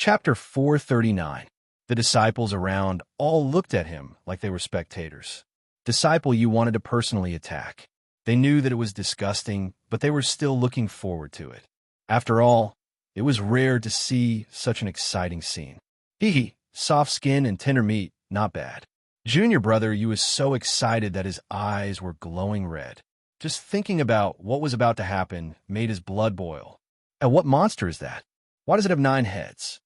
Chapter 439. The disciples around all looked at him like they were spectators. Disciple you wanted to personally attack. They knew that it was disgusting, but they were still looking forward to it. After all, it was rare to see such an exciting scene. Hee, soft skin and tender meat, not bad. Junior brother, you was so excited that his eyes were glowing red. Just thinking about what was about to happen made his blood boil. And what monster is that? Why does it have 9 heads?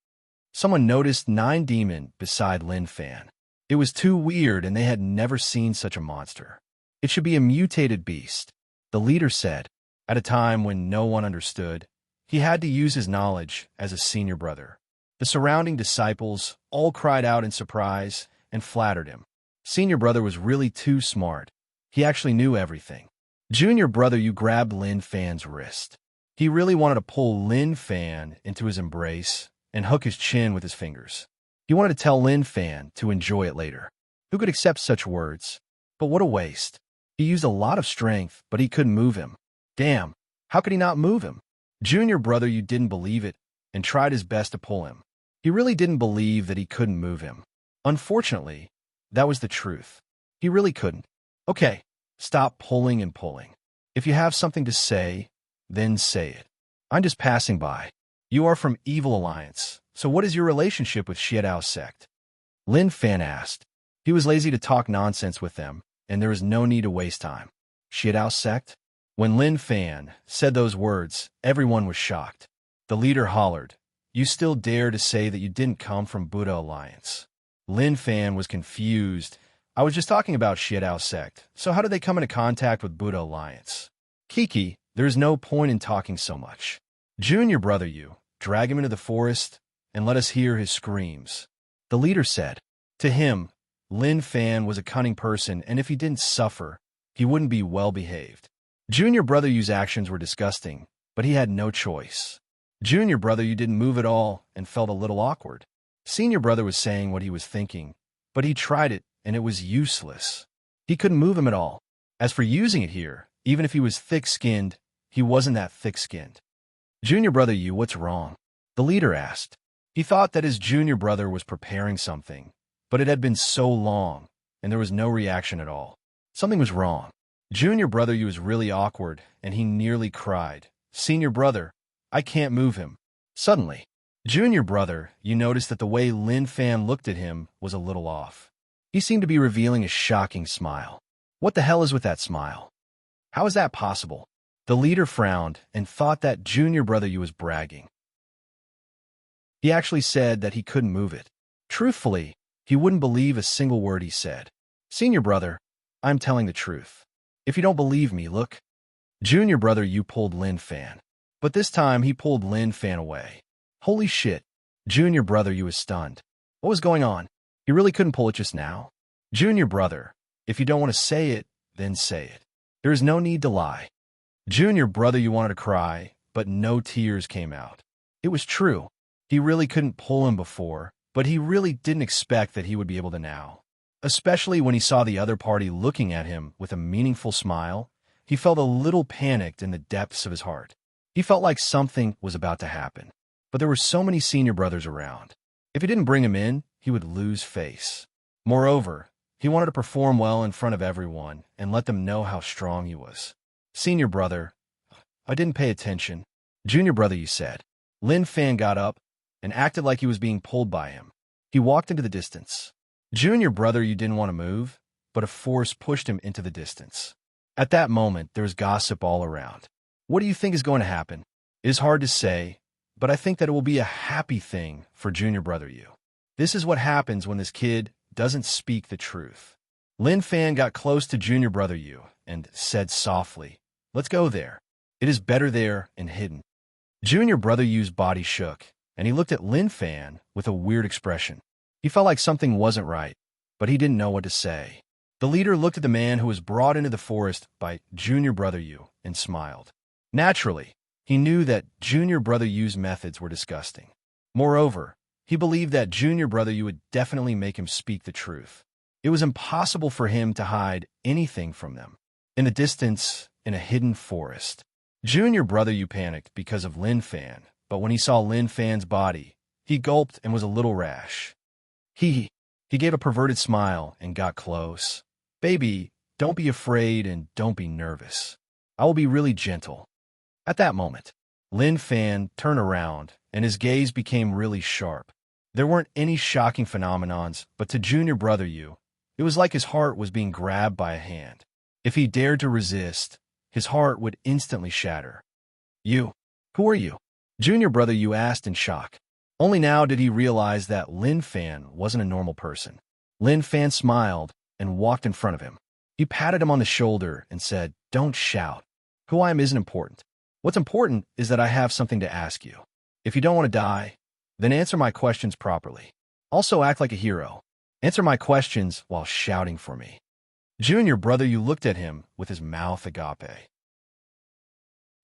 Someone noticed 9 demon beside Lin Fan. It was too weird and they had never seen such a monster. It should be a mutated beast, the leader said. At a time when no one understood, he had to use his knowledge as a senior brother. The surrounding disciples all cried out in surprise and flattered him. Senior brother was really too smart. He actually knew everything. Junior brother, you grabbed Lin Fan's wrist. He really wanted to pull Lin Fan into his embrace and hook his chin with his fingers. He wanted to tell Lin Fan to enjoy it later. Who could accept such words? But what a waste. He used a lot of strength, but he couldn't move him. Damn, how could he not move him? Junior brother, you didn't believe it and tried his best to pull him. He really didn't believe that he couldn't move him. Unfortunately, that was the truth. He really couldn't. Okay, stop pulling and pulling. If you have something to say, then say it. I'm just passing by. You are from Evil Alliance, so what is your relationship with Xiedao sect? Lin Fan asked. He was lazy to talk nonsense with them, and there was no need to waste time. Xiedao sect? When Lin Fan said those words, everyone was shocked. The leader hollered, "You still dare to say that you didn't come from Buddha Alliance?" Lin Fan was confused. I was just talking about Xiedao sect, so how did they come into contact with Buddha Alliance? Kiki, there's no point in talking so much. Junior brother, you drag him into the forest and let us hear his screams. The leader said. To him, Lin Fan was a cunning person, and if he didn't suffer, he wouldn't be well behaved. Junior brother, you's actions were disgusting, but he had no choice. Junior brother, you didn't move at all and felt a little awkward. Senior brother was saying what he was thinking, but he tried it and it was useless. He couldn't move him at all. As for using it here, even if he was thick-skinned, he wasn't that thick-skinned. Junior brother, you, what's wrong? The leader asked. He thought that his junior brother was preparing something, but it had been so long, and there was no reaction at all. Something was wrong. Junior brother, you was really awkward, and he nearly cried. Senior brother, I can't move him. Suddenly, Junior brother, you noticed that the way Lin Fan looked at him was a little off. He seemed to be revealing a shocking smile. What the hell is with that smile? How is that possible? The leader frowned and thought that Junior brother, you was bragging. He actually said that he couldn't move it. Truthfully, he wouldn't believe a single word he said. Senior brother, I'm telling the truth. If you don't believe me, look. Junior brother, you pulled Lin Fan. But this time he pulled Lin Fan away. Holy shit. Junior brother, you was stunned. What was going on? He really couldn't pull it just now? Junior brother, if you don't want to say it, then say it. There is no need to lie. Junior brother, you wanted to cry, but no tears came out. It was true. He really couldn't pull him before, but he really didn't expect that he would be able to now. Especially when he saw the other party looking at him with a meaningful smile, he felt a little panicked in the depths of his heart. He felt like something was about to happen. But there were so many senior brothers around. If he didn't bring him in, he would lose face. Moreover, he wanted to perform well in front of everyone and let them know how strong he was. Senior brother, I didn't pay attention. Junior brother, you said. Lin Fan got up and acted like he was being pulled by him. He walked into the distance. Junior brother, you didn't want to move, but a force pushed him into the distance. At that moment, there was gossip all around. What do you think is going to happen? It is hard to say, but I think that it will be a happy thing for Junior brother, you. This is what happens when this kid doesn't speak the truth. Lin Fan got close to Junior brother, you, and said softly, let's go there. It is better there and hidden. Junior brother, you's body shook, and he looked at Lin Fan with a weird expression. He felt like something wasn't right, but he didn't know what to say. The leader looked at the man who was brought into the forest by Junior brother, you, and smiled. Naturally, he knew that Junior brother, you's methods were disgusting. Moreover, he believed that Junior brother, you would definitely make him speak the truth. It was impossible for him to hide anything from them. In the distance, in a hidden forest, Junior brother, you panicked because of Lin Fan, but when he saw Lin Fan's body, He gulped and was a little rash. He gave a perverted smile and got close. Baby, don't be afraid and don't be nervous. I will be really gentle. At that moment, Lin Fan turned around and his gaze became really sharp. There weren't any shocking phenomenons, but to Junior Brother Yu, it was like his heart was being grabbed by a hand. If he dared to resist, his heart would instantly shatter. You, who are you? Junior Brother Yu asked in shock. Only now did he realize that Lin Fan wasn't a normal person. Lin Fan smiled and walked in front of him. He patted him on the shoulder and said, "Don't shout. Who I am isn't important. What's important is that I have something to ask you. If you don't want to die, then answer my questions properly. Also act like a hero. Answer my questions while shouting for me." Junior Brother Yu looked at him with his mouth agape.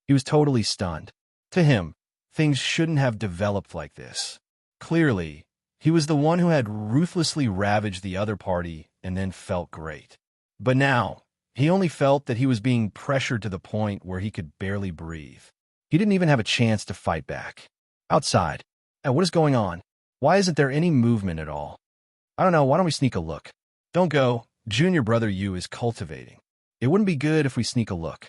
He was totally stunned. To him, things shouldn't have developed like this. Clearly, he was the one who had ruthlessly ravaged the other party and then felt great. But now, he only felt that he was being pressured to the point where he could barely breathe. He didn't even have a chance to fight back. Outside, what is going on? Why isn't there any movement at all? I don't know, why don't we sneak a look? Don't go, Junior Brother Yu is cultivating. It wouldn't be good if we sneak a look.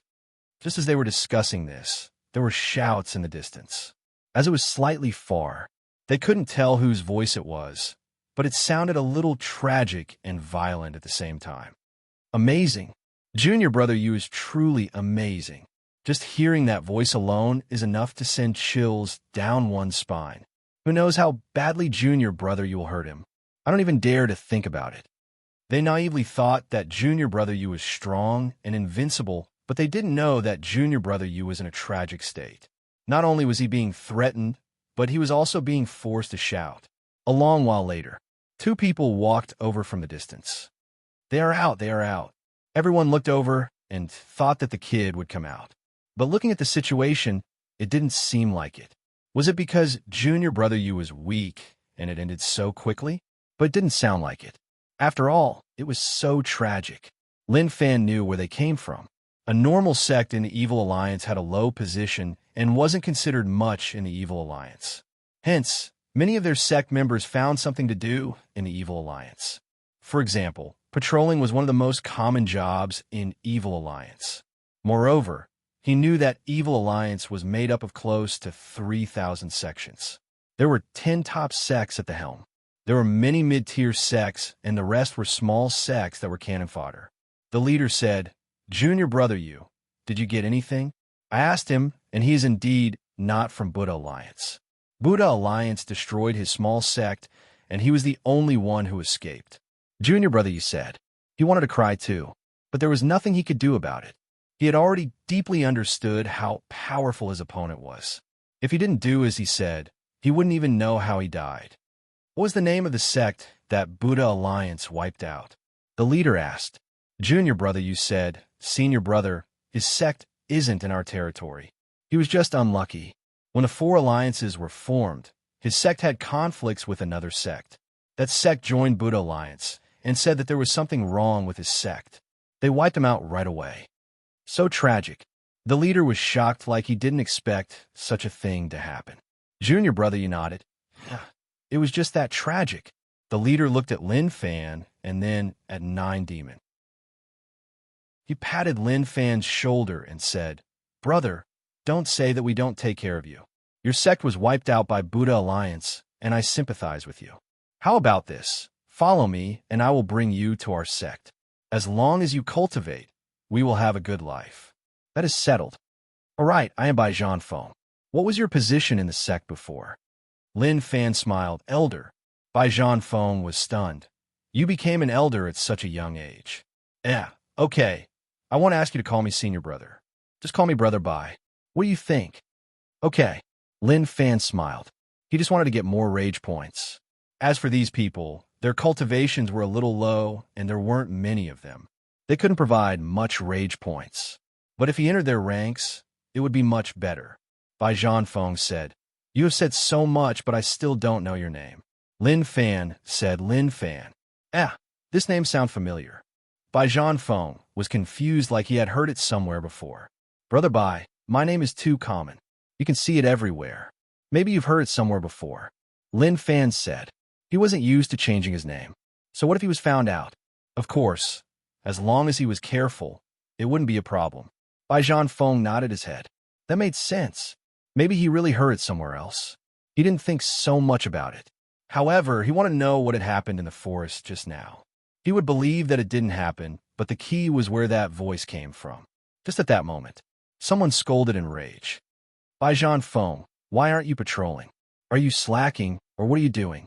Just as they were discussing this, there were shouts in the distance. As it was slightly far, they couldn't tell whose voice it was, but it sounded a little tragic and violent at the same time. Amazing. Junior Brother Yu is truly amazing. Just hearing that voice alone is enough to send chills down one's spine. Who knows how badly Junior Brother Yu will hurt him? I don't even dare to think about it. They naively thought that Junior Brother Yu was strong and invincible, but they didn't know that Junior Brother Yu was in a tragic state. Not only was he being threatened, but he was also being forced to shout. A long while later, two people walked over from the distance. They are out. Everyone looked over and thought that the kid would come out. But looking at the situation, it didn't seem like it. Was it because Junior Brother Yu was weak and it ended so quickly? But it didn't sound like it. After all, it was so tragic. Lin Fan knew where they came from. A normal sect in the Evil Alliance had a low position and wasn't considered much in the Evil Alliance. Hence, many of their sect members found something to do in the Evil Alliance. For example, patrolling was one of the most common jobs in Evil Alliance. Moreover, he knew that Evil Alliance was made up of close to 3,000 sections. There were 10 top sects at the helm. There were many mid-tier sects, and the rest were small sects that were cannon fodder. The leader said, "Junior Brother Yu, did you get anything?" I asked him, and he is indeed not from Buddha Alliance. Buddha Alliance destroyed his small sect, and he was the only one who escaped. Junior Brother Yu said. He wanted to cry too, but there was nothing he could do about it. He had already deeply understood how powerful his opponent was. If he didn't do as he said, he wouldn't even know how he died. What was the name of the sect that Buddha Alliance wiped out? The leader asked. Junior Brother Yu said, "Senior brother, his sect isn't in our territory. He was just unlucky. When the 4 alliances were formed, his sect had conflicts with another sect. That sect joined Buddha Alliance and said that there was something wrong with his sect. They wiped him out right away." So tragic. The leader was shocked like he didn't expect such a thing to happen. Junior Brother Yu nodded. It was just that tragic. The leader looked at Lin Fan and then at Nine Demon. He patted Lin Fan's shoulder and said, "Brother, don't say that we don't take care of you. Your sect was wiped out by Buddha Alliance, and I sympathize with you. How about this? Follow me, and I will bring you to our sect. As long as you cultivate, we will have a good life." That is settled. All right, I am by Jean Fong. What was your position in the sect before? Lin Fan smiled. Elder. Bai Jean Fong was stunned. You became an elder at such a young age. Okay. I won't ask you to call me senior brother. Just call me Brother Bai. What do you think? Okay. Lin Fan smiled. He just wanted to get more rage points. As for these people, their cultivations were a little low, and there weren't many of them. They couldn't provide much rage points. But if he entered their ranks, it would be much better. Bai Jean Fong said, "You have said so much, but I still don't know your name." Lin Fan said, "Lin Fan. This name sounds familiar." Bai Jean Fong was confused like he had heard it somewhere before. Brother Bai, my name is too common. You can see it everywhere. Maybe you've heard it somewhere before. Lin Fan said. He wasn't used to changing his name. So what if he was found out? Of course, as long as he was careful, it wouldn't be a problem. Bai Zhanfeng nodded his head. That made sense. Maybe he really heard it somewhere else. He didn't think so much about it. However, he wanted to know what had happened in the forest just now. He would believe that it didn't happen, but the key was where that voice came from. Just at that moment, someone scolded in rage. Bai Zhanfeng, why aren't you patrolling? Are you slacking, or what are you doing?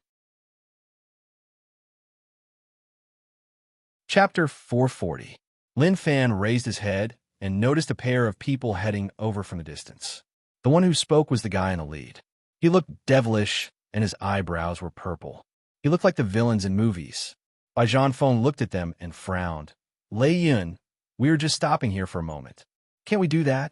Chapter 440. Lin Fan raised his head and noticed a pair of people heading over from the distance. The one who spoke was the guy in the lead. He looked devilish, and his eyebrows were purple. He looked like the villains in movies. Bai Zhanfeng looked at them and frowned. Lei Yun, we were just stopping here for a moment. Can't we do that?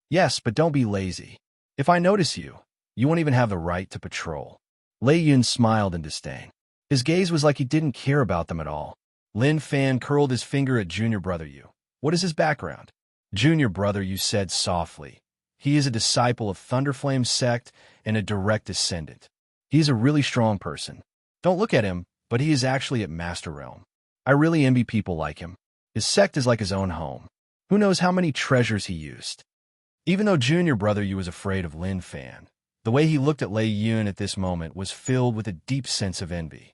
Yes, but don't be lazy. If I notice you, you won't even have the right to patrol. Lei Yun smiled in disdain. His gaze was like he didn't care about them at all. Lin Fan curled his finger at Junior Brother Yu. What is his background? Junior Brother Yu said softly. He is a disciple of Thunderflame's sect and a direct descendant. He is a really strong person. Don't look at him, but he is actually at Master Realm. I really envy people like him. His sect is like his own home. Who knows how many treasures he used? Even though Junior Brother Yu was afraid of Lin Fan, the way he looked at Lei Yun at this moment was filled with a deep sense of envy.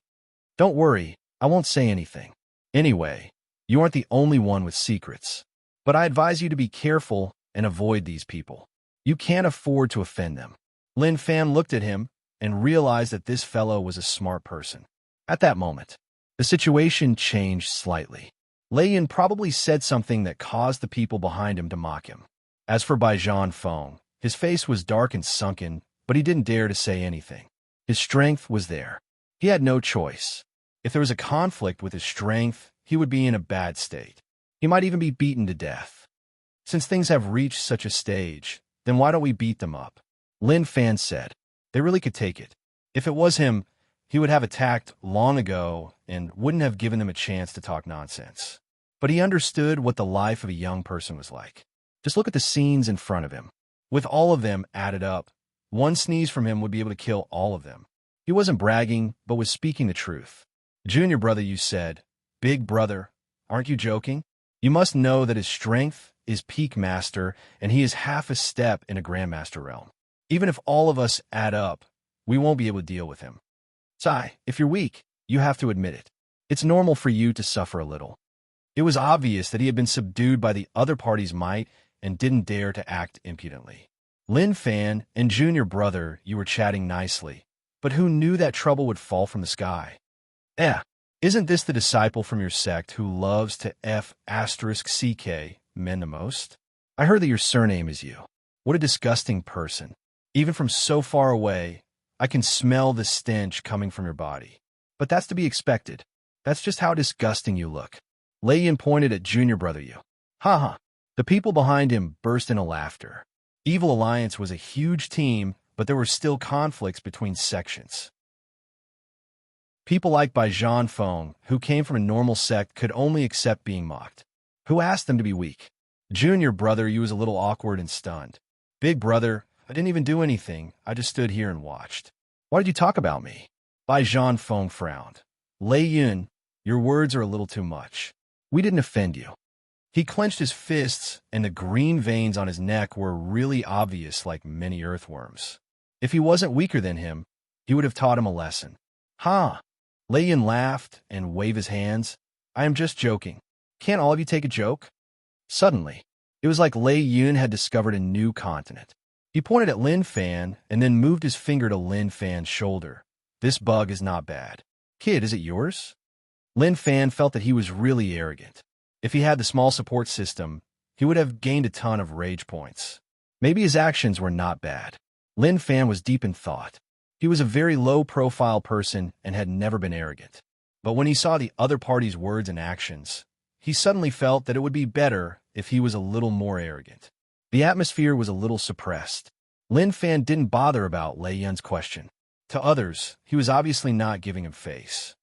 Don't worry, I won't say anything. Anyway, you aren't the only one with secrets. But I advise you to be careful and avoid these people. You can't afford to offend them. Lin Fan looked at him and realized that this fellow was a smart person. At that moment, the situation changed slightly. Lei Yun probably said something that caused the people behind him to mock him. As for Bai Zhanfeng, his face was dark and sunken, but he didn't dare to say anything. His strength was there. He had no choice. If there was a conflict with his strength, he would be in a bad state. He might even be beaten to death. Since things have reached such a stage, then why don't we beat them up? Lin Fan said. They really could take it. If it was him, he would have attacked long ago and wouldn't have given them a chance to talk nonsense. But he understood what the life of a young person was like. Just look at the scenes in front of him. With all of them added up, one sneeze from him would be able to kill all of them. He wasn't bragging, but was speaking the truth. Junior Brother Yu said, Big brother, aren't you joking? You must know that his strength is peak master, and he is half a step in a grandmaster realm. Even if all of us add up, we won't be able to deal with him. Sai, if you're weak, you have to admit it. It's normal for you to suffer a little. It was obvious that he had been subdued by the other party's might and didn't dare to act impudently. Lin Fan and Junior Brother, you were chatting nicely, but who knew that trouble would fall from the sky? Isn't this the disciple from your sect who loves to F***CK men the most? I heard that your surname is you. What a disgusting person. Even from so far away, I can smell the stench coming from your body. But that's to be expected. That's just how disgusting you look. Lei Yun pointed at Junior Brother Yu. Ha ha. The people behind him burst into laughter. Evil Alliance was a huge team, but there were still conflicts between sections. People like Bai Zhanfeng, who came from a normal sect, could only accept being mocked. Who asked them to be weak? Junior Brother Yu was a little awkward and stunned. Big brother, I didn't even do anything. I just stood here and watched. Why did you talk about me? Bai Zhanfeng frowned. Lei Yun, your words are a little too much. We didn't offend you. He clenched his fists, and the green veins on his neck were really obvious like many earthworms. If he wasn't weaker than him, he would have taught him a lesson. Ha! Lei Yun laughed and waved his hands. I am just joking. Can't all of you take a joke? Suddenly, it was like Lei Yun had discovered a new continent. He pointed at Lin Fan and then moved his finger to Lin Fan's shoulder. This bug is not bad. Kid, is it yours? Lin Fan felt that he was really arrogant. If he had the small support system, he would have gained a ton of rage points. Maybe his actions were not bad. Lin Fan was deep in thought. He was a very low-profile person and had never been arrogant. But when he saw the other party's words and actions, he suddenly felt that it would be better if he was a little more arrogant. The atmosphere was a little suppressed. Lin Fan didn't bother about Lei Yun's question. To others, he was obviously not giving him face.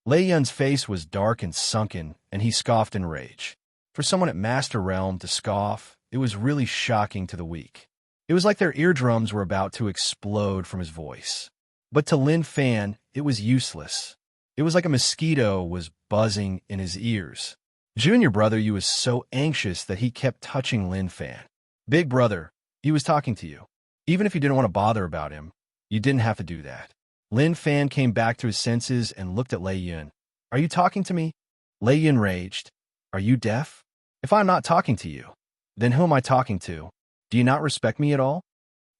Lei Yun's face was dark and sunken, and he scoffed in rage. For someone at Master Realm to scoff, it was really shocking to the weak. It was like their eardrums were about to explode from his voice. But to Lin Fan, it was useless. It was like a mosquito was buzzing in his ears. Junior brother, you was so anxious that he kept touching Lin Fan. Big brother, he was talking to you. Even if you didn't want to bother about him, you didn't have to do that. Lin Fan came back to his senses and looked at Lei Yun. Are you talking to me? Lei Yun raged. Are you deaf? If I'm not talking to you, then who am I talking to? Do you not respect me at all?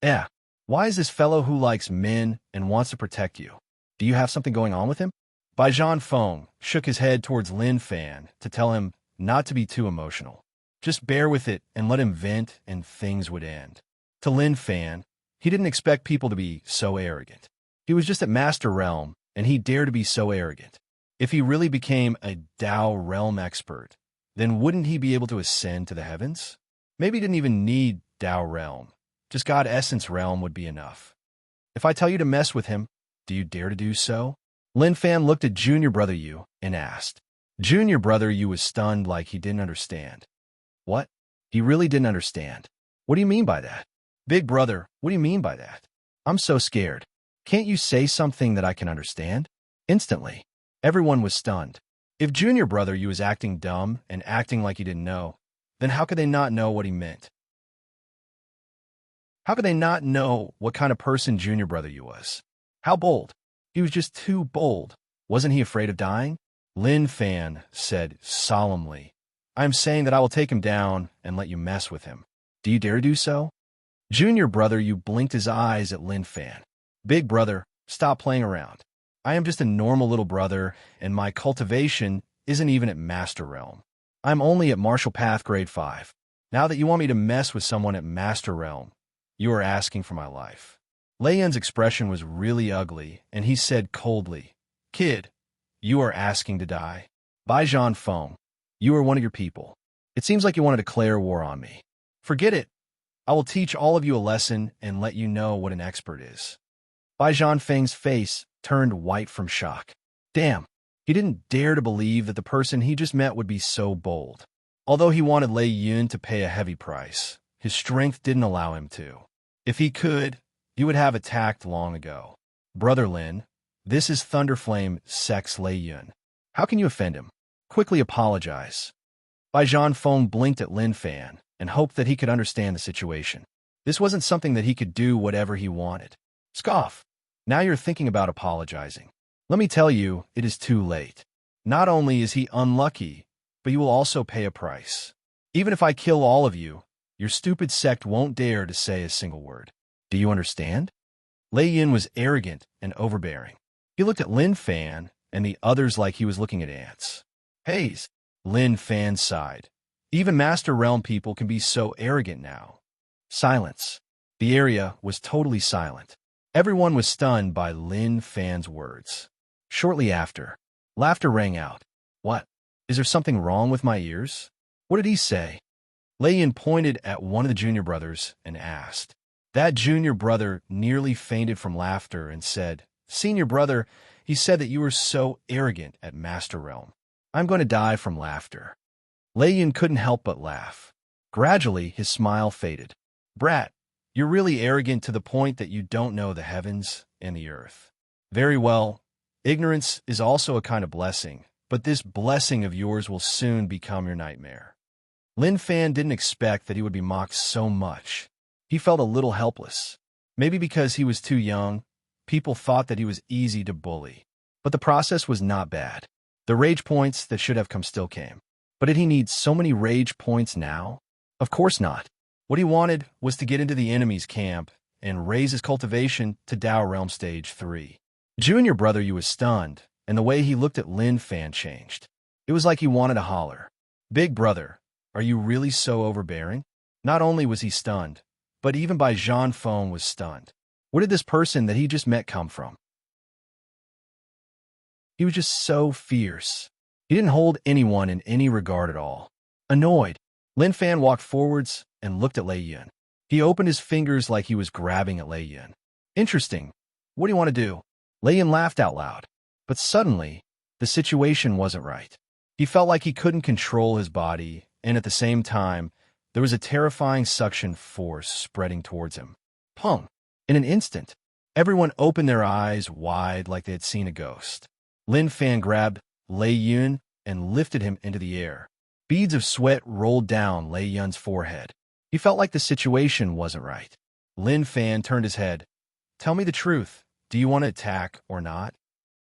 Yeah. Why is this fellow who likes men and wants to protect you? Do you have something going on with him? Bai Feng shook his head towards Lin Fan to tell him not to be too emotional. Just bear with it and let him vent and things would end. To Lin Fan, he didn't expect people to be so arrogant. He was just at Master Realm, and he dared to be so arrogant. If he really became a Dao Realm expert, then wouldn't he be able to ascend to the heavens? Maybe he didn't even need Dao Realm. Just God Essence Realm would be enough. If I tell you to mess with him, do you dare to do so? Lin Fan looked at Junior Brother Yu and asked. Junior Brother Yu was stunned like he didn't understand. What? He really didn't understand. What do you mean by that? Big brother, what do you mean by that? I'm so scared. Can't you say something that I can understand? Instantly, everyone was stunned. If Junior Brother Yu was acting dumb and acting like he didn't know, then how could they not know what he meant? How could they not know what kind of person Junior Brother Yu was? How bold? He was just too bold. Wasn't he afraid of dying? Lin Fan said solemnly, I'm saying that I will take him down and let you mess with him. Do you dare do so? Junior Brother Yu blinked his eyes at Lin Fan. Big brother, stop playing around. I am just a normal little brother, and my cultivation isn't even at Master Realm. I'm only at Martial Path Grade 5. Now that you want me to mess with someone at Master Realm, you are asking for my life. Lei Yun's expression was really ugly, and he said coldly, Kid, you are asking to die. Bai Feng, you are one of your people. It seems like you want to declare war on me. Forget it. I will teach all of you a lesson and let you know what an expert is. Bai Feng's face turned white from shock. Damn, he didn't dare to believe that the person he just met would be so bold. Although he wanted Lei Yun to pay a heavy price, his strength didn't allow him to. If he could, he would have attacked long ago. Brother Lin, this is Thunderflame Sex Lei Yun. How can you offend him? Quickly apologize. Bai Feng blinked at Lin Fan and hoped that he could understand the situation. This wasn't something that he could do whatever he wanted. Scoff. Now you're thinking about apologizing. Let me tell you, it is too late. Not only is he unlucky, but you will also pay a price. Even if I kill all of you, your stupid sect won't dare to say a single word. Do you understand? Lei Yun was arrogant and overbearing. He looked at Lin Fan and the others like he was looking at ants. Haze. Lin Fan sighed. Even Master Realm people can be so arrogant now. Silence. The area was totally silent. Everyone was stunned by Lin Fan's words. Shortly after, laughter rang out. What? Is there something wrong with my ears? What did he say? Lei Yun pointed at one of the junior brothers and asked. That junior brother nearly fainted from laughter and said, Senior brother, he said that you were so arrogant at Master Realm. I'm going to die from laughter. Lei Yun couldn't help but laugh. Gradually, his smile faded. Brat, you're really arrogant to the point that you don't know the heavens and the earth. Very well. Ignorance is also a kind of blessing, but this blessing of yours will soon become your nightmare. Lin Fan didn't expect that he would be mocked so much. He felt a little helpless. Maybe because he was too young, people thought that he was easy to bully. But the process was not bad. The rage points that should have come still came. But did he need so many rage points now? Of course not. What he wanted was to get into the enemy's camp and raise his cultivation to Dao Realm Stage 3. Junior Brother Yu was stunned, and the way he looked at Lin Fan changed. It was like he wanted to holler. Big brother, are you really so overbearing? Not only was he stunned, but even Bai Feng was stunned. Where did this person that he just met come from? He was just so fierce. He didn't hold anyone in any regard at all. Annoyed, Lin Fan walked forwards and looked at Lei Yun. He opened his fingers like he was grabbing at Lei Yun. Interesting. What do you want to do? Lei Yun laughed out loud. But suddenly, the situation wasn't right. He felt like he couldn't control his body, and at the same time, there was a terrifying suction force spreading towards him. Pung! In an instant, Everyone opened their eyes wide like they had seen a ghost. Lin Fan grabbed Lei Yun and lifted him into the air. Beads of sweat rolled down Lei Yun's forehead. He felt like the situation wasn't right. Lin Fan turned his head. "Tell me the truth. Do you want to attack or not?"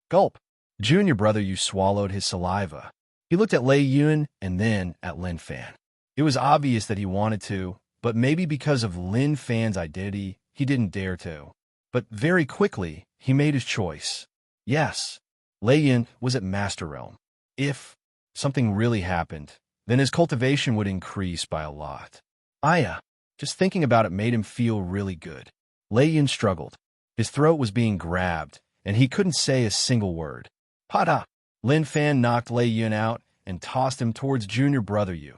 Gulp. Junior brother Yu swallowed his saliva. He looked at Lei Yun and then at Lin Fan. It was obvious that he wanted to, but maybe because of Lin Fan's identity, he didn't dare to. But very quickly, he made his choice. Yes, Lei Yun was at Master Realm. If something really happened, then his cultivation would increase by a lot. Just thinking about it made him feel really good. Lei Yun struggled. His throat was being grabbed, and he couldn't say a single word. Pada! Lin Fan knocked Lei Yun out and tossed him towards Junior Brother Yu.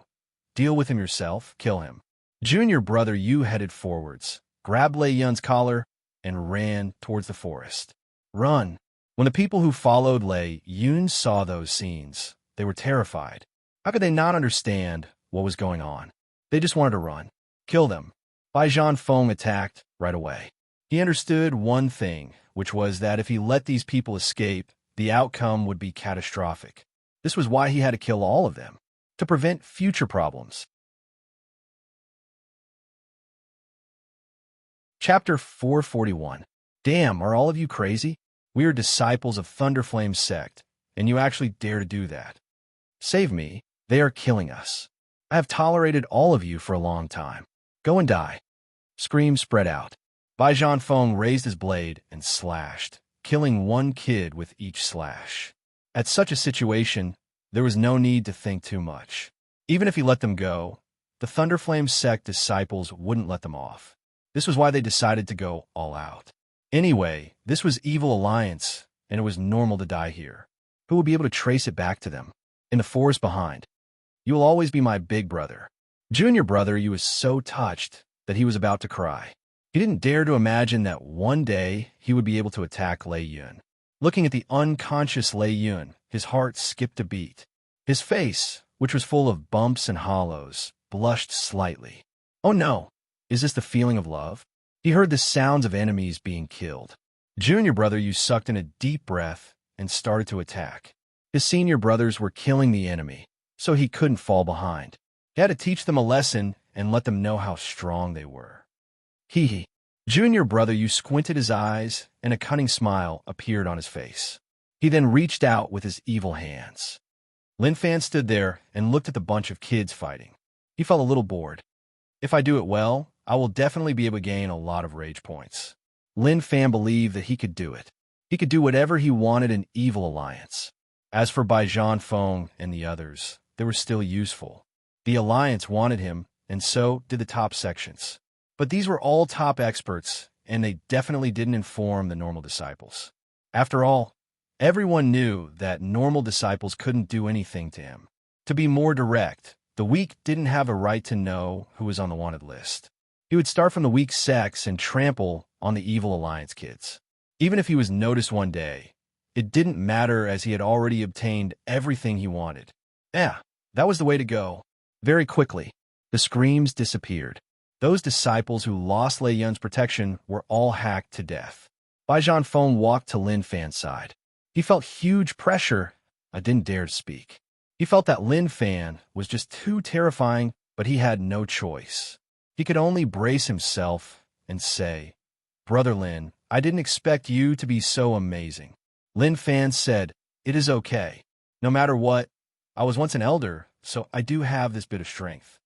Deal with him yourself, kill him. Junior Brother Yu headed forwards, grabbed Lei Yun's collar, and ran towards the forest. Run! When the people who followed Lei Yun saw those scenes, they were terrified. How could they not understand what was going on? They just wanted to run. Kill them. Bai Zhanfeng attacked right away. He understood one thing, which was that if he let these people escape, the outcome would be catastrophic. This was why he had to kill all of them, to prevent future problems. Chapter 441. Damn, are all of you crazy? We are disciples of Thunderflame's sect, and you actually dare to do that. Save me, they are killing us. I have tolerated all of you for a long time. Go and die. Screams spread out. Bai Zhanfeng raised his blade and slashed, killing one kid with each slash. At such a situation, there was no need to think too much. Even if he let them go, the Thunderflame sect disciples wouldn't let them off. This was why they decided to go all out. Anyway, this was Evil Alliance, and it was normal to die here. Who will be able to trace it back to them? In the forest behind. You will always be my big brother. Junior brother Yu was so touched that he was about to cry. He didn't dare to imagine that one day he would be able to attack Lei Yun. Looking at the unconscious Lei Yun, his heart skipped a beat. His face, which was full of bumps and hollows, blushed slightly. Oh no! Is this the feeling of love? He heard the sounds of enemies being killed. Junior brother Yu sucked in a deep breath and started to attack. His senior brothers were killing the enemy, so he couldn't fall behind. He had to teach them a lesson and let them know how strong they were. Hee. Junior brother Yu squinted his eyes, and a cunning smile appeared on his face. He then reached out with his evil hands. Lin Fan stood there and looked at the bunch of kids fighting. He felt a little bored. If I do it well, I will definitely be able to gain a lot of rage points. Lin Fan believed that he could do it. He could do whatever he wanted in Evil Alliance. As for Bai Zhanfeng and the others, they were still useful. The Alliance wanted him, and so did the top sections. But these were all top experts, and they definitely didn't inform the normal disciples. After all, everyone knew that normal disciples couldn't do anything to him. To be more direct, the weak didn't have a right to know who was on the wanted list. He would start from the weak sects and trample on the Evil Alliance kids. Even if he was noticed one day, it didn't matter as he had already obtained everything he wanted. Yeah, that was the way to go. Very quickly, the screams disappeared. Those disciples who lost Lei Yun's protection were all hacked to death. Bai Zhanfeng walked to Lin Fan's side. He felt huge pressure. I didn't dare to speak. He felt that Lin Fan was just too terrifying, but he had no choice. He could only brace himself and say, "Brother Lin, I didn't expect you to be so amazing." Lin Fan said, "It is okay. No matter what, I was once an elder, so I do have this bit of strength."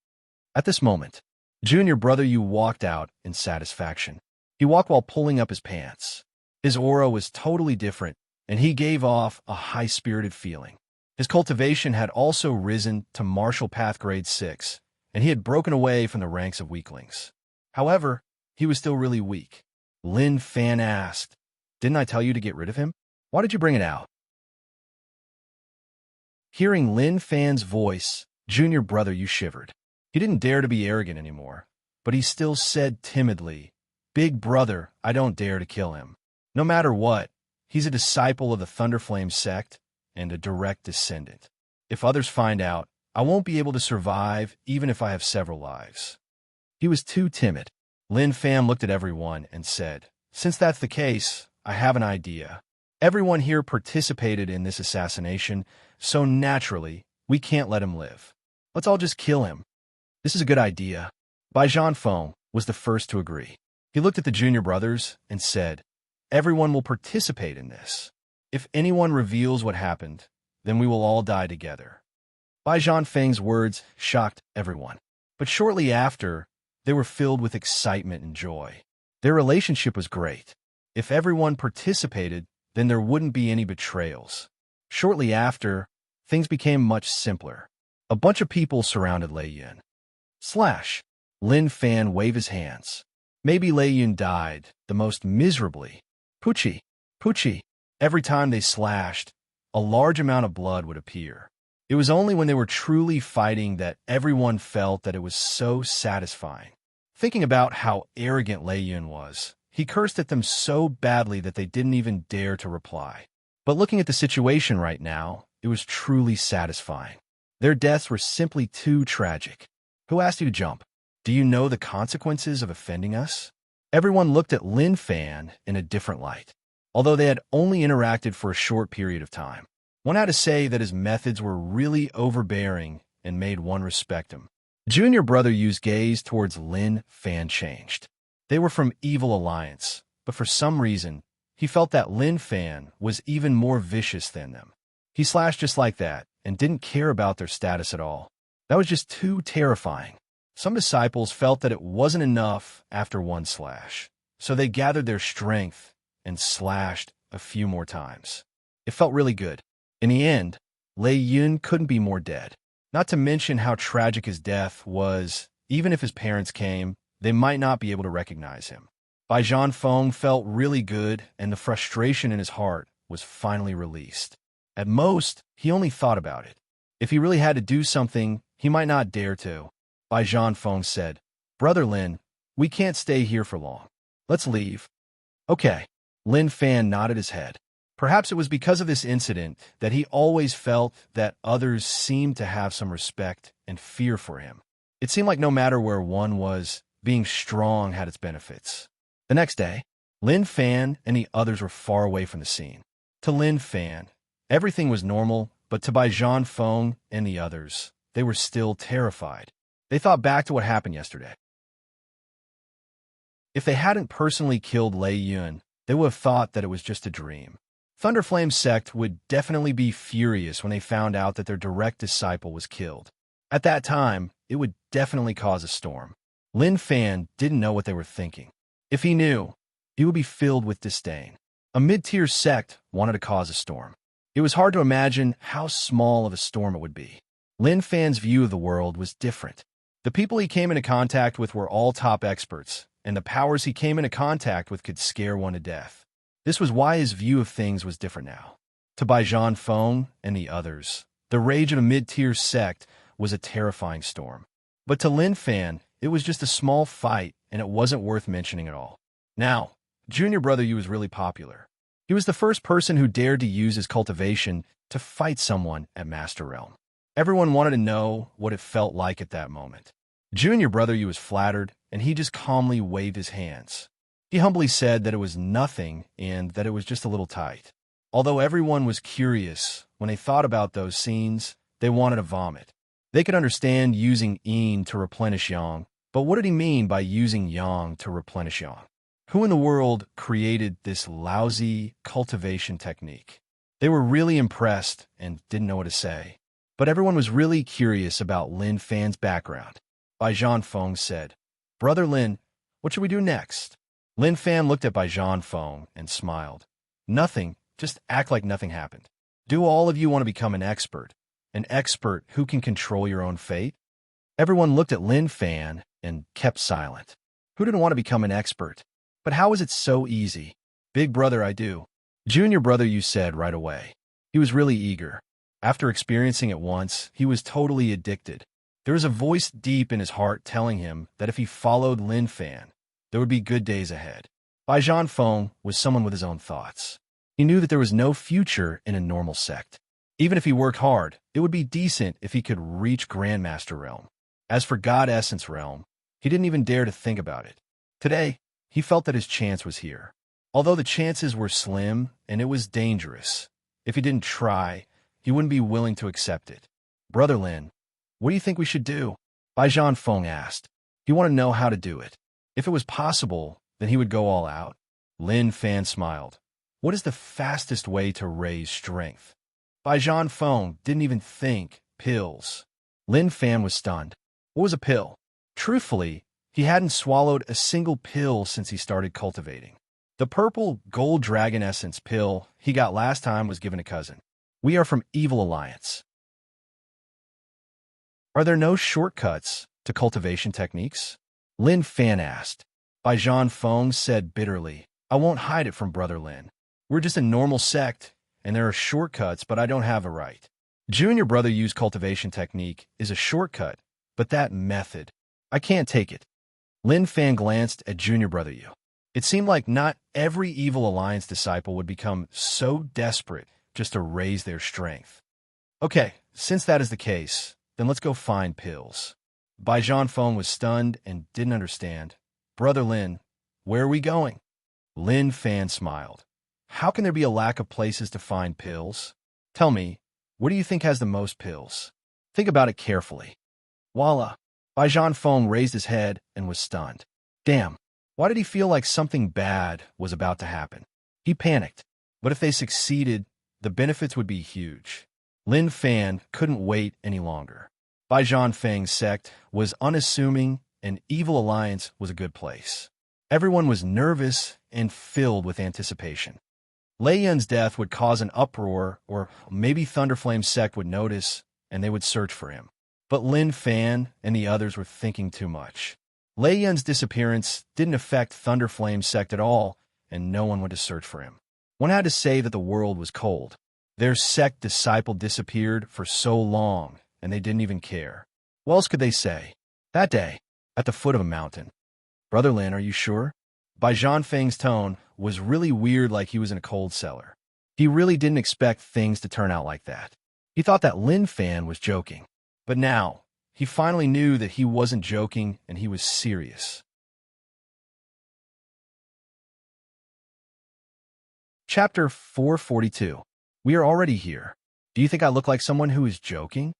At this moment, Junior brother Yu walked out in satisfaction. He walked while pulling up his pants. His aura was totally different, and he gave off a high-spirited feeling. His cultivation had also risen to Martial Path Grade 6, and he had broken away from the ranks of weaklings. However, he was still really weak. Lin Fan asked, "Didn't I tell you to get rid of him? Why did you bring it out?" Hearing Lin Fan's voice, Junior brother Yu shivered. He didn't dare to be arrogant anymore, but he still said timidly, "Big brother, I don't dare to kill him. No matter what, he's a disciple of the Thunderflame sect and a direct descendant. If others find out, I won't be able to survive even if I have several lives." He was too timid. Lin Fan looked at everyone and said, Since that's the case, I have an idea. Everyone here participated in this assassination, so naturally, we can't let him live. Let's all just kill him. This is a good idea. Bai Zhanfeng was the first to agree. He looked at the junior brothers and said, everyone will participate in this. If anyone reveals what happened, then we will all die together. Bai Zhanfeng's words shocked everyone. But shortly after, they were filled with excitement and joy. Their relationship was great. If everyone participated, then there wouldn't be any betrayals. Shortly after, things became much simpler. A bunch of people surrounded Lei Yun. Lin Fan waved his hands. Maybe Lei Yun died, the most miserably. Puchi. Every time they slashed, a large amount of blood would appear. It was only when they were truly fighting that everyone felt that it was so satisfying. Thinking about how arrogant Lei Yun was, he cursed at them so badly that they didn't even dare to reply. But looking at the situation right now, it was truly satisfying. Their deaths were simply too tragic. Who asked you to jump? Do you know the consequences of offending us? Everyone looked at Lin Fan in a different light. Although they had only interacted for a short period of time, one had to say that his methods were really overbearing and made one respect him. Junior brother Yu's gaze towards Lin Fan changed. They were from Evil Alliance, but for some reason, he felt that Lin Fan was even more vicious than them. He slashed just like that and didn't care about their status at all. That was just too terrifying. Some disciples felt that it wasn't enough after one slash, so they gathered their strength and slashed a few more times. It felt really good. In the end, Lei Yun couldn't be more dead. Not to mention how tragic his death was. Even if his parents came, they might not be able to recognize him. Bai Zhanfeng felt really good, and the frustration in his heart was finally released. At most, he only thought about it. If he really had to do something, he might not dare to. Bai Zhanfeng said, Brother Lin, we can't stay here for long. Let's leave. Okay. Lin Fan nodded his head. Perhaps it was because of this incident that he always felt that others seemed to have some respect and fear for him. It seemed like no matter where one was, being strong had its benefits. The next day, Lin Fan and the others were far away from the scene. To Lin Fan, everything was normal, but to Bai Zhanfeng and the others, they were still terrified. They thought back to what happened yesterday. If they hadn't personally killed Lei Yun, they would have thought that it was just a dream. Thunderflame's sect would definitely be furious when they found out that their direct disciple was killed. At that time, it would definitely cause a storm. Lin Fan didn't know what they were thinking. If he knew, he would be filled with disdain. A mid-tier sect wanted to cause a storm. It was hard to imagine how small of a storm it would be. Lin Fan's view of the world was different. The people he came into contact with were all top experts, and the powers he came into contact with could scare one to death. This was why his view of things was different now. To Bai Zhanfeng and the others, the rage of a mid-tier sect was a terrifying storm. But to Lin Fan, it was just a small fight, and it wasn't worth mentioning at all. Now, Junior Brother Yu was really popular. He was the first person who dared to use his cultivation to fight someone at Master Realm. Everyone wanted to know what it felt like at that moment. Junior Brother Yu was flattered, and he just calmly waved his hands. He humbly said that it was nothing and that it was just a little tight. Although everyone was curious, when they thought about those scenes, they wanted to vomit. They could understand using yin to replenish yang, but what did he mean by using yang to replenish yang? Who in the world created this lousy cultivation technique? They were really impressed and didn't know what to say. But everyone was really curious about Lin Fan's background. Bai Zhanfeng said, Brother Lin, what should we do next? Lin Fan looked at Bai Zhanfeng and smiled. Nothing, just act like nothing happened. Do all of you want to become an expert who can control your own fate? Everyone looked at Lin Fan and kept silent. Who didn't want to become an expert? But how is it so easy? Big brother, I do. Junior Brother Yu said right away. He was really eager. After experiencing it once, he was totally addicted. There was a voice deep in his heart telling him that if he followed Lin Fan, there would be good days ahead. Bai Zhanfeng was someone with his own thoughts. He knew that there was no future in a normal sect. Even if he worked hard, it would be decent if he could reach Grandmaster Realm. As for God Essence Realm, he didn't even dare to think about it. Today, he felt that his chance was here. Although the chances were slim and it was dangerous, if he didn't try, he wouldn't be willing to accept it. Brother Lin, what do you think we should do? Bai Feng asked. He wanted to know how to do it. If it was possible, then he would go all out. Lin Fan smiled. What is the fastest way to raise strength? Bai Feng didn't even think. Pills. Lin Fan was stunned. What was a pill? Truthfully, he hadn't swallowed a single pill since he started cultivating. The purple gold dragon essence pill he got last time was given a cousin. We are from Evil Alliance. Are there no shortcuts to cultivation techniques? Lin Fan asked. Bai Feng said bitterly, I won't hide it from Brother Lin. We're just a normal sect, and there are shortcuts, but I don't have a right. Junior brother use cultivation technique is a shortcut, but that method, I can't take it. Lin Fan glanced at Junior brother Yu. It seemed like not every Evil Alliance disciple would become so desperate just to raise their strength. Okay, since that is the case, then let's go find pills. Bai Feng was stunned and didn't understand. Brother Lin, where are we going? Lin Fan smiled. How can there be a lack of places to find pills? Tell me, what do you think has the most pills? Think about it carefully. Voila! Bai Feng raised his head and was stunned. Damn, why did he feel like something bad was about to happen? He panicked, but if they succeeded, the benefits would be huge. Lin Fan couldn't wait any longer. Bai Feng's sect was unassuming and Evil Alliance was a good place. Everyone was nervous and filled with anticipation. Lei Yun's death would cause an uproar, or maybe Thunderflame's sect would notice and they would search for him. But Lin Fan and the others were thinking too much. Lei Yun's disappearance didn't affect Thunderflame's sect at all, and no one went to search for him. One had to say that the world was cold. Their sect disciple disappeared for so long, and they didn't even care. What else could they say? That day, at the foot of a mountain. Brother Lin, are you sure? Bai Feng's tone was really weird, like he was in a cold cellar. He really didn't expect things to turn out like that. He thought that Lin Fan was joking. But now, he finally knew that he wasn't joking and he was serious. Chapter 442. We are already here. Do you think I look like someone who is joking?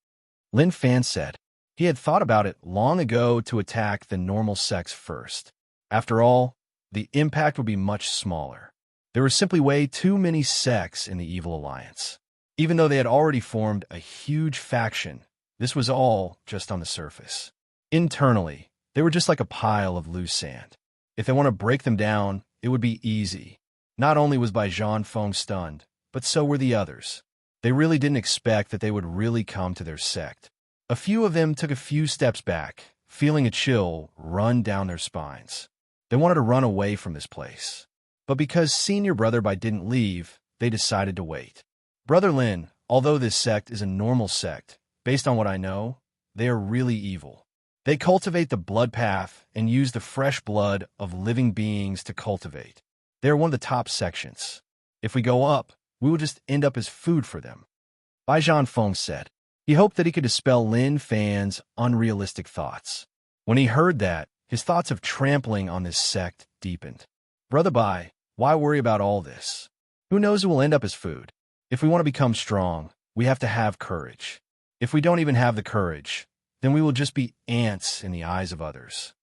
Lin Fan said. He had thought about it long ago to attack the normal sex first. After all, the impact would be much smaller. There were simply way too many sects in the Evil Alliance. Even though they had already formed a huge faction, this was all just on the surface. Internally, they were just like a pile of loose sand. If they want to break them down, it would be easy. Not only was Bai Feng stunned, but so were the others. They really didn't expect that they would really come to their sect. A few of them took a few steps back, feeling a chill run down their spines. They wanted to run away from this place. But because Senior Brother Bai didn't leave, they decided to wait. Brother Lin, although this sect is a normal sect, based on what I know, they are really evil. They cultivate the blood path and use the fresh blood of living beings to cultivate. They are one of the top sections. If we go up, we will just end up as food for them. Bai Feng said. He hoped that he could dispel Lin Fan's unrealistic thoughts. When he heard that, his thoughts of trampling on this sect deepened. Brother Bai, why worry about all this? Who knows who will end up as food? If we want to become strong, we have to have courage. If we don't even have the courage, then we will just be ants in the eyes of others.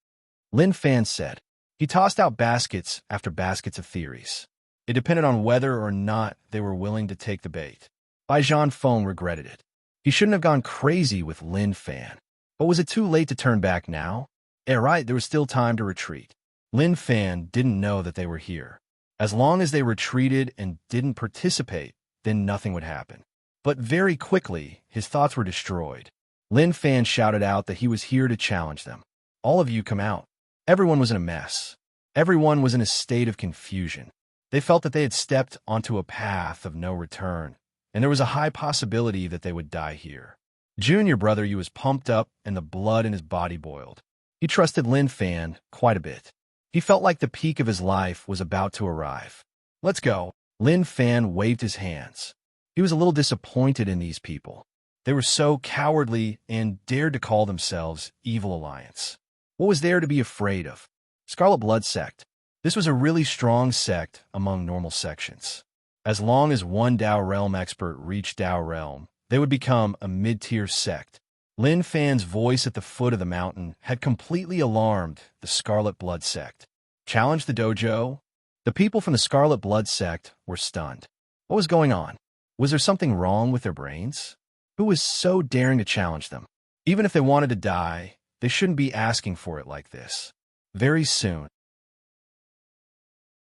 Lin Fan said. He tossed out baskets after baskets of theories. It depended on whether or not they were willing to take the bait. Bai Feng regretted it. He shouldn't have gone crazy with Lin Fan. But was it too late to turn back now? Right, there was still time to retreat. Lin Fan didn't know that they were here. As long as they retreated and didn't participate, then nothing would happen. But very quickly, his thoughts were destroyed. Lin Fan shouted out that he was here to challenge them. All of you come out. Everyone was in a mess. Everyone was in a state of confusion. They felt that they had stepped onto a path of no return, and there was a high possibility that they would die here. Junior Brother Yu was pumped up and the blood in his body boiled. He trusted Lin Fan quite a bit. He felt like the peak of his life was about to arrive. Let's go. Lin Fan waved his hands. He was a little disappointed in these people. They were so cowardly and dared to call themselves Evil Alliance. What was there to be afraid of? Scarlet Blood Sect. This was a really strong sect among normal sections. As long as one Dao Realm expert reached Dao Realm, they would become a mid-tier sect. Lin Fan's voice at the foot of the mountain had completely alarmed the Scarlet Blood sect. Challenge the dojo? The people from the Scarlet Blood sect were stunned. What was going on? Was there something wrong with their brains? Who was so daring to challenge them? Even if they wanted to die, they shouldn't be asking for it like this. Very soon,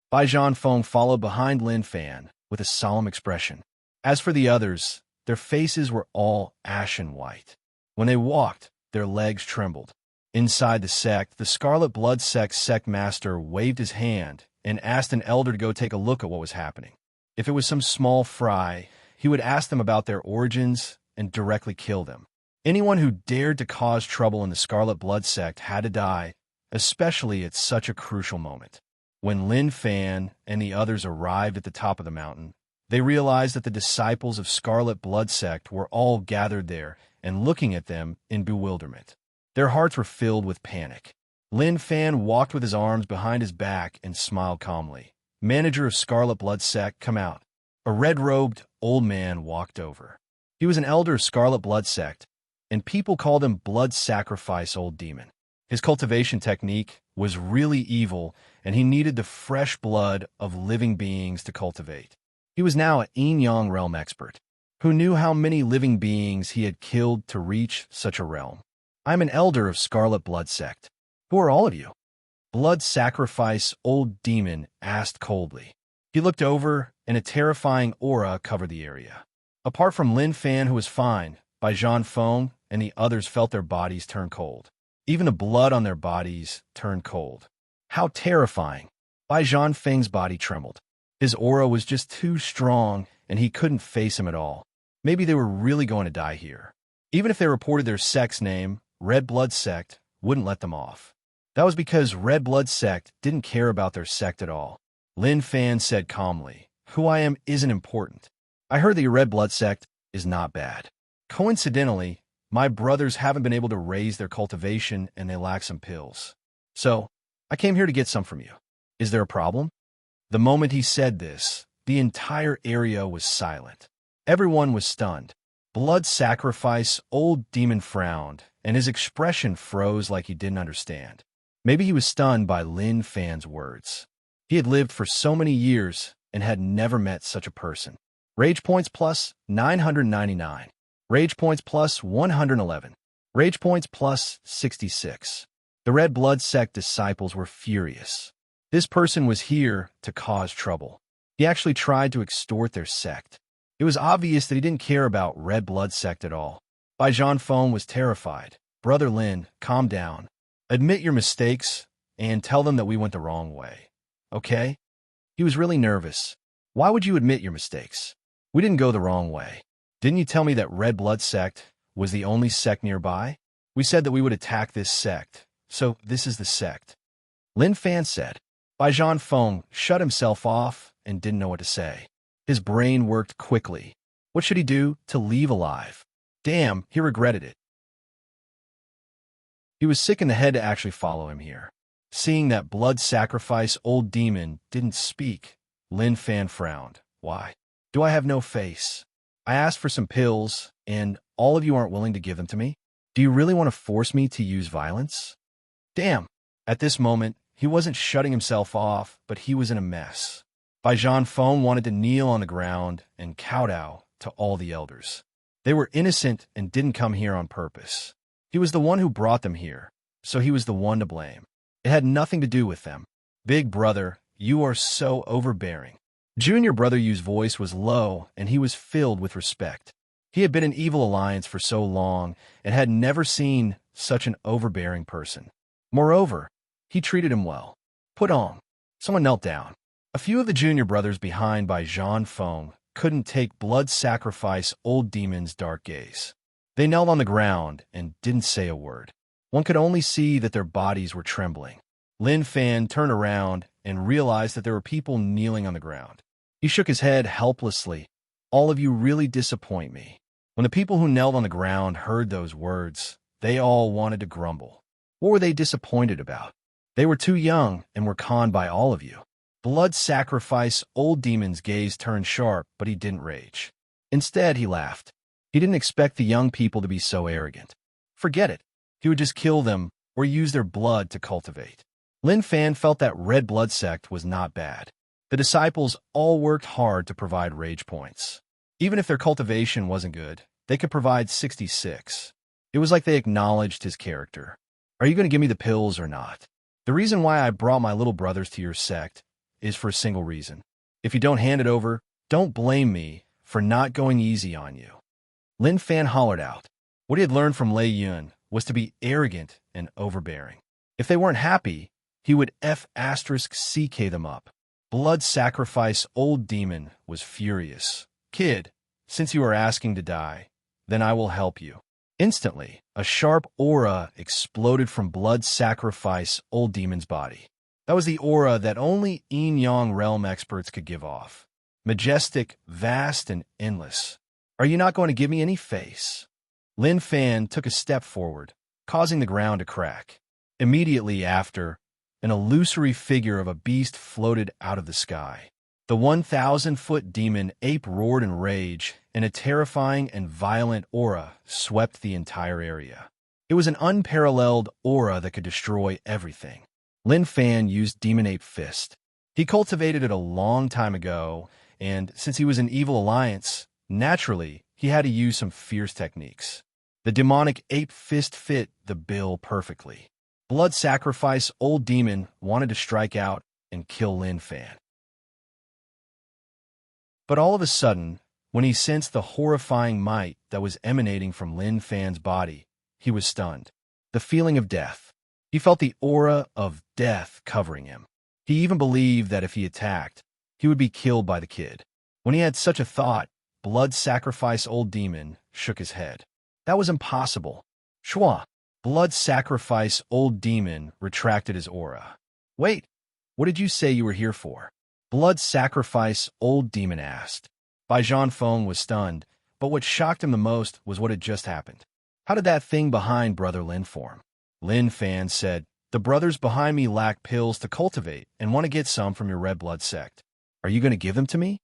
Bai Zhanfeng followed behind Lin Fan with a solemn expression. As for the others, their faces were all ashen white. When they walked, their legs trembled. Inside the sect, the Scarlet Blood sect master waved his hand and asked an elder to go take a look at what was happening. If it was some small fry, he would ask them about their origins and directly kill them. Anyone who dared to cause trouble in the Scarlet Blood sect had to die, especially at such a crucial moment. When Lin Fan and the others arrived at the top of the mountain, they realized that the disciples of Scarlet Blood sect were all gathered there and looking at them in bewilderment. Their hearts were filled with panic. Lin Fan walked with his arms behind his back and smiled calmly. Manager of Scarlet Blood sect, come out. A red-robed old man walked over. He was an elder of Scarlet Blood sect, and people called him Blood Sacrifice Old Demon. His cultivation technique was really evil, and he needed the fresh blood of living beings to cultivate. He was now an Yin-Yang realm expert, who knew how many living beings he had killed to reach such a realm. I'm an elder of Scarlet Blood sect. Who are all of you? Blood Sacrifice Old Demon asked coldly. He looked over, and a terrifying aura covered the area. Apart from Lin Fan, who was fine, Bai Zhanfeng and the others felt their bodies turn cold. Even the blood on their bodies turned cold. How terrifying! Bai Zhanfeng's body trembled. His aura was just too strong, and he couldn't face him at all. Maybe they were really going to die here. Even if they reported their sect's name, Red Blood Sect wouldn't let them off. That was because Red Blood Sect didn't care about their sect at all. Lin Fan said calmly, "Who I am isn't important. I heard that your Red Blood Sect is not bad. Coincidentally, my brothers haven't been able to raise their cultivation and they lack some pills. So, I came here to get some from you. Is there a problem?" The moment he said this, the entire area was silent. Everyone was stunned. Blood Sacrifice Old Demon frowned, and his expression froze like he didn't understand. Maybe he was stunned by Lin Fan's words. He had lived for so many years and had never met such a person. Rage points plus 999. Rage points plus 111. Rage points plus 66. The Red Blood Sect disciples were furious. This person was here to cause trouble. He actually tried to extort their sect. It was obvious that he didn't care about Red Blood Sect at all. Bai Zhanfeng was terrified. "Brother Lin, calm down. Admit your mistakes and tell them that we went the wrong way. Okay?" He was really nervous. "Why would you admit your mistakes? We didn't go the wrong way. Didn't you tell me that Red Blood Sect was the only sect nearby? We said that we would attack this sect, so this is the sect." Lin Fan said. Bai Zhanfeng shut himself off and didn't know what to say. His brain worked quickly. What should he do to leave alive? Damn, he regretted it. He was sick in the head to actually follow him here. Seeing that Blood Sacrifice Old Demon didn't speak, Lin Fan frowned. "Why? Do I have no face? I asked for some pills, and all of you aren't willing to give them to me? Do you really want to force me to use violence?" Damn! At this moment, he wasn't shutting himself off, but he was in a mess. Bai Zhanfeng wanted to kneel on the ground and kowtow to all the elders. They were innocent and didn't come here on purpose. He was the one who brought them here, so he was the one to blame. It had nothing to do with them. "Big brother, you are so overbearing." Junior Brother Yu's voice was low, and he was filled with respect. He had been in Evil Alliance for so long and had never seen such an overbearing person. Moreover, he treated him well. "Put on." Someone knelt down. A few of the junior brothers behind Bai Zhanfeng couldn't take Blood Sacrifice Old Demon's dark gaze. They knelt on the ground and didn't say a word. One could only see that their bodies were trembling. Lin Fan turned around and realized that there were people kneeling on the ground. He shook his head helplessly. "All of you really disappoint me." When the people who knelt on the ground heard those words, they all wanted to grumble. What were they disappointed about? They were too young and were conned by all of you. Blood sacrifice, old demon's gaze turned sharp, but he didn't rage. Instead, he laughed. He didn't expect the young people to be so arrogant. Forget it. He would just kill them or use their blood to cultivate. Lin Fan felt that red blood sect was not bad. The disciples all worked hard to provide rage points. Even if their cultivation wasn't good, they could provide 66. It was like they acknowledged his character. Are you going to give me the pills or not? The reason why I brought my little brothers to your sect is for a single reason. If you don't hand it over, don't blame me for not going easy on you. Lin Fan hollered out. What he had learned from Lei Yun was to be arrogant and overbearing. If they weren't happy, he would *CK them up. Blood sacrifice old demon was furious. Kid, since you are asking to die, then I will help you. Instantly, a sharp aura exploded from blood sacrifice old demon's body. That was the aura that only Yin-Yang realm experts could give off. Majestic, vast, and endless. Are you not going to give me any face? Lin Fan took a step forward, causing the ground to crack. Immediately after, an illusory figure of a beast floated out of the sky. The 1,000-foot demon ape roared in rage, and a terrifying and violent aura swept the entire area. It was an unparalleled aura that could destroy everything. Lin Fan used Demon Ape Fist. He cultivated it a long time ago, and since he was an evil alliance, naturally, he had to use some fierce techniques. The demonic ape fist fit the bill perfectly. Blood sacrifice old demon wanted to strike out and kill Lin Fan. But all of a sudden, when he sensed the horrifying might that was emanating from Lin Fan's body, he was stunned. The feeling of death. He felt the aura of death covering him. He even believed that if he attacked, he would be killed by the kid. When he had such a thought, blood sacrifice old demon shook his head. That was impossible. Shua. Blood sacrifice old demon retracted his aura. Wait, what did you say you were here for? Blood sacrifice old demon asked. Bai Zhanfeng was stunned, but what shocked him the most was what had just happened. How did that thing behind Brother Lin form? Lin Fan said, the brothers behind me lack pills to cultivate and want to get some from your red blood sect. Are you going to give them to me?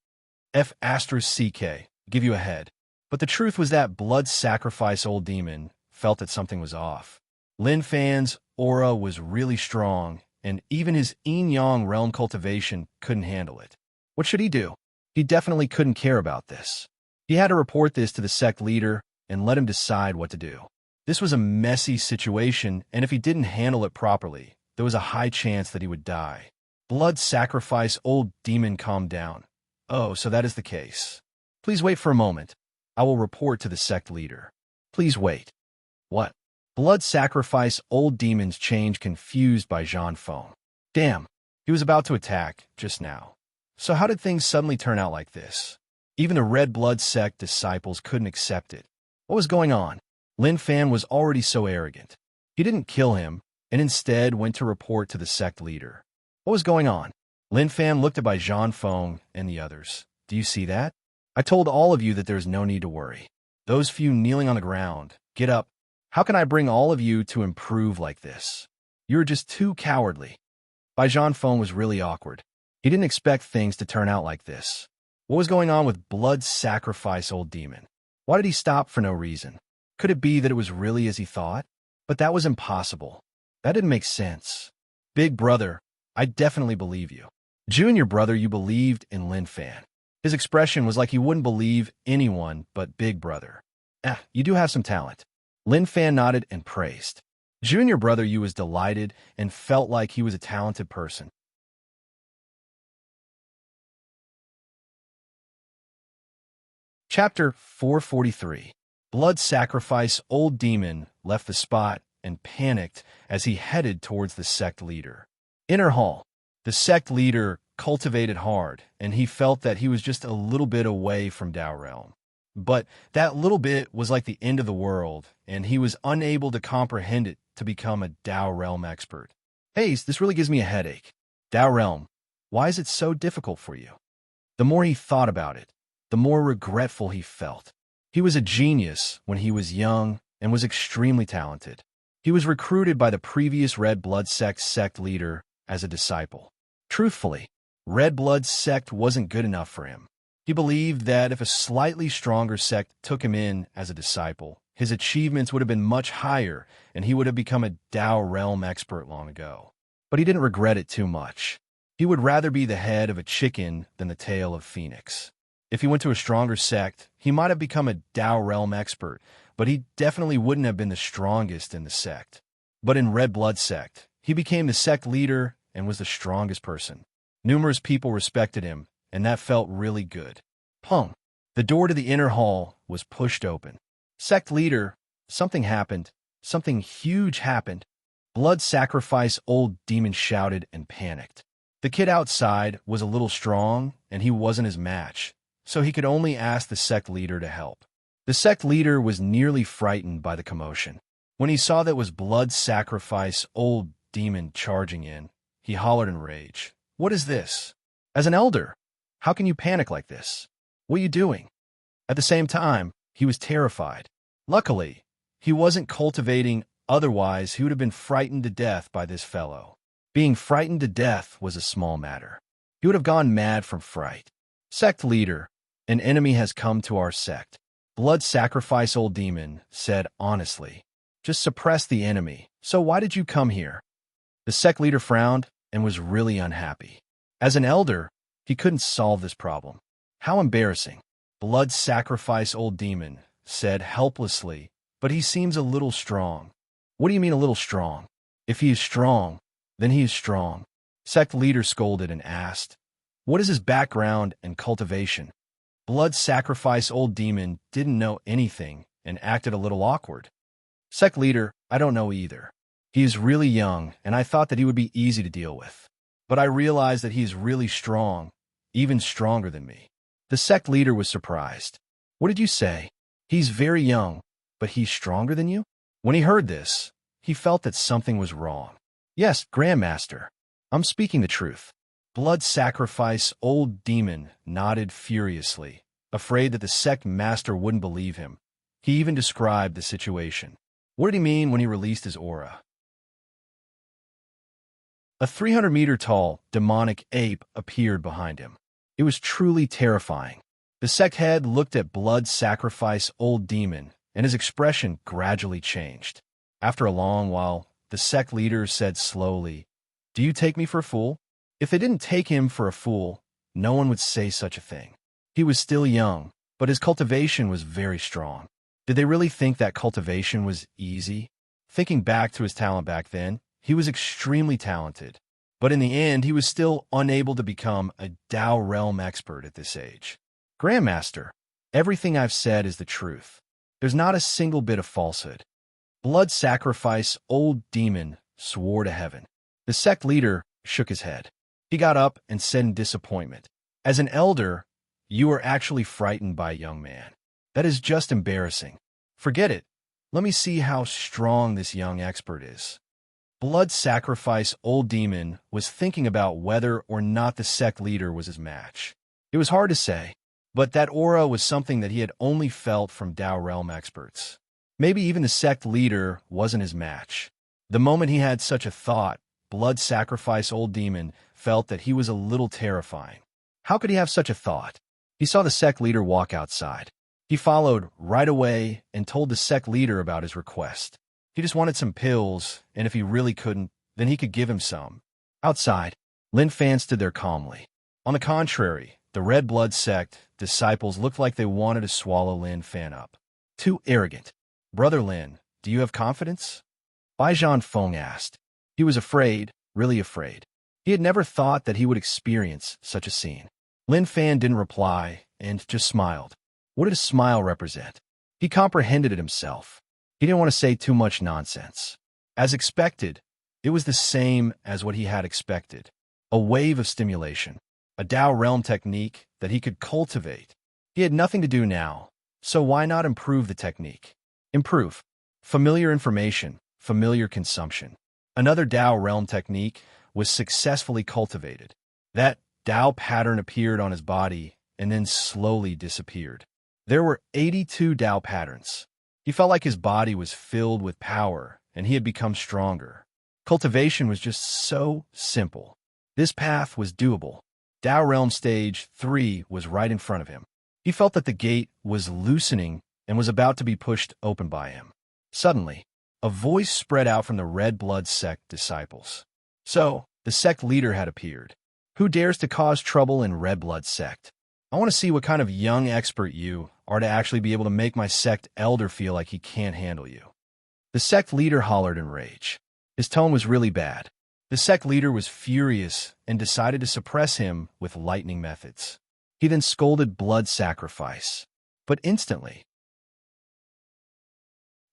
*CK, give you a head. But the truth was that blood sacrifice old demon felt that something was off. Lin Fan's aura was really strong, and even his Yin-Yang realm cultivation couldn't handle it. What should he do? He definitely couldn't care about this. He had to report this to the sect leader and let him decide what to do. This was a messy situation, and if he didn't handle it properly, there was a high chance that he would die. Blood sacrifice old demon calmed down. Oh, so that is the case. Please wait for a moment. I will report to the sect leader. Please wait. What? Blood sacrifice old demons change confused by Zhanfeng. Damn, he was about to attack just now. So how did things suddenly turn out like this? Even the red blood sect disciples couldn't accept it. What was going on? Lin Fan was already so arrogant. He didn't kill him, and instead went to report to the sect leader. What was going on? Lin Fan looked at Bai Zhanfeng and the others. Do you see that? I told all of you that there's no need to worry. Those few kneeling on the ground, get up. How can I bring all of you to improve like this? You're just too cowardly. Bai Zhanfeng was really awkward. He didn't expect things to turn out like this. What was going on with blood sacrifice old demon? Why did he stop for no reason? Could it be that it was really as he thought? But that was impossible. That didn't make sense. Big brother, I definitely believe you. Junior brother, you believed in Lin Fan. His expression was like he wouldn't believe anyone but big brother. You do have some talent. Lin Fan nodded and praised. Junior brother, you was delighted and felt like he was a talented person. Chapter 443. Blood sacrifice old demon left the spot and panicked as he headed towards the sect leader. Inner hall. The sect leader cultivated hard, and he felt that he was just a little bit away from Dao Realm. But that little bit was like the end of the world, and he was unable to comprehend it to become a Dao Realm expert. Hey, this really gives me a headache. Dao Realm, why is it so difficult for you? The more he thought about it, the more regretful he felt. He was a genius when he was young and was extremely talented. He was recruited by the previous Red Blood sect leader as a disciple. Truthfully, Red Blood sect wasn't good enough for him. He believed that if a slightly stronger sect took him in as a disciple, his achievements would have been much higher and he would have become a Tao realm expert long ago. But he didn't regret it too much. He would rather be the head of a chicken than the tail of Phoenix. If he went to a stronger sect, he might have become a Tao realm expert, but he definitely wouldn't have been the strongest in the sect. But in Red Blood sect, he became the sect leader and was the strongest person. Numerous people respected him, and that felt really good. Pung! The door to the inner hall was pushed open. Sect leader, something happened. Something huge happened. Blood sacrifice old demon shouted and panicked. The kid outside was a little strong, and he wasn't his match, so he could only ask the sect leader to help. The sect leader was nearly frightened by the commotion. When he saw that it was blood sacrifice old demon charging in, he hollered in rage. What is this? As an elder, how can you panic like this? What are you doing? At the same time, he was terrified. Luckily, he wasn't cultivating, otherwise he would have been frightened to death by this fellow. Being frightened to death was a small matter. He would have gone mad from fright. Sect leader, an enemy has come to our sect. Blood sacrifice old demon said honestly. Just suppress the enemy. So why did you come here? The sect leader frowned and was really unhappy. As an elder, he couldn't solve this problem. How embarrassing. Blood sacrifice old demon said helplessly, but he seems a little strong. What do you mean a little strong? If he is strong, then he is strong. Sect leader scolded and asked, what is his background and cultivation? Blood sacrifice old demon didn't know anything and acted a little awkward. Sect leader, I don't know either. He is really young, and I thought that he would be easy to deal with. But I realized that he is really strong, even stronger than me. The sect leader was surprised. What did you say? He's very young, but he's stronger than you? When he heard this, he felt that something was wrong. Yes, Grandmaster. I'm speaking the truth. Blood sacrifice old demon nodded furiously, afraid that the sect master wouldn't believe him. He even described the situation. What did he mean when he released his aura? A 300-meter-tall, demonic ape appeared behind him. It was truly terrifying. The sect head looked at blood sacrifice old demon, and his expression gradually changed. After a long while, the sect leader said slowly, do you take me for a fool? If they didn't take him for a fool, no one would say such a thing. He was still young, but his cultivation was very strong. Did they really think that cultivation was easy? Thinking back to his talent back then, he was extremely talented. But in the end, he was still unable to become a Tao realm expert at this age. Grandmaster, everything I've said is the truth. There's not a single bit of falsehood. Blood sacrifice old demon swore to heaven. The sect leader shook his head. He got up and said in disappointment, as an elder, you are actually frightened by a young man. That is just embarrassing. Forget it. Let me see how strong this young expert is. Blood sacrifice old demon was thinking about whether or not the sect leader was his match. It was hard to say, but that aura was something that he had only felt from Tao realm experts. Maybe even the sect leader wasn't his match. The moment he had such a thought, blood sacrifice old demon felt that he was a little terrifying. How could he have such a thought? He saw the sect leader walk outside. He followed right away and told the sect leader about his request. He just wanted some pills, and if he really couldn't, then he could give him some. Outside, Lin Fan stood there calmly. On the contrary, the Red Blood sect disciples looked like they wanted to swallow Lin Fan up. Too arrogant. Brother Lin, do you have confidence? Bai Zhan Feng asked. He was afraid, really afraid. He had never thought that he would experience such a scene. Lin Fan didn't reply and just smiled. What did a smile represent? He comprehended it himself. He didn't want to say too much nonsense. As expected, it was the same as what he had expected. A wave of stimulation. A Tao realm technique that he could cultivate. He had nothing to do now, so why not improve the technique? Improve. Familiar information, familiar consumption. Another Tao realm technique was successfully cultivated. That Tao pattern appeared on his body and then slowly disappeared. There were 82 Tao patterns. He felt like his body was filled with power and he had become stronger. Cultivation was just so simple. This path was doable. Tao Realm Stage 3 was right in front of him. He felt that the gate was loosening and was about to be pushed open by him. Suddenly, a voice spread out from the Red Blood Sect disciples. So, the sect leader had appeared. Who dares to cause trouble in Red Blood Sect? I want to see what kind of young expert you are to actually be able to make my sect elder feel like he can't handle you. The sect leader hollered in rage. His tone was really bad. The sect leader was furious and decided to suppress him with lightning methods. He then scolded blood sacrifice. But instantly,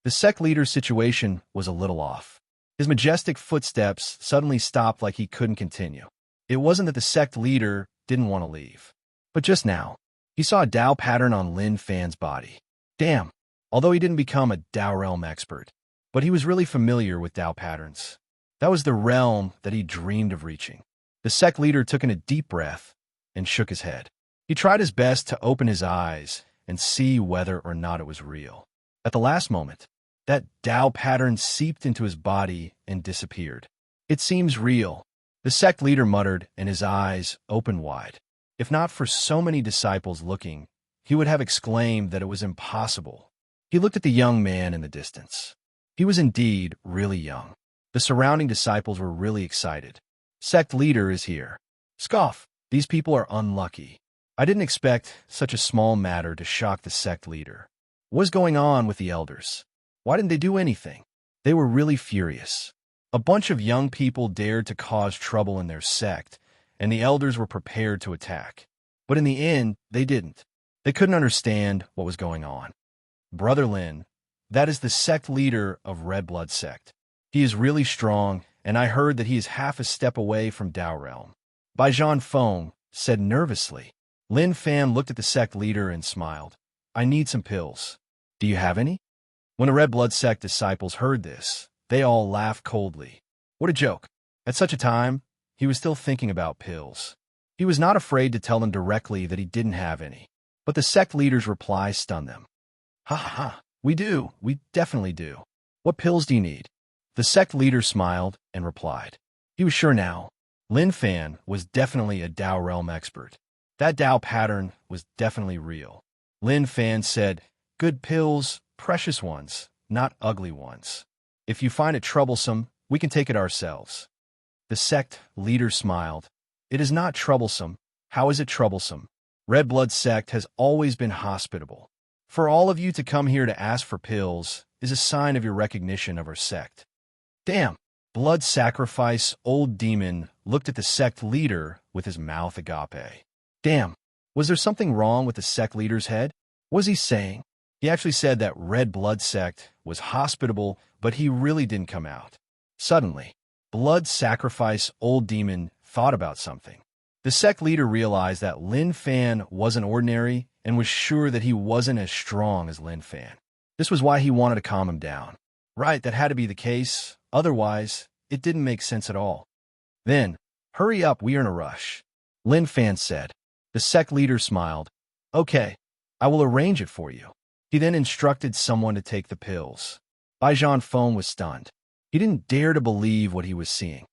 the sect leader's situation was a little off. His majestic footsteps suddenly stopped like he couldn't continue. It wasn't that the sect leader didn't want to leave. But just now, he saw a Tao pattern on Lin Fan's body. Damn, although he didn't become a Tao realm expert, but he was really familiar with Tao patterns. That was the realm that he dreamed of reaching. The sect leader took in a deep breath and shook his head. He tried his best to open his eyes and see whether or not it was real. At the last moment, that Tao pattern seeped into his body and disappeared. It seems real, the sect leader muttered, and his eyes opened wide. If not for so many disciples looking, he would have exclaimed that it was impossible. He looked at the young man in the distance. He was indeed really young. The surrounding disciples were really excited. Sect leader is here. Scoff, these people are unlucky. I didn't expect such a small matter to shock the sect leader. What was going on with the elders? Why didn't they do anything? They were really furious. A bunch of young people dared to cause trouble in their sect, and the elders were prepared to attack. But in the end, they didn't. They couldn't understand what was going on. Brother Lin, that is the sect leader of Red Blood Sect. He is really strong, and I heard that he is half a step away from Tao Realm. Bai Zhan Feng said nervously. Lin Fan looked at the sect leader and smiled. I need some pills. Do you have any? When the Red Blood Sect disciples heard this, they all laughed coldly. What a joke. At such a time, he was still thinking about pills. He was not afraid to tell them directly that he didn't have any. But the sect leader's reply stunned them. Ha ha ha, we do. We definitely do. What pills do you need? The sect leader smiled and replied. He was sure now. Lin Fan was definitely a Tao realm expert. That Tao pattern was definitely real. Lin Fan said, good pills, precious ones, not ugly ones. If you find it troublesome, we can take it ourselves. The sect leader smiled. It is not troublesome. How is it troublesome? Red Blood Sect has always been hospitable. For all of you to come here to ask for pills is a sign of your recognition of our sect. Damn! Blood Sacrifice Old Demon looked at the sect leader with his mouth agape. Damn! Was there something wrong with the sect leader's head? What was he saying? He actually said that Red Blood Sect was hospitable, but he really didn't come out. Suddenly, Blood Sacrifice Old Demon thought about something. The sect leader realized that Lin Fan wasn't ordinary and was sure that he wasn't as strong as Lin Fan. This was why he wanted to calm him down. Right, that had to be the case. Otherwise, it didn't make sense at all. Then, hurry up, we are in a rush. Lin Fan said. The sect leader smiled. Okay, I will arrange it for you. He then instructed someone to take the pills. Bai Zhan Feng was stunned. He didn't dare to believe what he was seeing.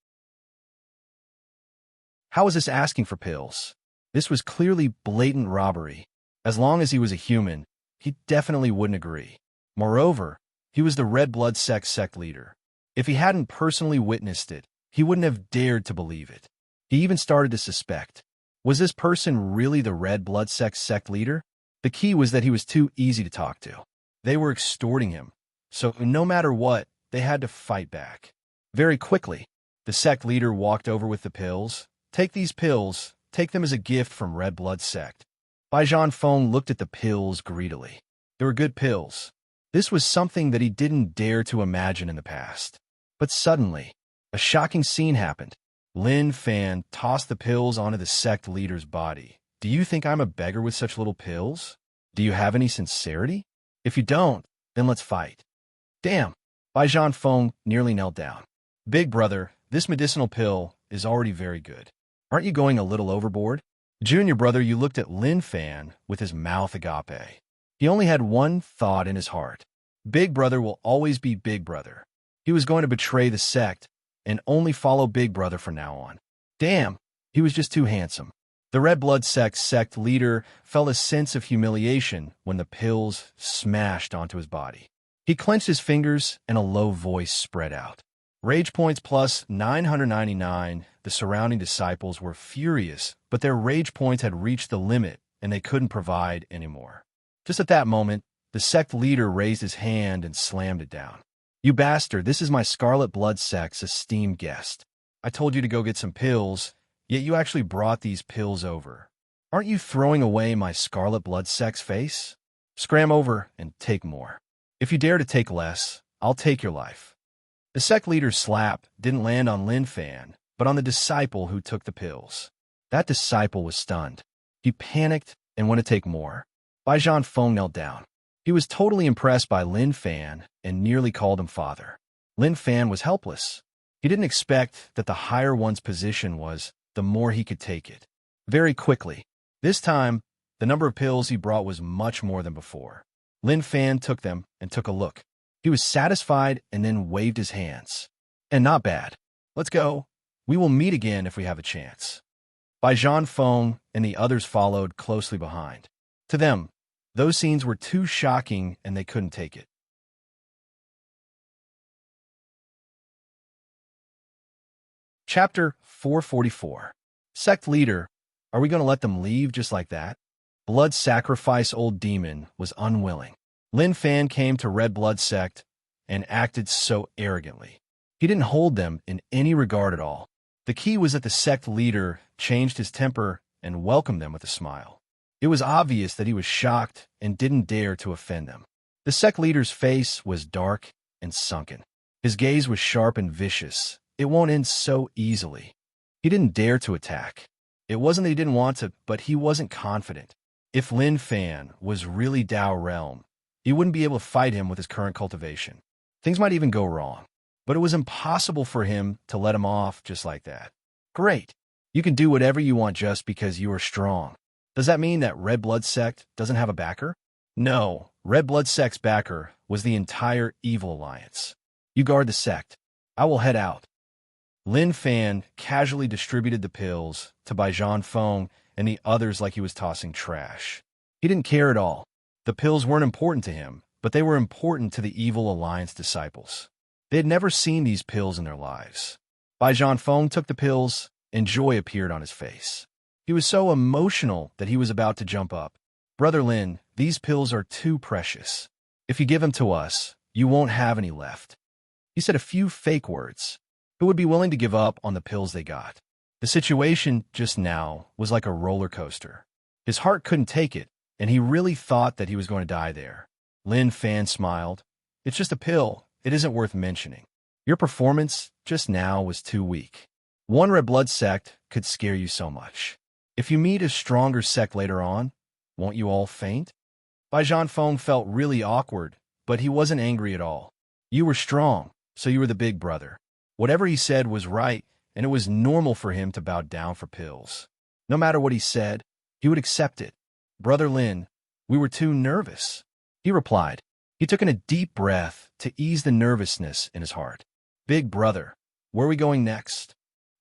How was this asking for pills? This was clearly blatant robbery. As long as he was a human, he definitely wouldn't agree. Moreover, he was the Red Blood sect leader. If he hadn't personally witnessed it, he wouldn't have dared to believe it. He even started to suspect. Was this person really the Red Blood sect leader? The key was that he was too easy to talk to. They were extorting him, so no matter what, they had to fight back. Very quickly, the sect leader walked over with the pills. Take these pills, take them as a gift from Red Blood Sect. Bai Zhan Feng looked at the pills greedily. They were good pills. This was something that he didn't dare to imagine in the past. But suddenly, a shocking scene happened. Lin Fan tossed the pills onto the sect leader's body. Do you think I'm a beggar with such little pills? Do you have any sincerity? If you don't, then let's fight. Damn! Bai Zhan Feng nearly knelt down. Big brother, this medicinal pill is already very good. Aren't you going a little overboard? Junior brother, you looked at Lin Fan with his mouth agape. He only had one thought in his heart. Big brother will always be big brother. He was going to betray the sect and only follow Big Brother from now on. Damn, he was just too handsome. The Red Blood sect leader felt a sense of humiliation when the pills smashed onto his body. He clenched his fingers and a low voice spread out. Rage points plus 999. The surrounding disciples were furious, but their rage points had reached the limit and they couldn't provide anymore. Just at that moment, the sect leader raised his hand and slammed it down. You bastard, this is my Scarlet Blood sect's esteemed guest. I told you to go get some pills, yet you actually brought these pills over. Aren't you throwing away my Scarlet Blood sect's face? Scram over and take more. If you dare to take less, I'll take your life. The sect leader's slap didn't land on Lin Fan, but on the disciple who took the pills. That disciple was stunned. He panicked and went to take more. Bai Zhanfeng knelt down. He was totally impressed by Lin Fan and nearly called him father. Lin Fan was helpless. He didn't expect that the higher one's position was, the more he could take it. Very quickly. This time, the number of pills he brought was much more than before. Lin Fan took them and took a look. He was satisfied and then waved his hands. And not bad. Let's go. We will meet again if we have a chance. Bai Zhanfeng and the others followed closely behind. To them, those scenes were too shocking and they couldn't take it. Chapter 444. Sect Leader, are we going to let them leave just like that? Blood Sacrifice Old Demon was unwilling. Lin Fan came to Red Blood Sect and acted so arrogantly. He didn't hold them in any regard at all. The key was that the sect leader changed his temper and welcomed them with a smile. It was obvious that he was shocked and didn't dare to offend them. The sect leader's face was dark and sunken. His gaze was sharp and vicious. It won't end so easily. He didn't dare to attack. It wasn't that he didn't want to, but he wasn't confident. If Lin Fan was really Dao Realm, he wouldn't be able to fight him with his current cultivation. Things might even go wrong, but it was impossible for him to let him off just like that. Great. You can do whatever you want just because you are strong. Does that mean that Red Blood Sect doesn't have a backer? No, Red Blood Sect's backer was the entire Evil Alliance. You guard the sect. I will head out. Lin Fan casually distributed the pills to Bai Zhanfeng and the others like he was tossing trash. He didn't care at all. The pills weren't important to him, but they were important to the Evil Alliance disciples. They had never seen these pills in their lives. Bai Zhanfeng took the pills, and joy appeared on his face. He was so emotional that he was about to jump up. Brother Lin, these pills are too precious. If you give them to us, you won't have any left. He said a few fake words. Who would be willing to give up on the pills they got? The situation just now was like a roller coaster. His heart couldn't take it, and he really thought that he was going to die there. Lin Fan smiled. It's just a pill. It isn't worth mentioning. Your performance just now was too weak. One Red Blood sect could scare you so much. If you meet a stronger sect later on, won't you all faint? Bai Zhanfeng felt really awkward, but he wasn't angry at all. You were strong, so you were the big brother. Whatever he said was right, and it was normal for him to bow down for pills. No matter what he said, he would accept it. Brother Lin, we were too nervous. He replied. He took in a deep breath to ease the nervousness in his heart. Big brother, where are we going next?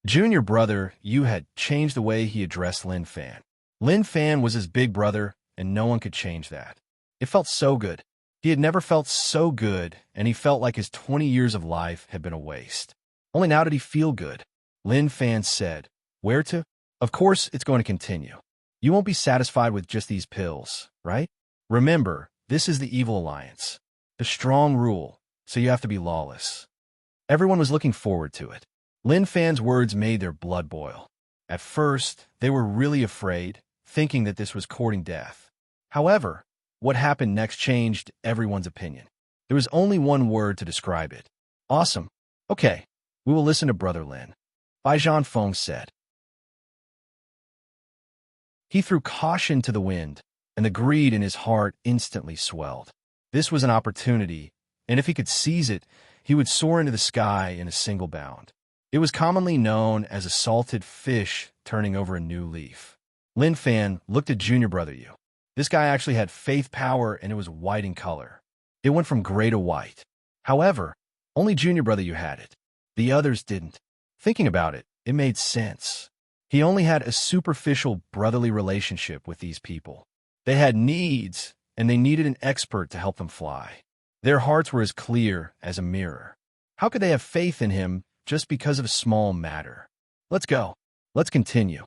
Junior brother, you had changed the way he addressed Lin Fan. Lin Fan was his big brother, and no one could change that. It felt so good. He had never felt so good, and he felt like his 20 years of life had been a waste. Only now did he feel good. Lin Fan said, where to? Of course, it's going to continue. You won't be satisfied with just these pills, right? Remember, this is the Evil Alliance. The strong rule, so you have to be lawless. Everyone was looking forward to it. Lin Fan's words made their blood boil. At first, they were really afraid, thinking that this was courting death. However, what happened next changed everyone's opinion. There was only one word to describe it. Awesome. Okay, we will listen to Brother Lin. Bai Zhanfeng said. He threw caution to the wind, and the greed in his heart instantly swelled. This was an opportunity, and if he could seize it, he would soar into the sky in a single bound. It was commonly known as a salted fish turning over a new leaf. Lin Fan looked at Junior Brother Yu. This guy actually had faith power, and it was white in color. It went from gray to white. However, Only junior brother you had it. The others didn't. Thinking about it, it made sense. He only had a superficial brotherly relationship with these people. They had needs, and they needed an expert to help them fly. Their hearts were as clear as a mirror. How could they have faith in him just because of a small matter? Let's go. Let's continue.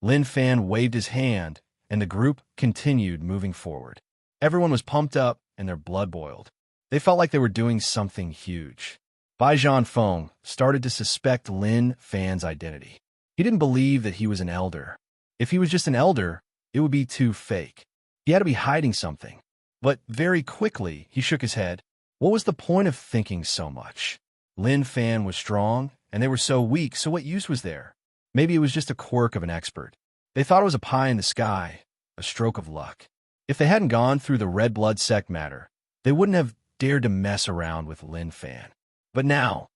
Lin Fan waved his hand, and the group continued moving forward. Everyone was pumped up, and their blood boiled. They felt like they were doing something huge. Bai Zhanfeng started to suspect Lin Fan's identity. He didn't believe that he was an elder. If he was just an elder, it would be too fake. He had to be hiding something. But very quickly, he shook his head. What was the point of thinking so much? Lin Fan was strong, and they were so weak, so what use was there? Maybe it was just a quirk of an expert. They thought it was a pie in the sky, a stroke of luck. If they hadn't gone through the red blood sect matter, they wouldn't have dared to mess around with Lin Fan. But now,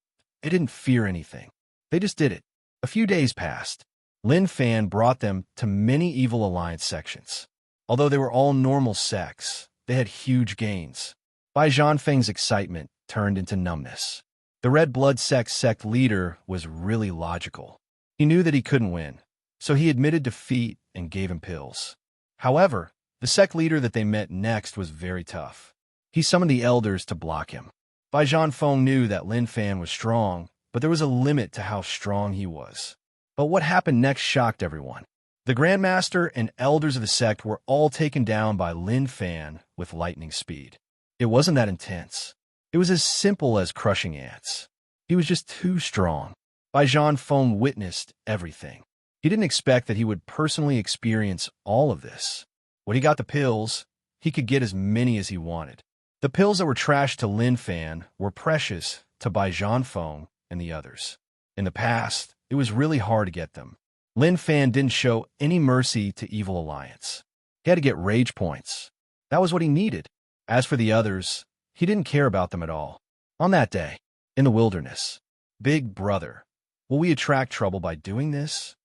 they didn't fear anything. They just did it. A few days passed. Lin Fan brought them to many evil alliance sections. Although they were all normal sects, they had huge gains. Bai Zhanfeng's excitement turned into numbness. The red blood sect leader was really logical. He knew that he couldn't win, so he admitted defeat and gave him pills. However, the sect leader that they met next was very tough. He summoned the elders to block him. Bai Zhanfeng knew that Lin Fan was strong, but there was a limit to how strong he was. But what happened next shocked everyone. The Grandmaster and elders of the sect were all taken down by Lin Fan with lightning speed. It wasn't that intense. It was as simple as crushing ants. He was just too strong. Bai Zhanfeng witnessed everything. He didn't expect that he would personally experience all of this. When he got the pills, he could get as many as he wanted. The pills that were trashed to Lin Fan were precious to Bai Zhanfeng and the others. In the past, it was really hard to get them. Lin Fan didn't show any mercy to Evil Alliance. He had to get rage points. That was what he needed. As for the others, he didn't care about them at all. On that day, in the wilderness, Big Brother, will we attract trouble by doing this?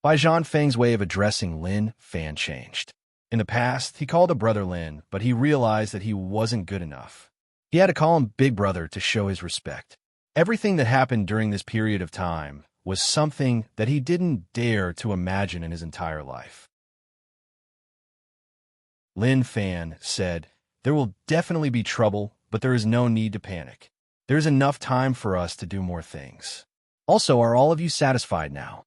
Bai Zhanfeng's way of addressing Lin Fan changed. In the past, he called a brother Lin, but he realized that he wasn't good enough. He had to call him Big Brother to show his respect. Everything that happened during this period of time was something that he didn't dare to imagine in his entire life. Lin Fan said, "There will definitely be trouble, but there is no need to panic. There is enough time for us to do more things. Also, are all of you satisfied now?"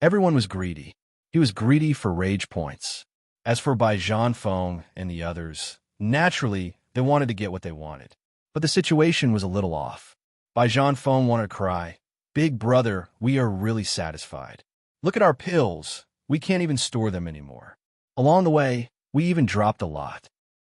Everyone was greedy. He was greedy for rage points. As for Bai Zhanfeng and the others, naturally, they wanted to get what they wanted. But the situation was a little off. Bai Zhanfeng wanted to cry, "Big Brother, we are really satisfied. Look at our pills. We can't even store them anymore. Along the way, we even dropped a lot."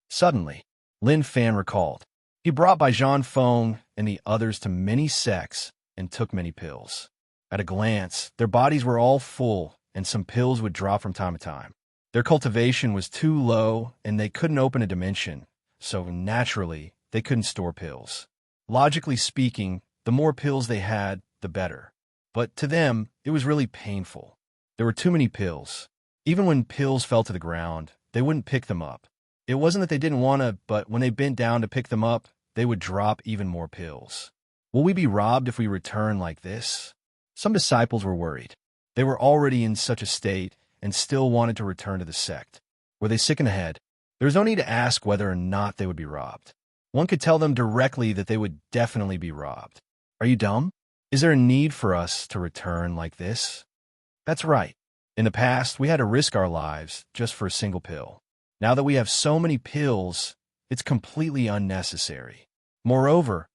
Suddenly, Lin Fan recalled. He brought Bai Zhanfeng and the others to many sects and took many pills. At a glance, their bodies were all full, and some pills would drop from time to time. Their cultivation was too low, and they couldn't open a dimension, so naturally, they couldn't store pills. Logically speaking, the more pills they had, the better. But to them, it was really painful. There were too many pills. Even when pills fell to the ground, they wouldn't pick them up. It wasn't that they didn't want to, but when they bent down to pick them up, they would drop even more pills. Will we be robbed if we return like this? Some disciples were worried. They were already in such a state and still wanted to return to the sect. Were they sick in the head? There was no need to ask whether or not they would be robbed. One could tell them directly that they would definitely be robbed. Are you dumb? Is there a need for us to return like this? That's right. In the past, we had to risk our lives just for a single pill. Now that we have so many pills, it's completely unnecessary. Moreover,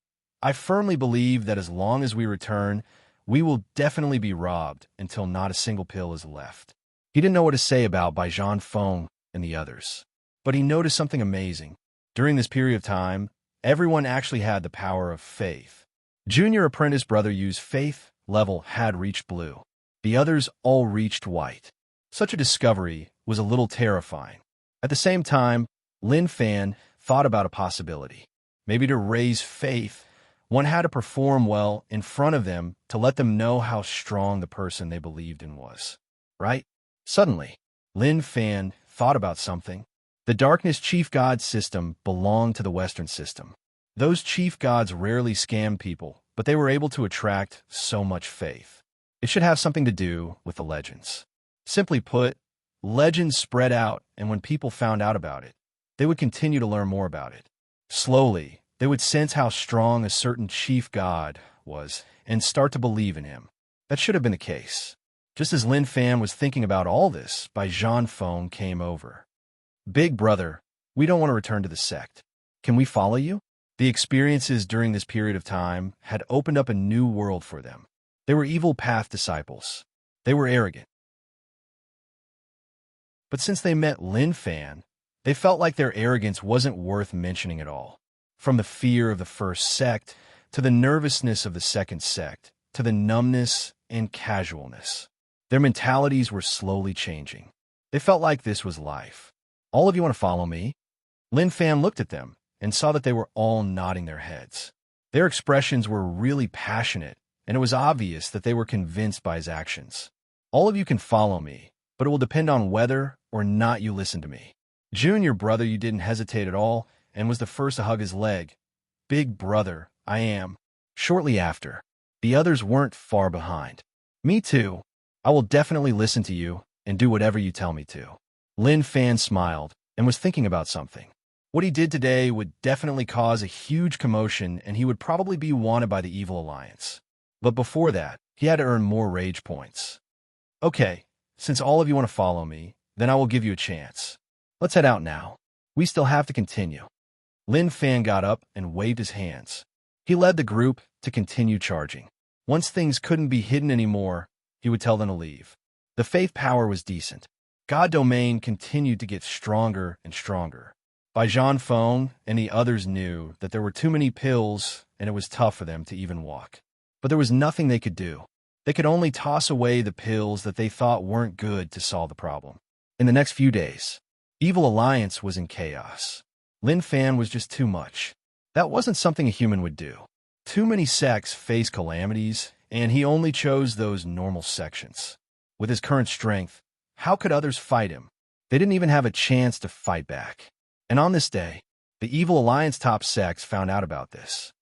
I firmly believe that as long as we return, we will definitely be robbed until not a single pill is left. He didn't know what to say about Bai Zhanfeng and the others. But he noticed something amazing. During this period of time, everyone actually had the power of faith. Junior apprentice brother Yu's faith level had reached blue. The others all reached white. Such a discovery was a little terrifying. At the same time, Lin Fan thought about a possibility. Maybe to raise faith, one had to perform well in front of them to let them know how strong the person they believed in was. Right? Suddenly, Lin Fan thought about something. The Darkness Chief God system belonged to the Western system. Those chief gods rarely scammed people, but they were able to attract so much faith. It should have something to do with the legends. Simply put, legends spread out, and when people found out about it, they would continue to learn more about it. Slowly, they would sense how strong a certain chief god was and start to believe in him. That should have been the case. Just as Lin Fan was thinking about all this, Bai Zhan phone came over. Big brother, we don't want to return to the sect. Can we follow you? The experiences during this period of time had opened up a new world for them. They were evil path disciples. They were arrogant. But since they met Lin Fan, they felt like their arrogance wasn't worth mentioning at all. From the fear of the first sect, to the nervousness of the second sect, to the numbness and casualness. Their mentalities were slowly changing. They felt like this was life. All of you want to follow me? Lin Fan looked at them and saw that they were all nodding their heads. Their expressions were really passionate, and it was obvious that they were convinced by his actions. All of you can follow me, but it will depend on whether or not you listen to me. Jun, your brother, you didn't hesitate at all, and was the first to hug his leg. Big brother, I am. Shortly after, the others weren't far behind. Me too. I will definitely listen to you and do whatever you tell me to. Lin Fan smiled and was thinking about something. What he did today would definitely cause a huge commotion, and he would probably be wanted by the Evil Alliance. But before that, he had to earn more rage points. Okay, since all of you want to follow me, then I will give you a chance. Let's head out now. We still have to continue. Lin Fan got up and waved his hands. He led the group to continue charging. Once things couldn't be hidden anymore, he would tell them to leave. The faith power was decent. God Domain continued to get stronger and stronger. Bai Zhan Feng and the others knew that there were too many pills and it was tough for them to even walk. But there was nothing they could do. They could only toss away the pills that they thought weren't good to solve the problem. In the next few days, Evil Alliance was in chaos. Lin Fan was just too much. That wasn't something a human would do. Too many sects face calamities, and he only chose those normal sections. With his current strength, how could others fight him? They didn't even have a chance to fight back. And on this day, the Evil Alliance top sects found out about this.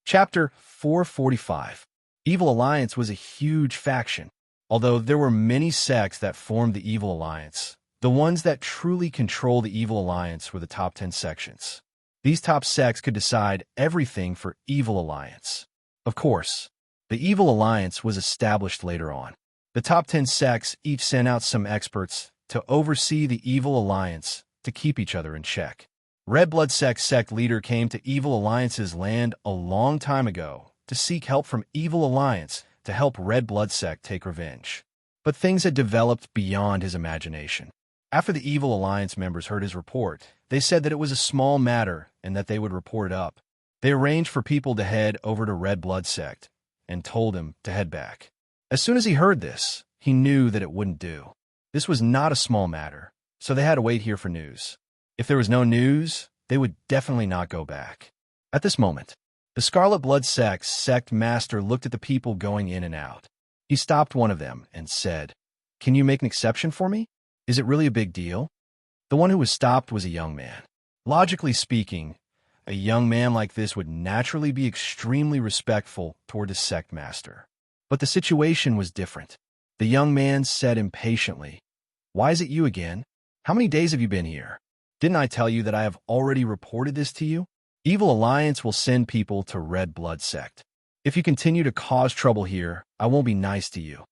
Chapter 445. Evil Alliance was a huge faction. Although there were many sects that formed the Evil Alliance, the ones that truly control the Evil Alliance were the top 10 sections. These top sects could decide everything for Evil Alliance. Of course, the Evil Alliance was established later on. The top 10 sects each sent out some experts to oversee the Evil Alliance to keep each other in check. Red Blood sect leader came to Evil Alliance's land a long time ago to seek help from Evil Alliance to help Red Blood sect take revenge. But things had developed beyond his imagination. After the Evil Alliance members heard his report, they said that it was a small matter and that they would report it up. They arranged for people to head over to Red Blood sect and told him to head back. As soon as he heard this, he knew that it wouldn't do. This was not a small matter, so they had to wait here for news. If there was no news, they would definitely not go back. At this moment, the Scarlet Blood sect master looked at the people going in and out. He stopped one of them and said, "Can you make an exception for me? Is it really a big deal?" The one who was stopped was a young man. Logically speaking, a young man like this would naturally be extremely respectful toward his sect master. But the situation was different. The young man said impatiently, "Why is it you again? How many days have you been here? Didn't I tell you that I have already reported this to you? Evil Alliance will send people to Red Blood sect. If you continue to cause trouble here, I won't be nice to you."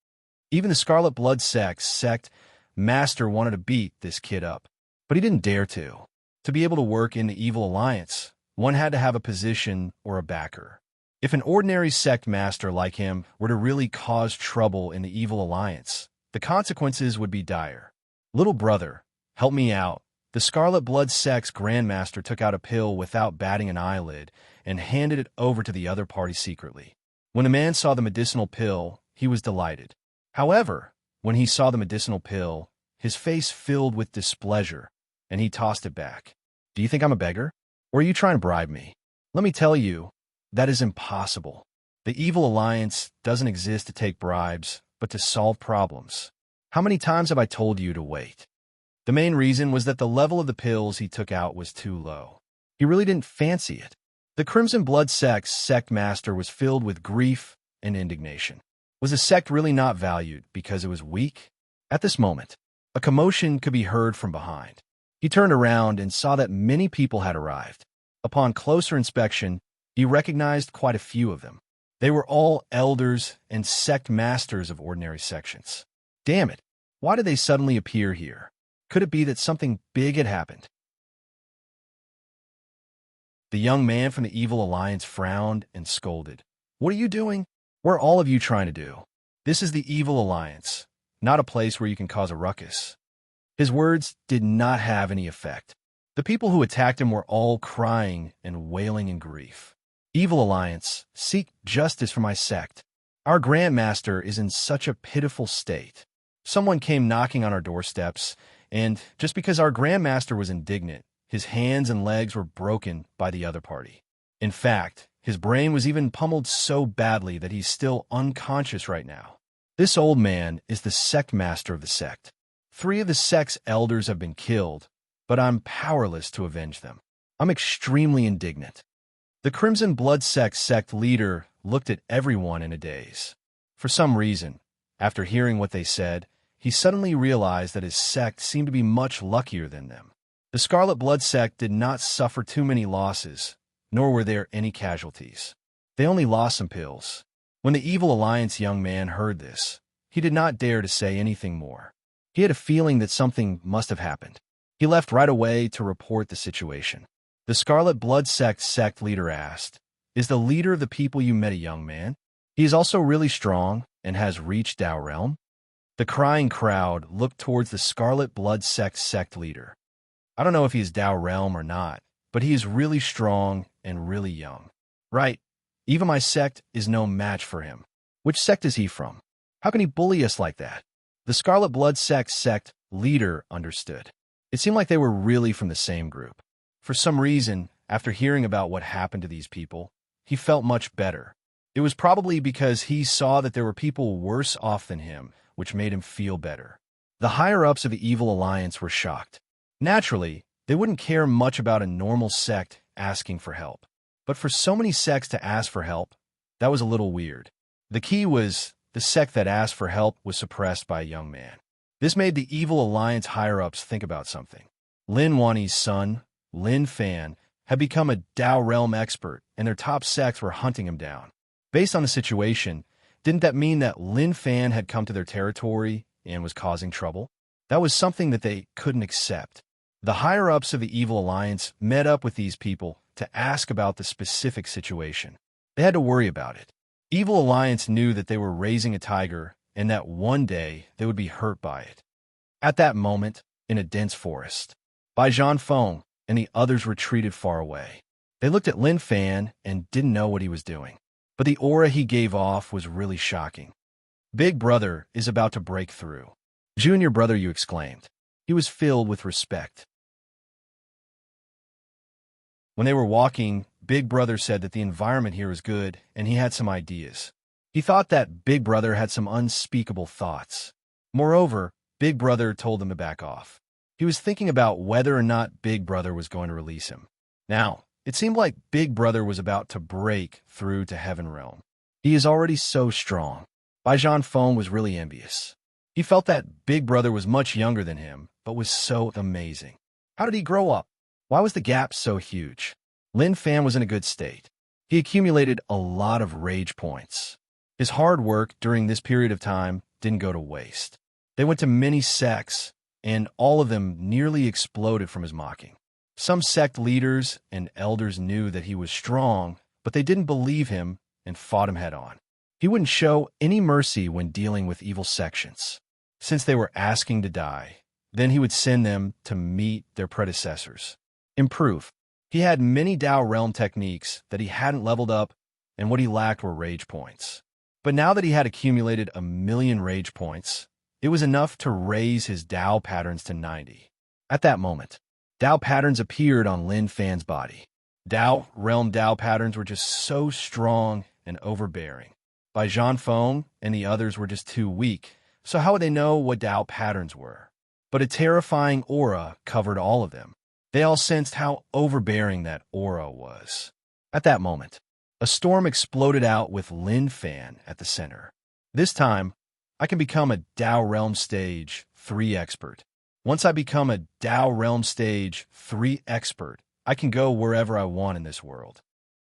Even the Scarlet Blood sect master wanted to beat this kid up, but he didn't dare to. To be able to work in the Evil Alliance, one had to have a position or a backer. If an ordinary sect master like him were to really cause trouble in the Evil Alliance, the consequences would be dire. "Little brother, help me out." The Scarlet Blood sect's grandmaster took out a pill without batting an eyelid and handed it over to the other party secretly. When the man saw the medicinal pill, he was delighted. However, when he saw the medicinal pill, his face filled with displeasure, and he tossed it back. "Do you think I'm a beggar? Or are you trying to bribe me? Let me tell you, that is impossible. The Evil Alliance doesn't exist to take bribes, but to solve problems. How many times have I told you to wait?" The main reason was that the level of the pills he took out was too low. He really didn't fancy it. The Crimson Blood sect master was filled with grief and indignation. Was the sect really not valued because it was weak? At this moment, a commotion could be heard from behind. He turned around and saw that many people had arrived. Upon closer inspection, he recognized quite a few of them. They were all elders and sect masters of ordinary sections. Damn it, why did they suddenly appear here? Could it be that something big had happened? The young man from the Evil Alliance frowned and scolded. What are you doing? What are all of you trying to do? This is the Evil Alliance, not a place where you can cause a ruckus. His words did not have any effect. The people who attacked him were all crying and wailing in grief. Evil Alliance, seek justice for my sect. Our Grand Master is in such a pitiful state. Someone came knocking on our doorsteps, and just because our Grand Master was indignant, his hands and legs were broken by the other party. In fact, his brain was even pummeled so badly that he's still unconscious right now. This old man is the sect master of the sect. 3 of the sect's elders have been killed, but I'm powerless to avenge them. I'm extremely indignant. The Crimson Blood sect leader looked at everyone in a daze. For some reason, after hearing what they said, he suddenly realized that his sect seemed to be much luckier than them. The Scarlet Blood sect did not suffer too many losses, nor were there any casualties. They only lost some pills. When the Evil Alliance young man heard this, he did not dare to say anything more. He had a feeling that something must have happened. He left right away to report the situation. The Scarlet Blood sect leader asked, "Is the leader of the people you met a young man? He is also really strong and has reached Tao Realm?" The crying crowd looked towards the Scarlet Blood sect leader. "I don't know if he is Tao Realm or not, but he is really strong and really young." "Right. Even my sect is no match for him." "Which sect is he from? How can he bully us like that?" The Scarlet Blood sect leader understood. It seemed like they were really from the same group. For some reason, after hearing about what happened to these people, he felt much better. It was probably because he saw that there were people worse off than him, which made him feel better. The higher-ups of the Evil Alliance were shocked. Naturally, they wouldn't care much about a normal sect asking for help. But for so many sects to ask for help, that was a little weird. The key was the sect that asked for help was suppressed by a young man. This made the Evil Alliance higher-ups think about something. Lin Wani's son, Lin Fan, had become a Tao Realm expert, and their top sects were hunting him down. Based on the situation, didn't that mean that Lin Fan had come to their territory and was causing trouble? That was something that they couldn't accept. The higher-ups of the Evil Alliance met up with these people to ask about the specific situation. They had to worry about it. Evil Alliance knew that they were raising a tiger and that one day they would be hurt by it. At that moment, in a dense forest, Bai Zhanfeng and the others retreated far away. They looked at Lin Fan and didn't know what he was doing. But the aura he gave off was really shocking. "Big Brother is about to break through." "Junior brother," you exclaimed. He was filled with respect. When they were walking, Big Brother said that the environment here was good and he had some ideas. He thought that Big Brother had some unspeakable thoughts. Moreover, Big Brother told him to back off. He was thinking about whether or not Big Brother was going to release him. Now, it seemed like Big Brother was about to break through to Heaven Realm. He is already so strong. Bai Zhanfeng was really envious. He felt that Big Brother was much younger than him, but was so amazing. How did he grow up? Why was the gap so huge? Lin Fan was in a good state. He accumulated a lot of rage points. His hard work during this period of time didn't go to waste. They went to many sects, and all of them nearly exploded from his mocking. Some sect leaders and elders knew that he was strong, but they didn't believe him and fought him head-on. He wouldn't show any mercy when dealing with evil sections. Since they were asking to die, then he would send them to meet their predecessors. Improve. He had many Tao Realm techniques that he hadn't leveled up, and what he lacked were rage points. But now that he had accumulated 1,000,000 rage points, it was enough to raise his Tao patterns to 90. At that moment, Tao patterns appeared on Lin Fan's body. Tao Realm Tao patterns were just so strong and overbearing. Bai Zhanfeng and the others were just too weak, so how would they know what Tao patterns were? but a terrifying aura covered all of them. They all sensed how overbearing that aura was. At that moment, a storm exploded out with Lin Fan at the center. This time, I can become a Tao Realm Stage 3 expert. Once I become a Tao Realm Stage 3 expert, I can go wherever I want in this world.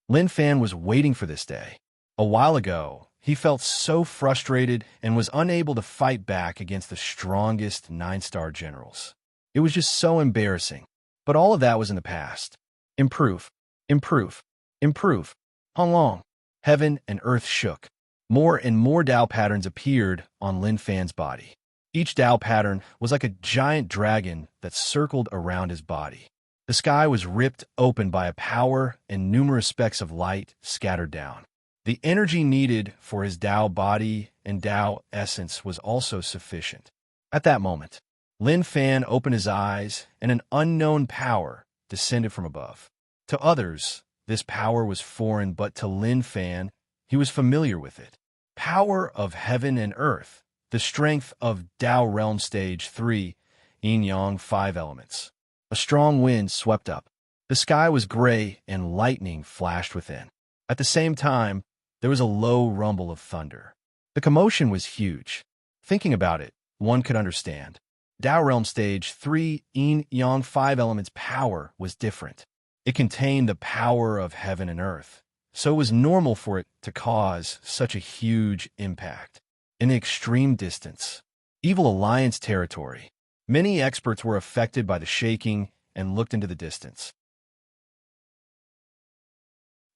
Lin Fan was waiting for this day. A while ago, he felt so frustrated and was unable to fight back against the strongest 9-star generals. It was just so embarrassing. But all of that was in the past. Improve, improve, improve. How long? Heaven and earth shook. More and more Tao patterns appeared on Lin Fan's body. Each Tao pattern was like a giant dragon that circled around his body. The sky was ripped open by a power and numerous specks of light scattered down. The energy needed for his Tao body and Tao essence was also sufficient. At that moment, Lin Fan opened his eyes and an unknown power descended from above. To others, this power was foreign, but to Lin Fan, he was familiar with it. Power of heaven and earth, the strength of Tao Realm Stage 3, Yin-Yang 5 elements. A strong wind swept up. The sky was gray and lightning flashed within. At the same time, there was a low rumble of thunder. The commotion was huge. Thinking about it, one could understand. Tao Realm Stage 3, Yin-Yang 5 elements power was different. It contained the power of heaven and earth, so it was normal for it to cause such a huge impact. In the extreme distance, Evil Alliance territory, many experts were affected by the shaking and looked into the distance.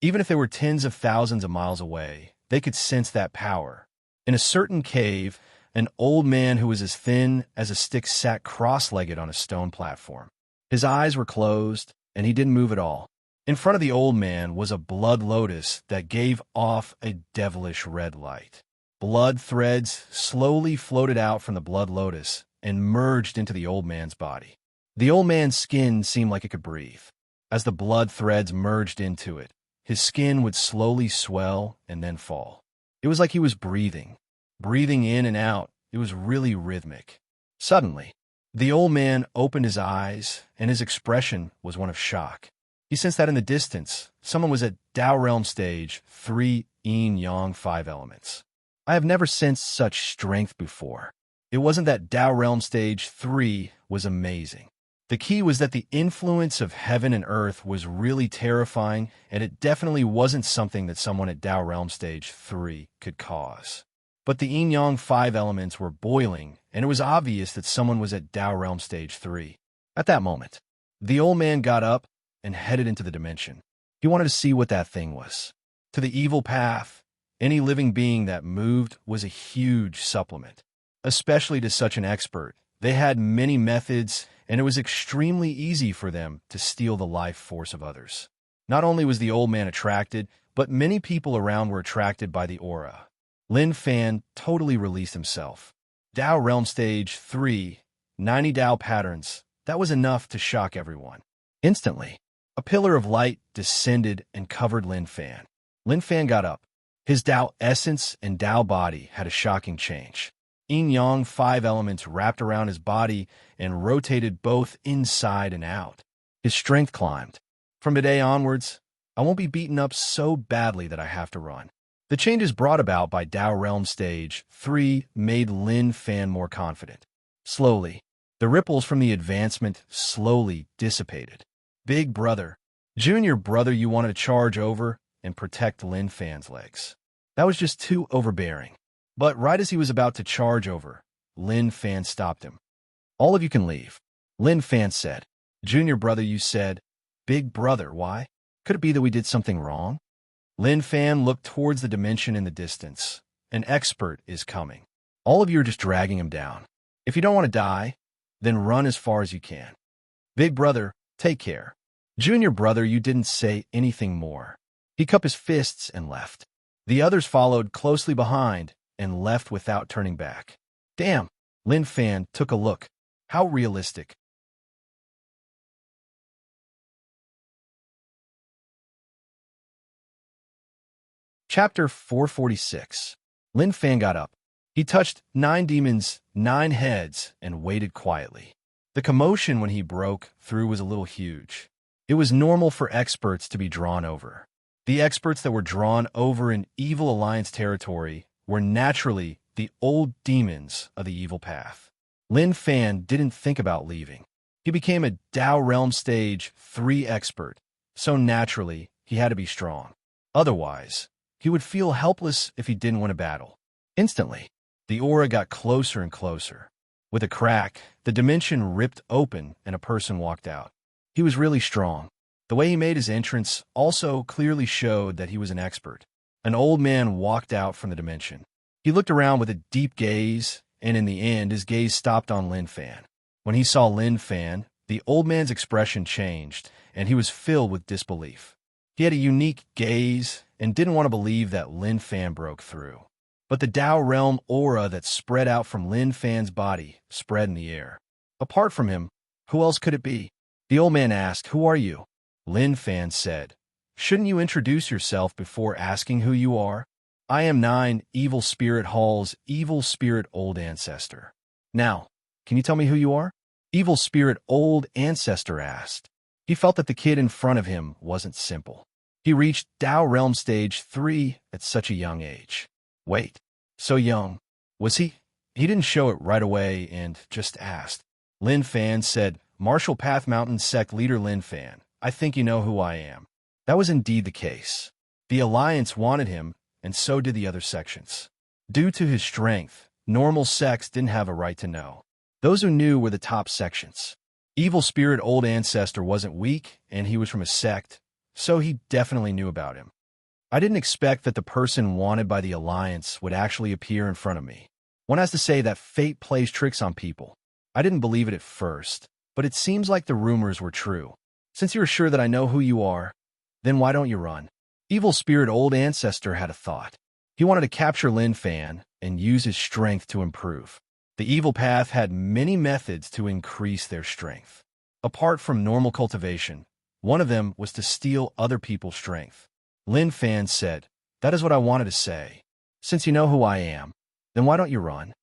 Even if they were tens of thousands of miles away, they could sense that power. In a certain cave, an old man who was as thin as a stick sat cross-legged on a stone platform. His eyes were closed, and he didn't move at all. In front of the old man was a blood lotus that gave off a devilish red light. Blood threads slowly floated out from the blood lotus and merged into the old man's body. The old man's skin seemed like it could breathe. As the blood threads merged into it, his skin would slowly swell and then fall. It was like he was breathing in and out. It was really rhythmic. Suddenly, the old man opened his eyes, and his expression was one of shock. He sensed that in the distance, someone was at Tao Realm Stage 3, Yin-Yang 5 elements. I have never sensed such strength before. It wasn't that Tao Realm Stage 3 was amazing. The key was that the influence of heaven and earth was really terrifying, and it definitely wasn't something that someone at Tao Realm Stage 3 could cause. But the Yin-Yang 5 elements were boiling, and it was obvious that someone was at Tao Realm Stage 3. At that moment, the old man got up and headed into the dimension. He wanted to see what that thing was. To the evil path, any living being that moved was a huge supplement. Especially to such an expert, they had many methods, and it was extremely easy for them to steal the life force of others. Not only was the old man attracted, but many people around were attracted by the aura. Lin Fan totally released himself. Tao Realm Stage 3, 90 Tao patterns, that was enough to shock everyone. Instantly, a pillar of light descended and covered Lin Fan. Lin Fan got up. His Tao essence and Tao body had a shocking change. Yin-Yang 5 elements wrapped around his body and rotated both inside and out. His strength climbed. From today onwards, I won't be beaten up so badly that I have to run. The changes brought about by Tao Realm Stage 3 made Lin Fan more confident. Slowly, the ripples from the advancement slowly dissipated. Big brother, junior brother, you wanted to charge over and protect Lin Fan's legs. That was just too overbearing. But right as he was about to charge over, Lin Fan stopped him. All of you can leave. Lin Fan said. Junior brother, you said. Big brother, why? Could it be that we did something wrong? Lin Fan looked towards the dimension in the distance. An expert is coming. All of you are just dragging him down. If you don't want to die, then run as far as you can. Big brother, take care. Junior brother, you didn't say anything more. He cupped his fists and left. The others followed closely behind and left without turning back. Damn, Lin Fan took a look. How realistic. Chapter 446. Lin Fan got up. He touched 9 demons, 9 heads, and waited quietly. The commotion when he broke through was a little huge. It was normal for experts to be drawn over. The experts that were drawn over in Evil Alliance territory were naturally the old demons of the evil path. Lin Fan didn't think about leaving. He became a Tao Realm Stage 3 expert, so naturally he had to be strong. Otherwise, he would feel helpless if he didn't win a battle. Instantly, the aura got closer and closer. With a crack, the dimension ripped open and a person walked out. He was really strong. The way he made his entrance also clearly showed that he was an expert. An old man walked out from the dimension. He looked around with a deep gaze, and in the end, his gaze stopped on Lin Fan. When he saw Lin Fan, the old man's expression changed, and he was filled with disbelief. He had a unique gaze and didn't want to believe that Lin Fan broke through. But the Tao Realm aura that spread out from Lin Fan's body spread in the air. Apart from him, who else could it be? The old man asked, "Who are you?" Lin Fan said, "Shouldn't you introduce yourself before asking who you are? I am 9 Evil Spirit Hall's Evil Spirit Old Ancestor. Now, can you tell me who you are?" Evil Spirit Old Ancestor asked. He felt that the kid in front of him wasn't simple. He reached Tao Realm Stage 3 at such a young age. Wait, so young? Was he? He didn't show it right away and just asked. Lin Fan said, "Martial Path Mountain Sect Leader Lin Fan, I think you know who I am." That was indeed the case. The Alliance wanted him, and so did the other sections. Due to his strength, normal sects didn't have a right to know. Those who knew were the top sections. Evil Spirit Old Ancestor wasn't weak, and he was from a sect, so he definitely knew about him. I didn't expect that the person wanted by the Alliance would actually appear in front of me. One has to say that fate plays tricks on people. I didn't believe it at first, but it seems like the rumors were true. Since you're sure that I know who you are, then why don't you run? Evil Spirit Old Ancestor had a thought. He wanted to capture Lin Fan and use his strength to improve. The evil path had many methods to increase their strength. Apart from normal cultivation, one of them was to steal other people's strength. Lin Fan said, "That is what I wanted to say. Since you know who I am, then why don't you run?"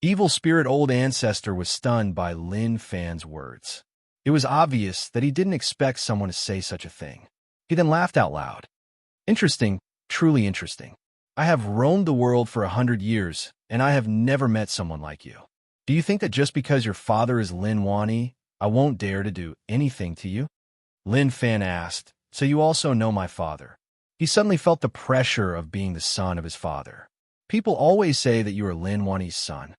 Evil Spirit Old Ancestor was stunned by Lin Fan's words. It was obvious that he didn't expect someone to say such a thing. He then laughed out loud. "Interesting, truly interesting. I have roamed the world for 100 years, and I have never met someone like you. Do you think that just because your father is Lin Wani, I won't dare to do anything to you?" Lin Fan asked, "So you also know my father?" He suddenly felt the pressure of being the son of his father. People always say that you are Lin Wani's son.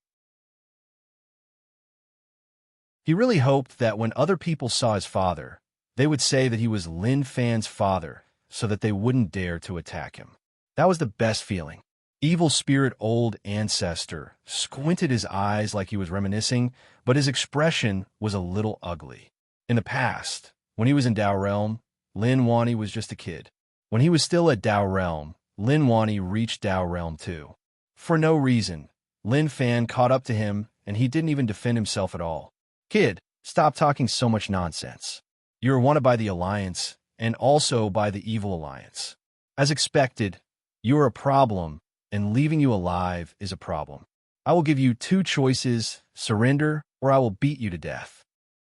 He really hoped that when other people saw his father, they would say that he was Lin Fan's father, so that they wouldn't dare to attack him. That was the best feeling. Evil Spirit Old Ancestor squinted his eyes like he was reminiscing, but his expression was a little ugly. In the past, when he was in Tao Realm, Lin Wani was just a kid. When he was still at Tao Realm, Lin Wani reached Tao Realm too. For no reason, Lin Fan caught up to him, and he didn't even defend himself at all. "Kid, stop talking so much nonsense. You are wanted by the Alliance, and also by the Evil Alliance. As expected, you are a problem, and leaving you alive is a problem. I will give you 2 choices, surrender, or I will beat you to death."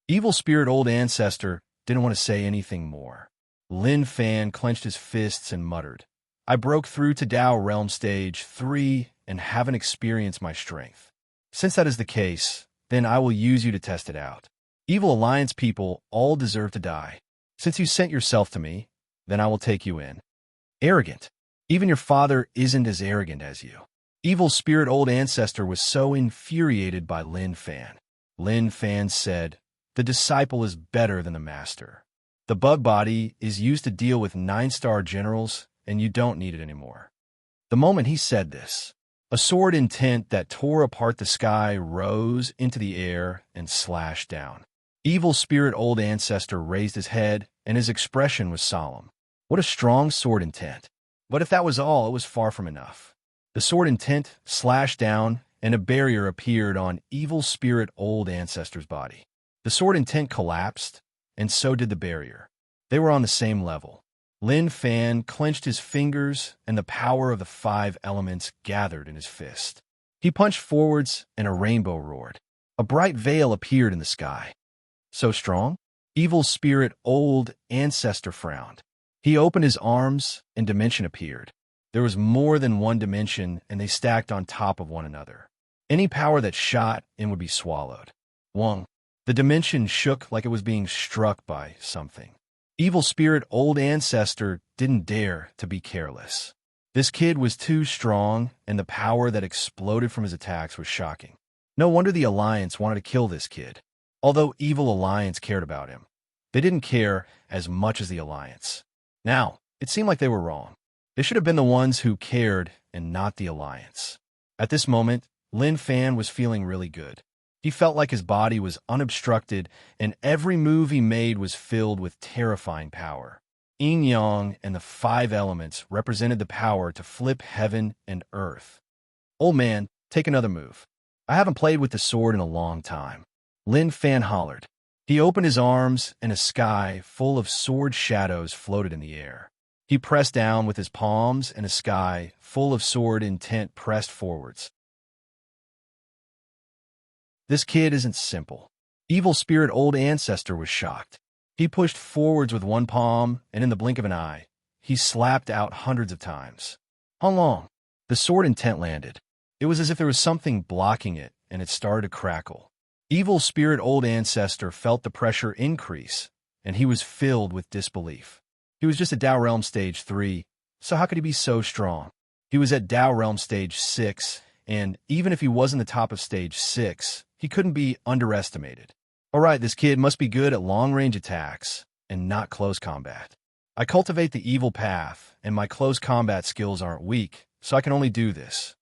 Evil Spirit Old Ancestor didn't want to say anything more. Lin Fan clenched his fists and muttered, "I broke through to Tao Realm Stage 3 and haven't experienced my strength. Since that is the case, then I will use you to test it out. Evil Alliance people all deserve to die. Since you sent yourself to me, then I will take you in." Arrogant. Even your father isn't as arrogant as you. Evil Spirit Old Ancestor was so infuriated by Lin Fan. Lin Fan said, "The disciple is better than the master. The bug body is used to deal with 9-star generals, and you don't need it anymore." The moment he said this, a sword intent that tore apart the sky rose into the air and slashed down. Evil Spirit Old Ancestor raised his head, and his expression was solemn. What a strong sword intent. But if that was all, it was far from enough. The sword intent slashed down, and a barrier appeared on Evil Spirit Old Ancestor's body. The sword intent collapsed, and so did the barrier. They were on the same level. Lin Fan clenched his fingers, and the power of the 5 elements gathered in his fist. He punched forwards, and a rainbow roared. A bright veil appeared in the sky. So strong? Evil spirit, old ancestor frowned. He opened his arms, and dimension appeared. There was more than one dimension, and they stacked on top of one another. Any power that shot in would be swallowed. Wong. The dimension shook like it was being struck by something. Evil spirit, old ancestor, didn't dare to be careless. This kid was too strong, and the power that exploded from his attacks was shocking. No wonder the Alliance wanted to kill this kid. Although Evil Alliance cared about him, they didn't care as much as the Alliance. Now, it seemed like they were wrong. They should have been the ones who cared and not the Alliance. At this moment, Lin Fan was feeling really good. He felt like his body was unobstructed, and every move he made was filled with terrifying power. Yin Yang and the 5 elements represented the power to flip heaven and earth. Old man, take another move. I haven't played with the sword in a long time. Lin Fan hollered. He opened his arms, and a sky full of sword shadows floated in the air. He pressed down with his palms, and a sky full of sword intent pressed forwards. This kid isn't simple. Evil spirit old ancestor was shocked. He pushed forwards with one palm, and in the blink of an eye, he slapped out hundreds of times. How long? The sword intent landed. It was as if there was something blocking it, and it started to crackle. Evil spirit old ancestor felt the pressure increase, and he was filled with disbelief. He was just at Dao Realm Stage 3, so how could he be so strong? He was at Dao Realm Stage 6, and even if he wasn't the top of Stage 6, he couldn't be underestimated. All right, this kid must be good at long-range attacks and not close combat. I cultivate the evil path, and my close combat skills aren't weak, so I can only do this.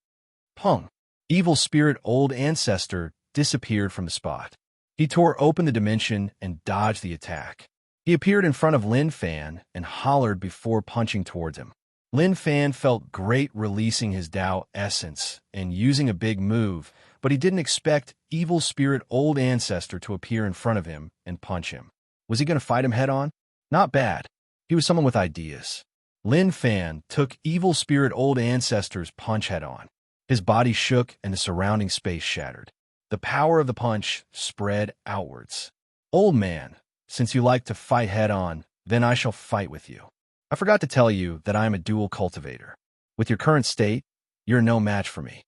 Pung. Evil spirit old ancestor disappeared from the spot. He tore open the dimension and dodged the attack. He appeared in front of Lin Fan and hollered before punching towards him. Lin Fan felt great releasing his Dao essence and using a big move, but he didn't expect evil spirit old ancestor to appear in front of him and punch him. Was he going to fight him head-on? Not bad. He was someone with ideas. Lin Fan took evil spirit old ancestor's punch head-on. His body shook and the surrounding space shattered. The power of the punch spread outwards. Old man, since you like to fight head-on, then I shall fight with you. I forgot to tell you that I am a dual cultivator. With your current state, you're no match for me.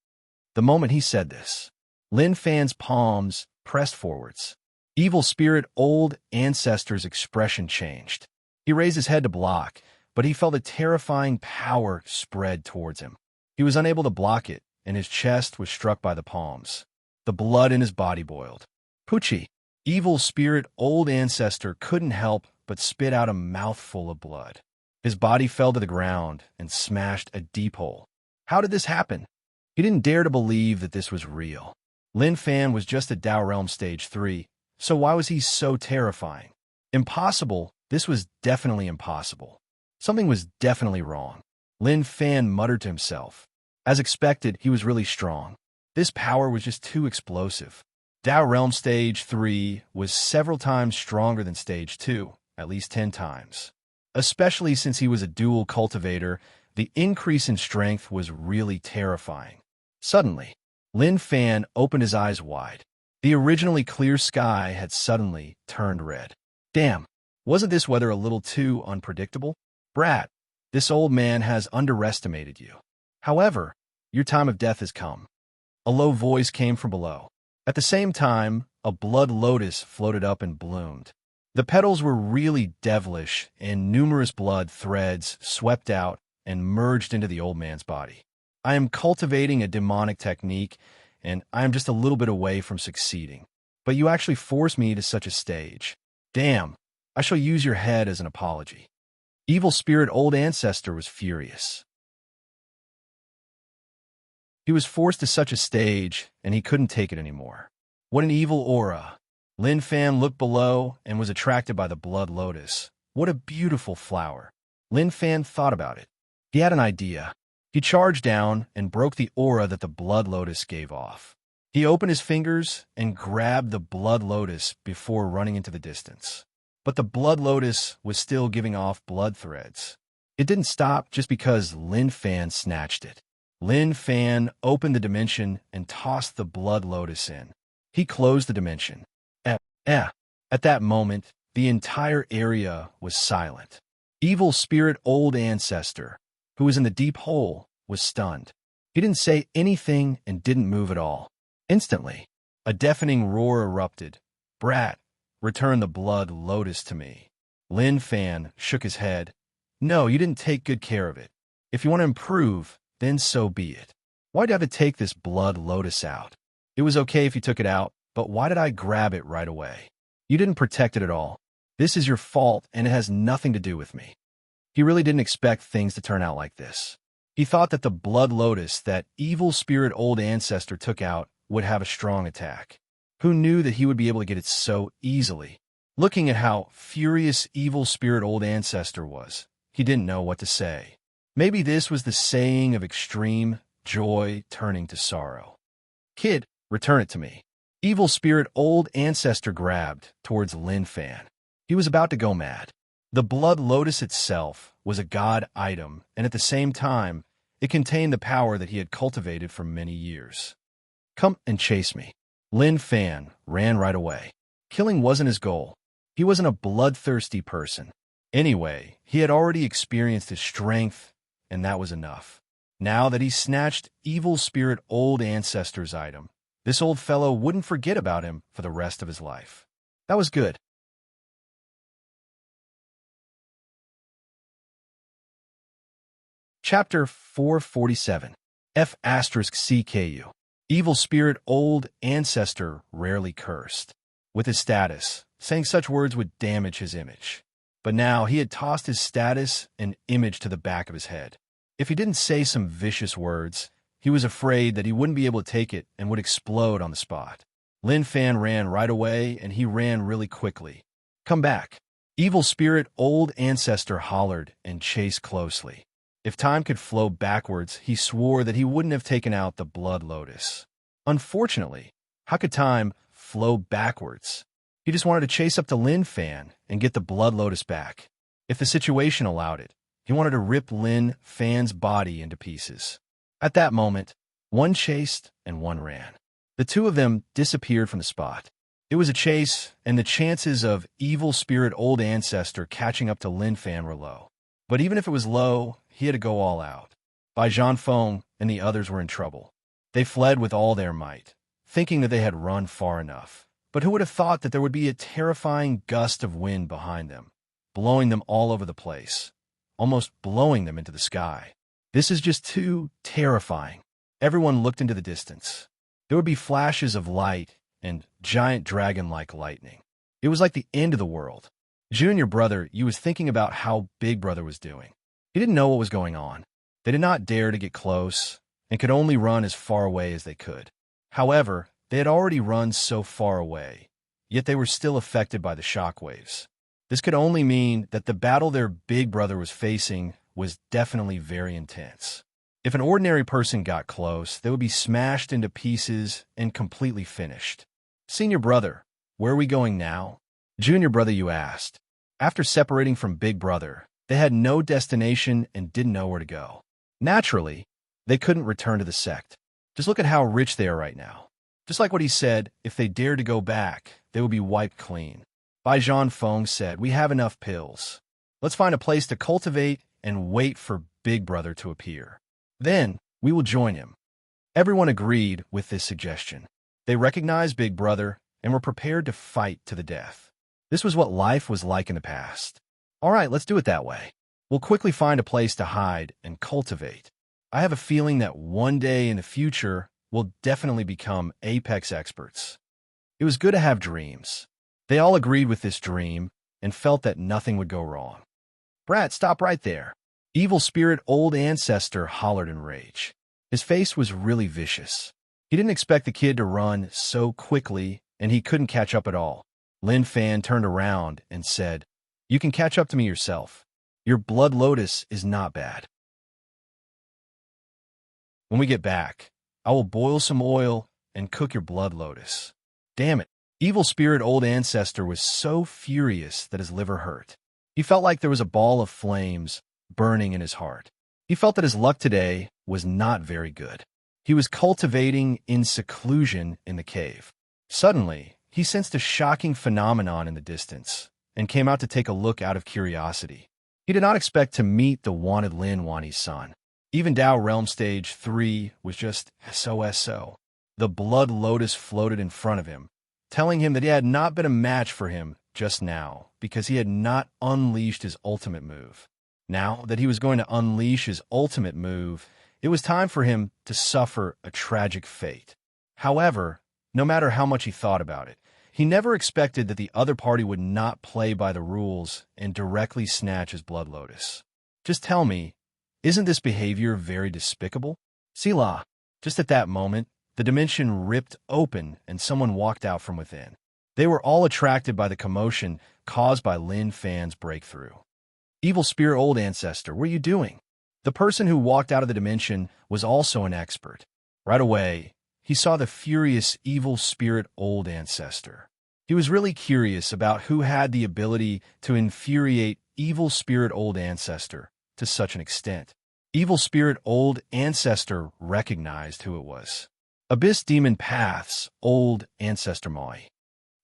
The moment he said this, Lin Fan's palms pressed forwards. Evil spirit old ancestor's expression changed. He raised his head to block, but he felt a terrifying power spread towards him. He was unable to block it, and his chest was struck by the palms. The blood in his body boiled. Poochie, evil spirit old ancestor couldn't help but spit out a mouthful of blood. His body fell to the ground and smashed a deep hole. How did this happen? He didn't dare to believe that this was real. Lin Fan was just at Dao Realm Stage 3, so why was he so terrifying? Impossible. This was definitely impossible. Something was definitely wrong. Lin Fan muttered to himself. As expected, he was really strong. This power was just too explosive. Dao Realm Stage 3 was several times stronger than Stage 2, at least 10 times. Especially since he was a dual cultivator, the increase in strength was really terrifying. Suddenly, Lin Fan opened his eyes wide. The originally clear sky had suddenly turned red. Damn, wasn't this weather a little too unpredictable? Brat, this old man has underestimated you. However, your time of death has come. A low voice came from below. At the same time, a blood lotus floated up and bloomed. The petals were really devilish, and numerous blood threads swept out and merged into the old man's body. I am cultivating a demonic technique, and I am just a little bit away from succeeding. But you actually forced me to such a stage. Damn, I shall use your head as an apology. Evil spirit old ancestor was furious. He was forced to such a stage, and he couldn't take it anymore. What an evil aura. Lin Fan looked below and was attracted by the blood lotus. What a beautiful flower. Lin Fan thought about it. He had an idea. He charged down and broke the aura that the blood lotus gave off. He opened his fingers and grabbed the blood lotus before running into the distance. But the blood lotus was still giving off blood threads. It didn't stop just because Lin Fan snatched it. Lin Fan opened the dimension and tossed the blood lotus in. He closed the dimension. Eh, eh. At that moment, the entire area was silent. Evil spirit old ancestor, who was in the deep hole, was stunned. He didn't say anything and didn't move at all. Instantly, a deafening roar erupted. "Brat, return the blood lotus to me." Lin Fan shook his head. "No, you didn't take good care of it. If you want to improve, then so be it. Why'd you have to take this blood lotus out? It was okay if you took it out, but why did I grab it right away? You didn't protect it at all. This is your fault, and it has nothing to do with me." He really didn't expect things to turn out like this. He thought that the blood lotus that evil spirit old ancestor took out would have a strong attack. Who knew that he would be able to get it so easily? Looking at how furious evil spirit old ancestor was, he didn't know what to say. Maybe this was the saying of extreme joy turning to sorrow. "Kid, return it to me." Evil spirit old ancestor grabbed towards Lin Fan. He was about to go mad. The blood lotus itself was a god item, and at the same time, it contained the power that he had cultivated for many years. "Come and chase me." Lin Fan ran right away. Killing wasn't his goal. He wasn't a bloodthirsty person. Anyway, he had already experienced his strength, and that was enough. Now that he snatched evil spirit old ancestor's item, this old fellow wouldn't forget about him for the rest of his life. That was good. Chapter 447. F*CKU. Evil spirit old ancestor rarely cursed. With his status, saying such words would damage his image. But now he had tossed his status and image to the back of his head. If he didn't say some vicious words, he was afraid that he wouldn't be able to take it and would explode on the spot. Lin Fan ran right away, and he ran really quickly. "Come back." Evil spirit old ancestor hollered and chased closely. If time could flow backwards, he swore that he wouldn't have taken out the blood lotus. Unfortunately, how could time flow backwards? He just wanted to chase up to Lin Fan and get the blood lotus back. If the situation allowed it, he wanted to rip Lin Fan's body into pieces. At that moment, one chased and one ran. The two of them disappeared from the spot. It was a chase, and the chances of evil spirit old ancestor catching up to Lin Fan were low. But even if it was low, he had to go all out. Bai Zhanfeng and the others were in trouble. They fled with all their might, thinking that they had run far enough. But who would have thought that there would be a terrifying gust of wind behind them, blowing them all over the place, almost blowing them into the sky. This is just too terrifying. Everyone looked into the distance. There would be flashes of light and giant dragon-like lightning. It was like the end of the world. Junior brother, you was thinking about how Big Brother was doing. He didn't know what was going on. They did not dare to get close and could only run as far away as they could. However, they had already run so far away, yet they were still affected by the shockwaves. This could only mean that the battle their big brother was facing was definitely very intense. If an ordinary person got close, they would be smashed into pieces and completely finished. Senior brother, where are we going now? Junior brother, you asked. After separating from Big Brother, they had no destination and didn't know where to go. Naturally, they couldn't return to the sect. Just look at how rich they are right now. Just like what he said, if they dared to go back, they would be wiped clean. Bai Zhanfeng said, "We have enough pills. Let's find a place to cultivate and wait for Big Brother to appear. Then we will join him." Everyone agreed with this suggestion. They recognized Big Brother and were prepared to fight to the death. This was what life was like in the past. All right, let's do it that way. We'll quickly find a place to hide and cultivate. I have a feeling that one day in the future, we'll definitely become apex experts. It was good to have dreams. They all agreed with this dream and felt that nothing would go wrong. "Brat, stop right there." Evil spirit old ancestor hollered in rage. His face was really vicious. He didn't expect the kid to run so quickly, and he couldn't catch up at all. Lin Fan turned around and said, "You can catch up to me yourself. Your blood lotus is not bad. When we get back, I will boil some oil and cook your blood lotus." Damn it. Evil spirit old ancestor was so furious that his liver hurt. He felt like there was a ball of flames burning in his heart. He felt that his luck today was not very good. He was cultivating in seclusion in the cave. Suddenly, he sensed a shocking phenomenon in the distance and came out to take a look out of curiosity. He did not expect to meet the wanted Lin Wani's son. Even Dao Realm Stage 3 was just so. The blood lotus floated in front of him, telling him that he had not been a match for him just now because he had not unleashed his ultimate move. Now that he was going to unleash his ultimate move, it was time for him to suffer a tragic fate. However, no matter how much he thought about it, he never expected that the other party would not play by the rules and directly snatch his blood lotus. Just tell me, isn't this behavior very despicable? Sila. Just at that moment, the dimension ripped open and someone walked out from within. They were all attracted by the commotion caused by Lin Fan's breakthrough. Evil Spirit Old Ancestor, what are you doing? The person who walked out of the dimension was also an expert. Right away, he saw the furious Evil Spirit Old Ancestor. He was really curious about who had the ability to infuriate Evil Spirit Old Ancestor to such an extent. Evil Spirit Old Ancestor recognized who it was. Abyss Demon Path's Old Ancestor Moi.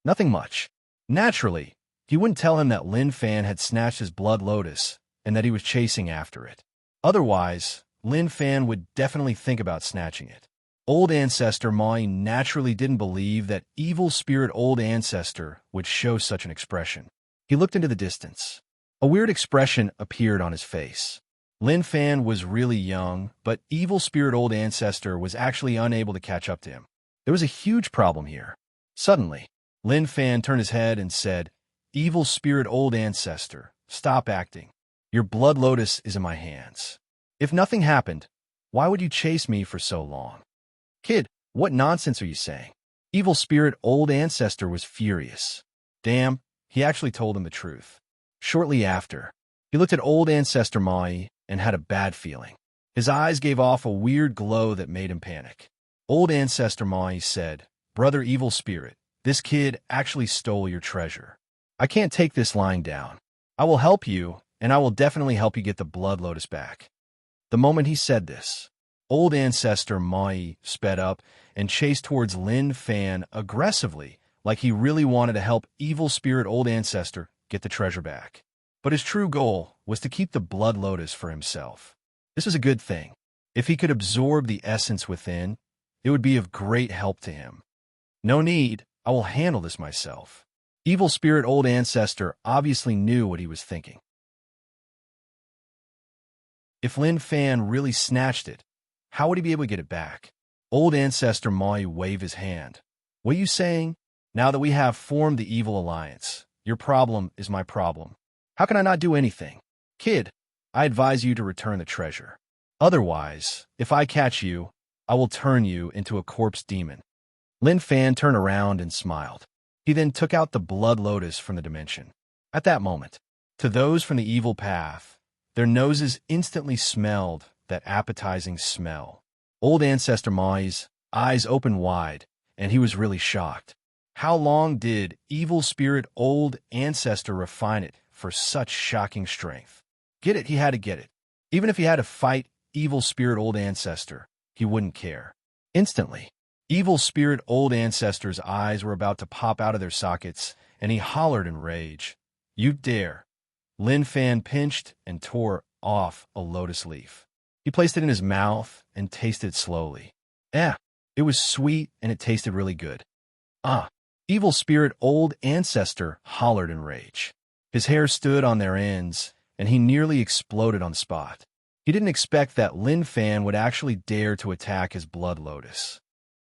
Nothing much. Naturally, he wouldn't tell him that Lin Fan had snatched his blood lotus and that he was chasing after it. Otherwise, Lin Fan would definitely think about snatching it. Old Ancestor Moi naturally didn't believe that Evil Spirit Old Ancestor would show such an expression. He looked into the distance. A weird expression appeared on his face. Lin Fan was really young, but Evil Spirit Old Ancestor was actually unable to catch up to him. There was a huge problem here. Suddenly, Lin Fan turned his head and said, "Evil Spirit Old Ancestor, stop acting. Your blood lotus is in my hands. If nothing happened, why would you chase me for so long?" "Kid, what nonsense are you saying?" Evil Spirit Old Ancestor was furious. Damn, he actually told him the truth. Shortly after, he looked at Old Ancestor Mai and had a bad feeling. His eyes gave off a weird glow that made him panic. Old Ancestor Mai said, "Brother Evil Spirit, this kid actually stole your treasure. I can't take this lying down. I will help you, and I will definitely help you get the blood lotus back." The moment he said this, Old Ancestor Mai sped up and chased towards Lin Fan aggressively, like he really wanted to help Evil Spirit Old Ancestor get the treasure back. But his true goal was to keep the blood lotus for himself. This was a good thing. If he could absorb the essence within, it would be of great help to him. "No need, I will handle this myself." Evil Spirit Old Ancestor obviously knew what he was thinking. If Lin Fan really snatched it, how would he be able to get it back? Old Ancestor Mai waved his hand. "What are you saying? Now that we have formed the evil alliance, your problem is my problem. How can I not do anything? Kid, I advise you to return the treasure. Otherwise, if I catch you, I will turn you into a corpse demon." Lin Fan turned around and smiled. He then took out the blood lotus from the dimension. At that moment, to those from the evil path, their noses instantly smelled that appetizing smell. Old Ancestor Mai's eyes opened wide, and he was really shocked. How long did Evil Spirit Old Ancestor refine it for such shocking strength? Get it, he had to get it. Even if he had to fight Evil Spirit Old Ancestor, he wouldn't care. Instantly, Evil Spirit Old Ancestor's eyes were about to pop out of their sockets, and he hollered in rage. "You dare!" Lin Fan pinched and tore off a lotus leaf. He placed it in his mouth and tasted it slowly. It was sweet and it tasted really good. Evil Spirit Old Ancestor hollered in rage. His hair stood on their ends, and he nearly exploded on the spot. He didn't expect that Lin Fan would actually dare to attack his blood lotus.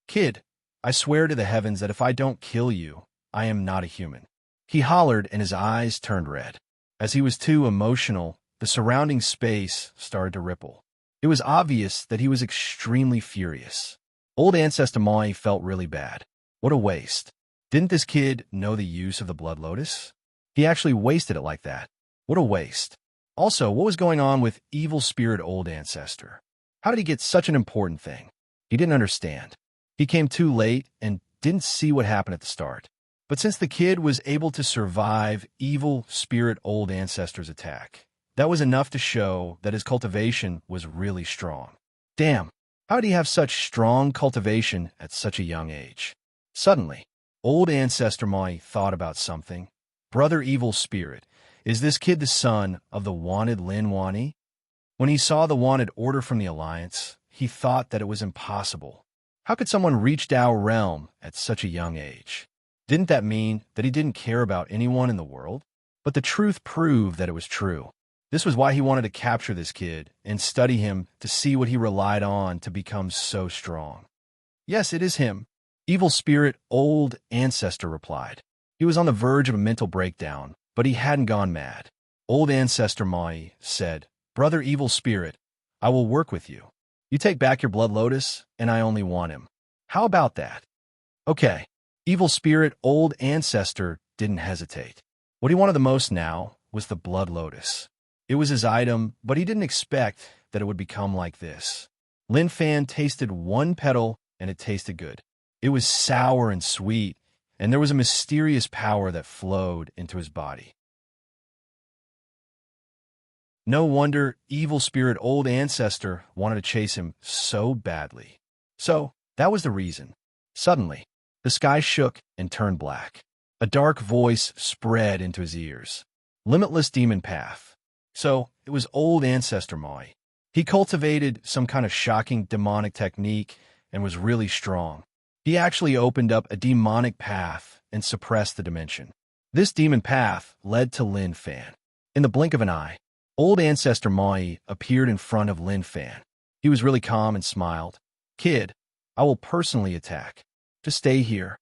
"Kid, I swear to the heavens that if I don't kill you, I am not a human." He hollered and his eyes turned red. As he was too emotional, the surrounding space started to ripple. It was obvious that he was extremely furious. Old Ancestor Mai felt really bad. What a waste. Didn't this kid know the use of the blood lotus? He actually wasted it like that. What a waste. Also, what was going on with Evil Spirit Old Ancestor? How did he get such an important thing? He didn't understand. He came too late and didn't see what happened at the start. But since the kid was able to survive Evil Spirit Old Ancestor's attack, That was enough to show that his cultivation was really strong. Damn, how did he have such strong cultivation at such a young age? Suddenly, old ancestor Mai thought about something. Brother Evil Spirit, is this kid the son of the wanted Lin Wani? When he saw the wanted order from the Alliance, he thought that it was impossible. How could someone reach Dao Realm at such a young age? Didn't that mean that he didn't care about anyone in the world? But the truth proved that it was true. This was why he wanted to capture this kid and study him to see what he relied on to become so strong. Yes, it is him. Evil Spirit, old ancestor replied. He was on the verge of a mental breakdown, but he hadn't gone mad. Old ancestor Mai said, Brother Evil Spirit, I will work with you. You take back your blood lotus, and I only want him. How about that? Okay. Evil Spirit, old ancestor didn't hesitate. What he wanted the most now was the blood lotus. It was his item, but he didn't expect that it would become like this. Lin Fan tasted one petal, and it tasted good. It was sour and sweet, and there was a mysterious power that flowed into his body. No wonder Evil Spirit Old Ancestor wanted to chase him so badly. So, that was the reason. Suddenly, the sky shook and turned black. A dark voice spread into his ears. Limitless Demon Path. So, it was Old Ancestor Mai. He cultivated some kind of shocking demonic technique and was really strong. He actually opened up a demonic path and suppressed the dimension. This demon path led to Lin Fan. In the blink of an eye, Old Ancestor Mai appeared in front of Lin Fan. He was really calm and smiled. Kid, I will personally attack. Just stay here.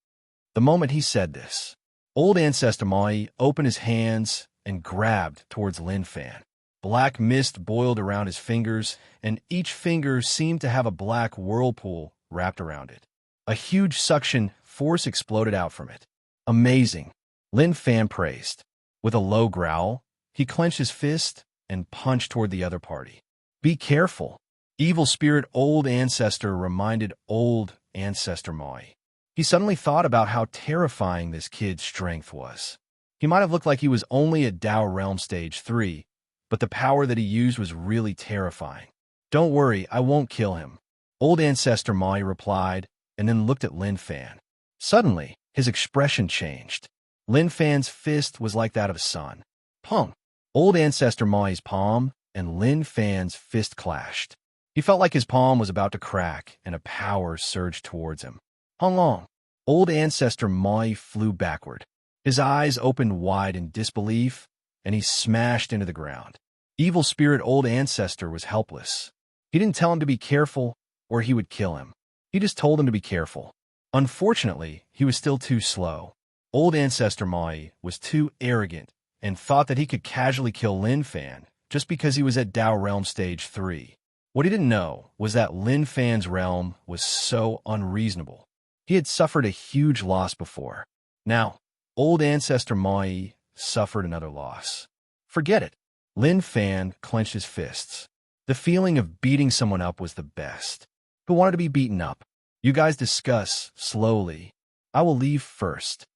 The moment he said this, Old Ancestor Mai opened his hands and grabbed towards Lin Fan. Black mist boiled around his fingers, and each finger seemed to have a black whirlpool wrapped around it. A huge suction force exploded out from it. Amazing, Lin Fan praised. With a low growl, he clenched his fist and punched toward the other party. Be careful, Evil Spirit Old Ancestor reminded Old Ancestor Mai. He suddenly thought about how terrifying this kid's strength was. He might have looked like he was only at Dao Realm Stage 3, but the power that he used was really terrifying. Don't worry, I won't kill him, Old Ancestor Mai replied, and then looked at Lin Fan. Suddenly, his expression changed. Lin Fan's fist was like that of a sun. Pong! Old Ancestor Mai's palm and Lin Fan's fist clashed. He felt like his palm was about to crack, and a power surged towards him. Hong Long! Old Ancestor Mai flew backward. His eyes opened wide in disbelief, and he smashed into the ground. Evil Spirit Old Ancestor was helpless. He didn't tell him to be careful, or he would kill him. He just told him to be careful. Unfortunately, he was still too slow. Old Ancestor Mai was too arrogant and thought that he could casually kill Lin Fan just because he was at Dao Realm Stage 3. What he didn't know was that Lin Fan's realm was so unreasonable. He had suffered a huge loss before. Now, Old Ancestor Mai suffered another loss. Forget it. Lin Fan clenched his fists. The feeling of beating someone up was the best. Who wanted to be beaten up? You guys discuss slowly. I will leave first.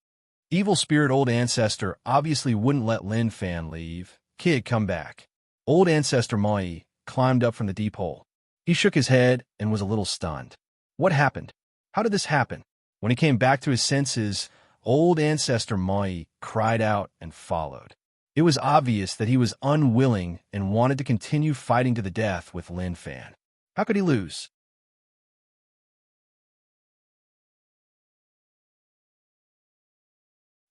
Evil Spirit Old Ancestor obviously wouldn't let Lin Fan leave. Kid, come back. Old Ancestor Mai climbed up from the deep hole. He shook his head and was a little stunned. What happened? How did this happen? When he came back to his senses, Old Ancestor Mai cried out and followed. It was obvious that he was unwilling and wanted to continue fighting to the death with Lin Fan. How could he lose?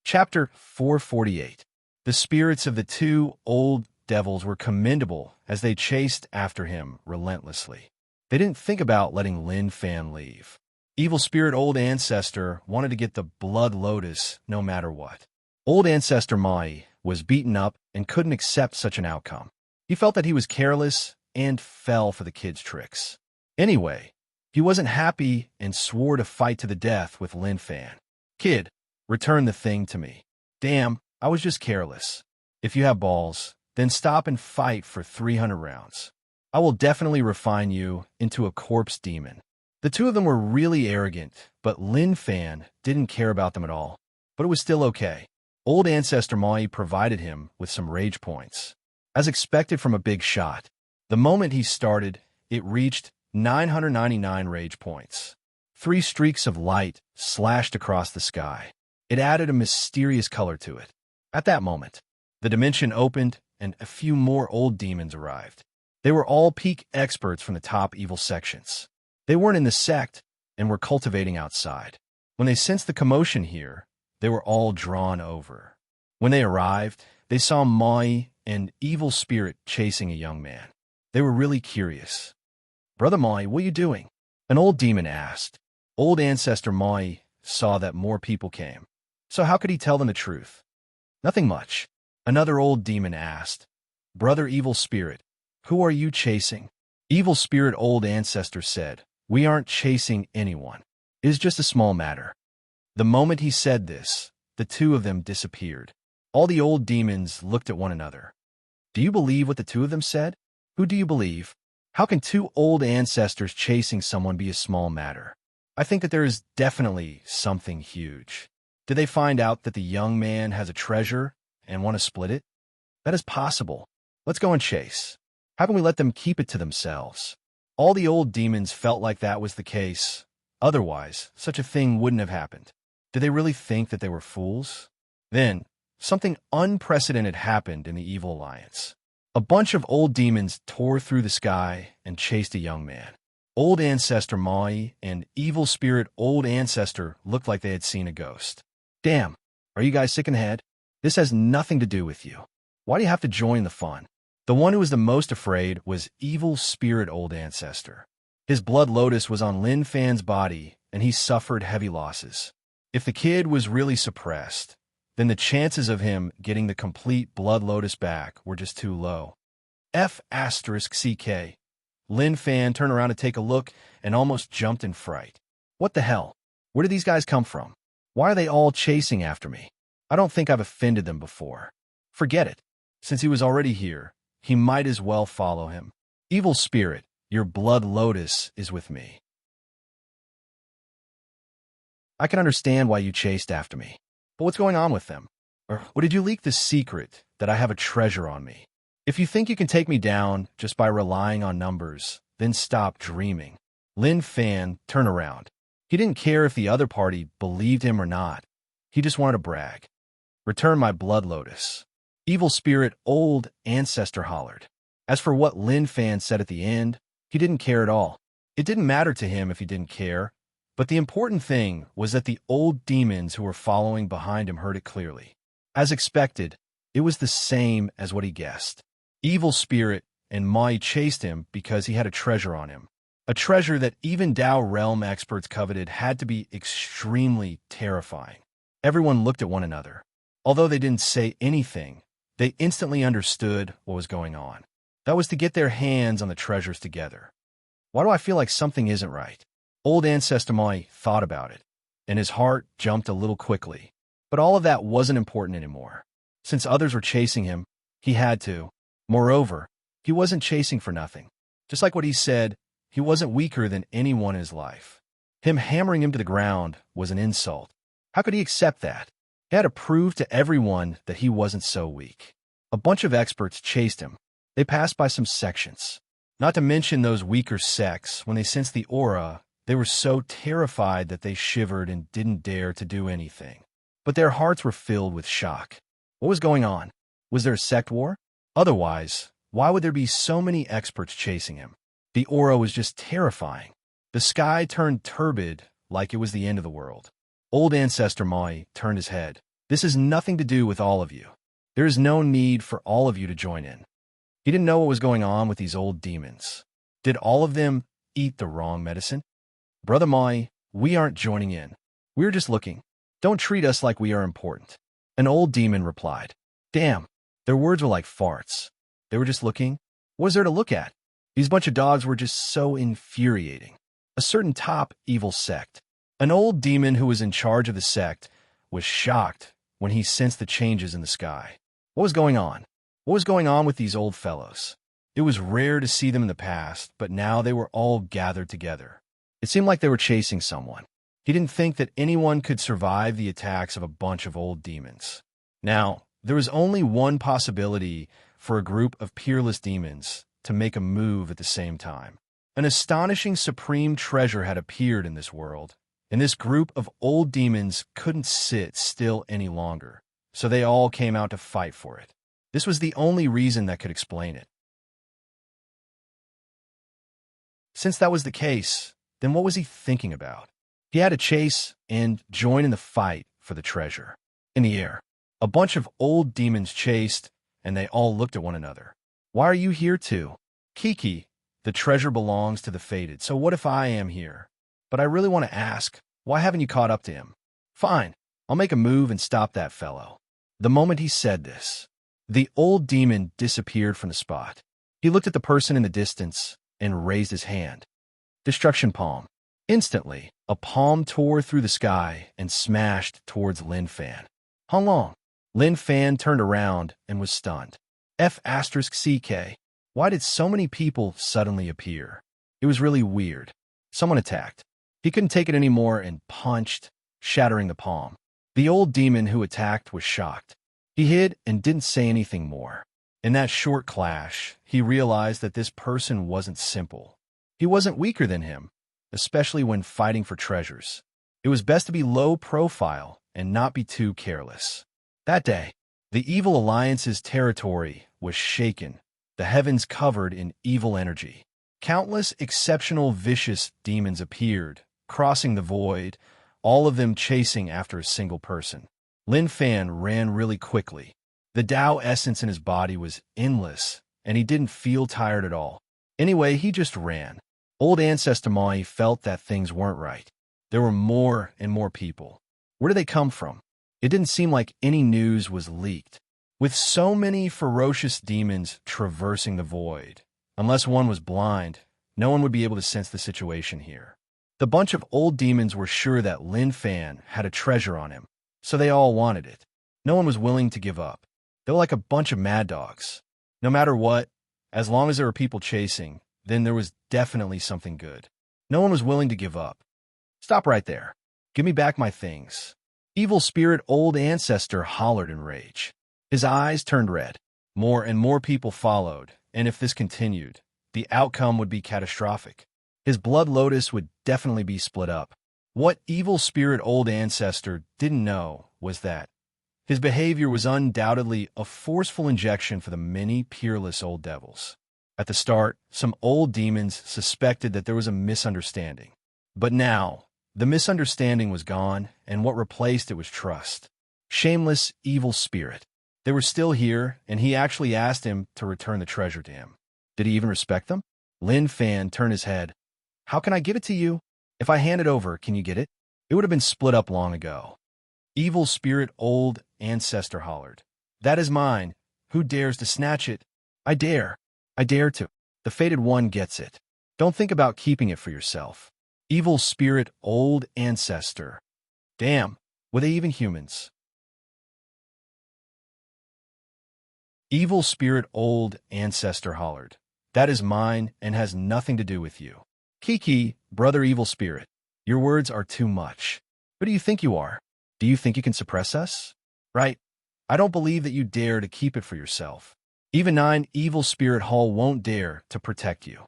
Chapter 448. The spirits of the two old devils were commendable as they chased after him relentlessly. They didn't think about letting Lin Fan leave. Evil Spirit Old Ancestor wanted to get the blood lotus no matter what. Old Ancestor Mai was beaten up and couldn't accept such an outcome. He felt that he was careless and fell for the kid's tricks. Anyway, he wasn't happy and swore to fight to the death with Lin Fan. Kid, return the thing to me. Damn, I was just careless. If you have balls, then stop and fight for 300 rounds. I will definitely refine you into a corpse demon. The two of them were really arrogant, but Lin Fan didn't care about them at all. But it was still okay. Old Ancestor Mai provided him with some rage points. As expected from a big shot, the moment he started, it reached 999 rage points. 3 streaks of light slashed across the sky. It added a mysterious color to it. At that moment, the dimension opened and a few more old demons arrived. They were all peak experts from the top evil sections. They weren't in the sect and were cultivating outside. When they sensed the commotion here, they were all drawn over. When they arrived, they saw Mai, an evil spirit, chasing a young man. They were really curious. "Brother Mai, what are you doing?" An old demon asked. Old ancestor Mai saw that more people came. So how could he tell them the truth? "Nothing much." Another old demon asked. "Brother evil spirit, who are you chasing?" Evil spirit old ancestor said, "We aren't chasing anyone. It is just a small matter." The moment he said this, the two of them disappeared. All the old demons looked at one another. Do you believe what the two of them said? Who do you believe? How can 2 old ancestors chasing someone be a small matter? I think that there is definitely something huge. Did they find out that the young man has a treasure and want to split it? That is possible. Let's go and chase. How can we let them keep it to themselves? All the old demons felt like that was the case. Otherwise, such a thing wouldn't have happened. Did they really think that they were fools? Then, something unprecedented happened in the Evil Alliance. A bunch of old demons tore through the sky and chased a young man. Old Ancestor Mai and Evil Spirit Old Ancestor looked like they had seen a ghost. Damn, are you guys sick in the head? This has nothing to do with you. Why do you have to join the fun? The one who was the most afraid was Evil Spirit Old Ancestor. His blood lotus was on Lin Fan's body, and he suffered heavy losses. If the kid was really suppressed, then the chances of him getting the complete blood lotus back were just too low. F***CK. Lin Fan turned around to take a look and almost jumped in fright. What the hell? Where did these guys come from? Why are they all chasing after me? I don't think I've offended them before. Forget it. Since he was already here, he might as well follow him. Evil Spirit, your blood lotus is with me. I can understand why you chased after me. But what's going on with them? Or did you leak the secret that I have a treasure on me? If you think you can take me down just by relying on numbers, then stop dreaming. Lin Fan turned around. He didn't care if the other party believed him or not. He just wanted to brag. Return my blood lotus. Evil Spirit Old Ancestor hollered. As for what Lin Fan said at the end, he didn't care at all. It didn't matter to him if he didn't care. But the important thing was that the old demons who were following behind him heard it clearly. As expected, it was the same as what he guessed. Evil Spirit and Mai chased him because he had a treasure on him. A treasure that even Dao Realm experts coveted had to be extremely terrifying. Everyone looked at one another. Although they didn't say anything, they instantly understood what was going on. That was to get their hands on the treasures together. Why do I feel like something isn't right? Old Ancestor Mai thought about it, and his heart jumped a little quickly. But all of that wasn't important anymore. Since others were chasing him, he had to. Moreover, he wasn't chasing for nothing. Just like what he said, he wasn't weaker than anyone in his life. Him hammering him to the ground was an insult. How could he accept that? He had to prove to everyone that he wasn't so weak. A bunch of experts chased him. They passed by some sections. Not to mention those weaker sects, when they sensed the aura, they were so terrified that they shivered and didn't dare to do anything. But their hearts were filled with shock. What was going on? Was there a sect war? Otherwise, why would there be so many experts chasing him? The aura was just terrifying. The sky turned turbid like it was the end of the world. Old Ancestor Mai turned his head. This has nothing to do with all of you. There is no need for all of you to join in. He didn't know what was going on with these old demons. Did all of them eat the wrong medicine? Brother Mai, we aren't joining in. We're just looking. Don't treat us like we are important. An old demon replied. Damn, their words were like farts. They were just looking. What is there to look at? These bunch of dogs were just so infuriating. A certain top evil sect. An old demon who was in charge of the sect was shocked when he sensed the changes in the sky. What was going on? What was going on with these old fellows? It was rare to see them in the past, but now they were all gathered together. It seemed like they were chasing someone. He didn't think that anyone could survive the attacks of a bunch of old demons. Now, there was only one possibility for a group of peerless demons to make a move at the same time. An astonishing supreme treasure had appeared in this world, and this group of old demons couldn't sit still any longer, so they all came out to fight for it. This was the only reason that could explain it. Since that was the case, then what was he thinking about? He had to chase and join in the fight for the treasure. In the air, a bunch of old demons chased, and they all looked at one another. Why are you here too? Kiki, the treasure belongs to the fated, so what if I am here? But I really want to ask, why haven't you caught up to him? Fine, I'll make a move and stop that fellow. The moment he said this, the old demon disappeared from the spot. He looked at the person in the distance and raised his hand. Destruction palm. Instantly, a palm tore through the sky and smashed towards Lin Fan. How long? Lin Fan turned around and was stunned. F*CK. Why did so many people suddenly appear? It was really weird. Someone attacked. He couldn't take it anymore and punched, shattering the palm. The old demon who attacked was shocked. He hid and didn't say anything more. In that short clash, he realized that this person wasn't simple. He wasn't weaker than him, especially when fighting for treasures. It was best to be low profile and not be too careless. That day, the Evil Alliance's territory was shaken, the heavens covered in evil energy. Countless exceptional vicious demons appeared, crossing the void, all of them chasing after a single person. Lin Fan ran really quickly. The Tao essence in his body was endless, and he didn't feel tired at all. Anyway, he just ran. Old Ancestor Mai felt that things weren't right. There were more and more people. Where did they come from? It didn't seem like any news was leaked. With so many ferocious demons traversing the void, unless one was blind, no one would be able to sense the situation here. The bunch of old demons were sure that Lin Fan had a treasure on him, so they all wanted it. No one was willing to give up. They were like a bunch of mad dogs. No matter what, as long as there were people chasing, then there was definitely something good. No one was willing to give up. Stop right there. Give me back my things. Evil spirit old ancestor hollered in rage. His eyes turned red. More and more people followed, and if this continued, the outcome would be catastrophic. His blood lotus would definitely be split up. What evil spirit old ancestor didn't know was that his behavior was undoubtedly a forceful injection for the many peerless old devils. At the start, some old demons suspected that there was a misunderstanding. But now, the misunderstanding was gone, and what replaced it was trust. Shameless evil spirit. They were still here, and he actually asked him to return the treasure to him. Did he even respect them? Lin Fan turned his head. How can I give it to you? If I hand it over, can you get it? It would have been split up long ago. Evil spirit old ancestor hollered. That is mine. Who dares to snatch it? I dare. I dare to. The fated one gets it. Don't think about keeping it for yourself. Evil spirit old ancestor. Damn, were they even humans? Evil spirit old ancestor hollered. That is mine and has nothing to do with you. Kiki, brother evil spirit, your words are too much. Who do you think you are? Do you think you can suppress us? Right. I don't believe that you dare to keep it for yourself. Even 9 evil spirit hall won't dare to protect you.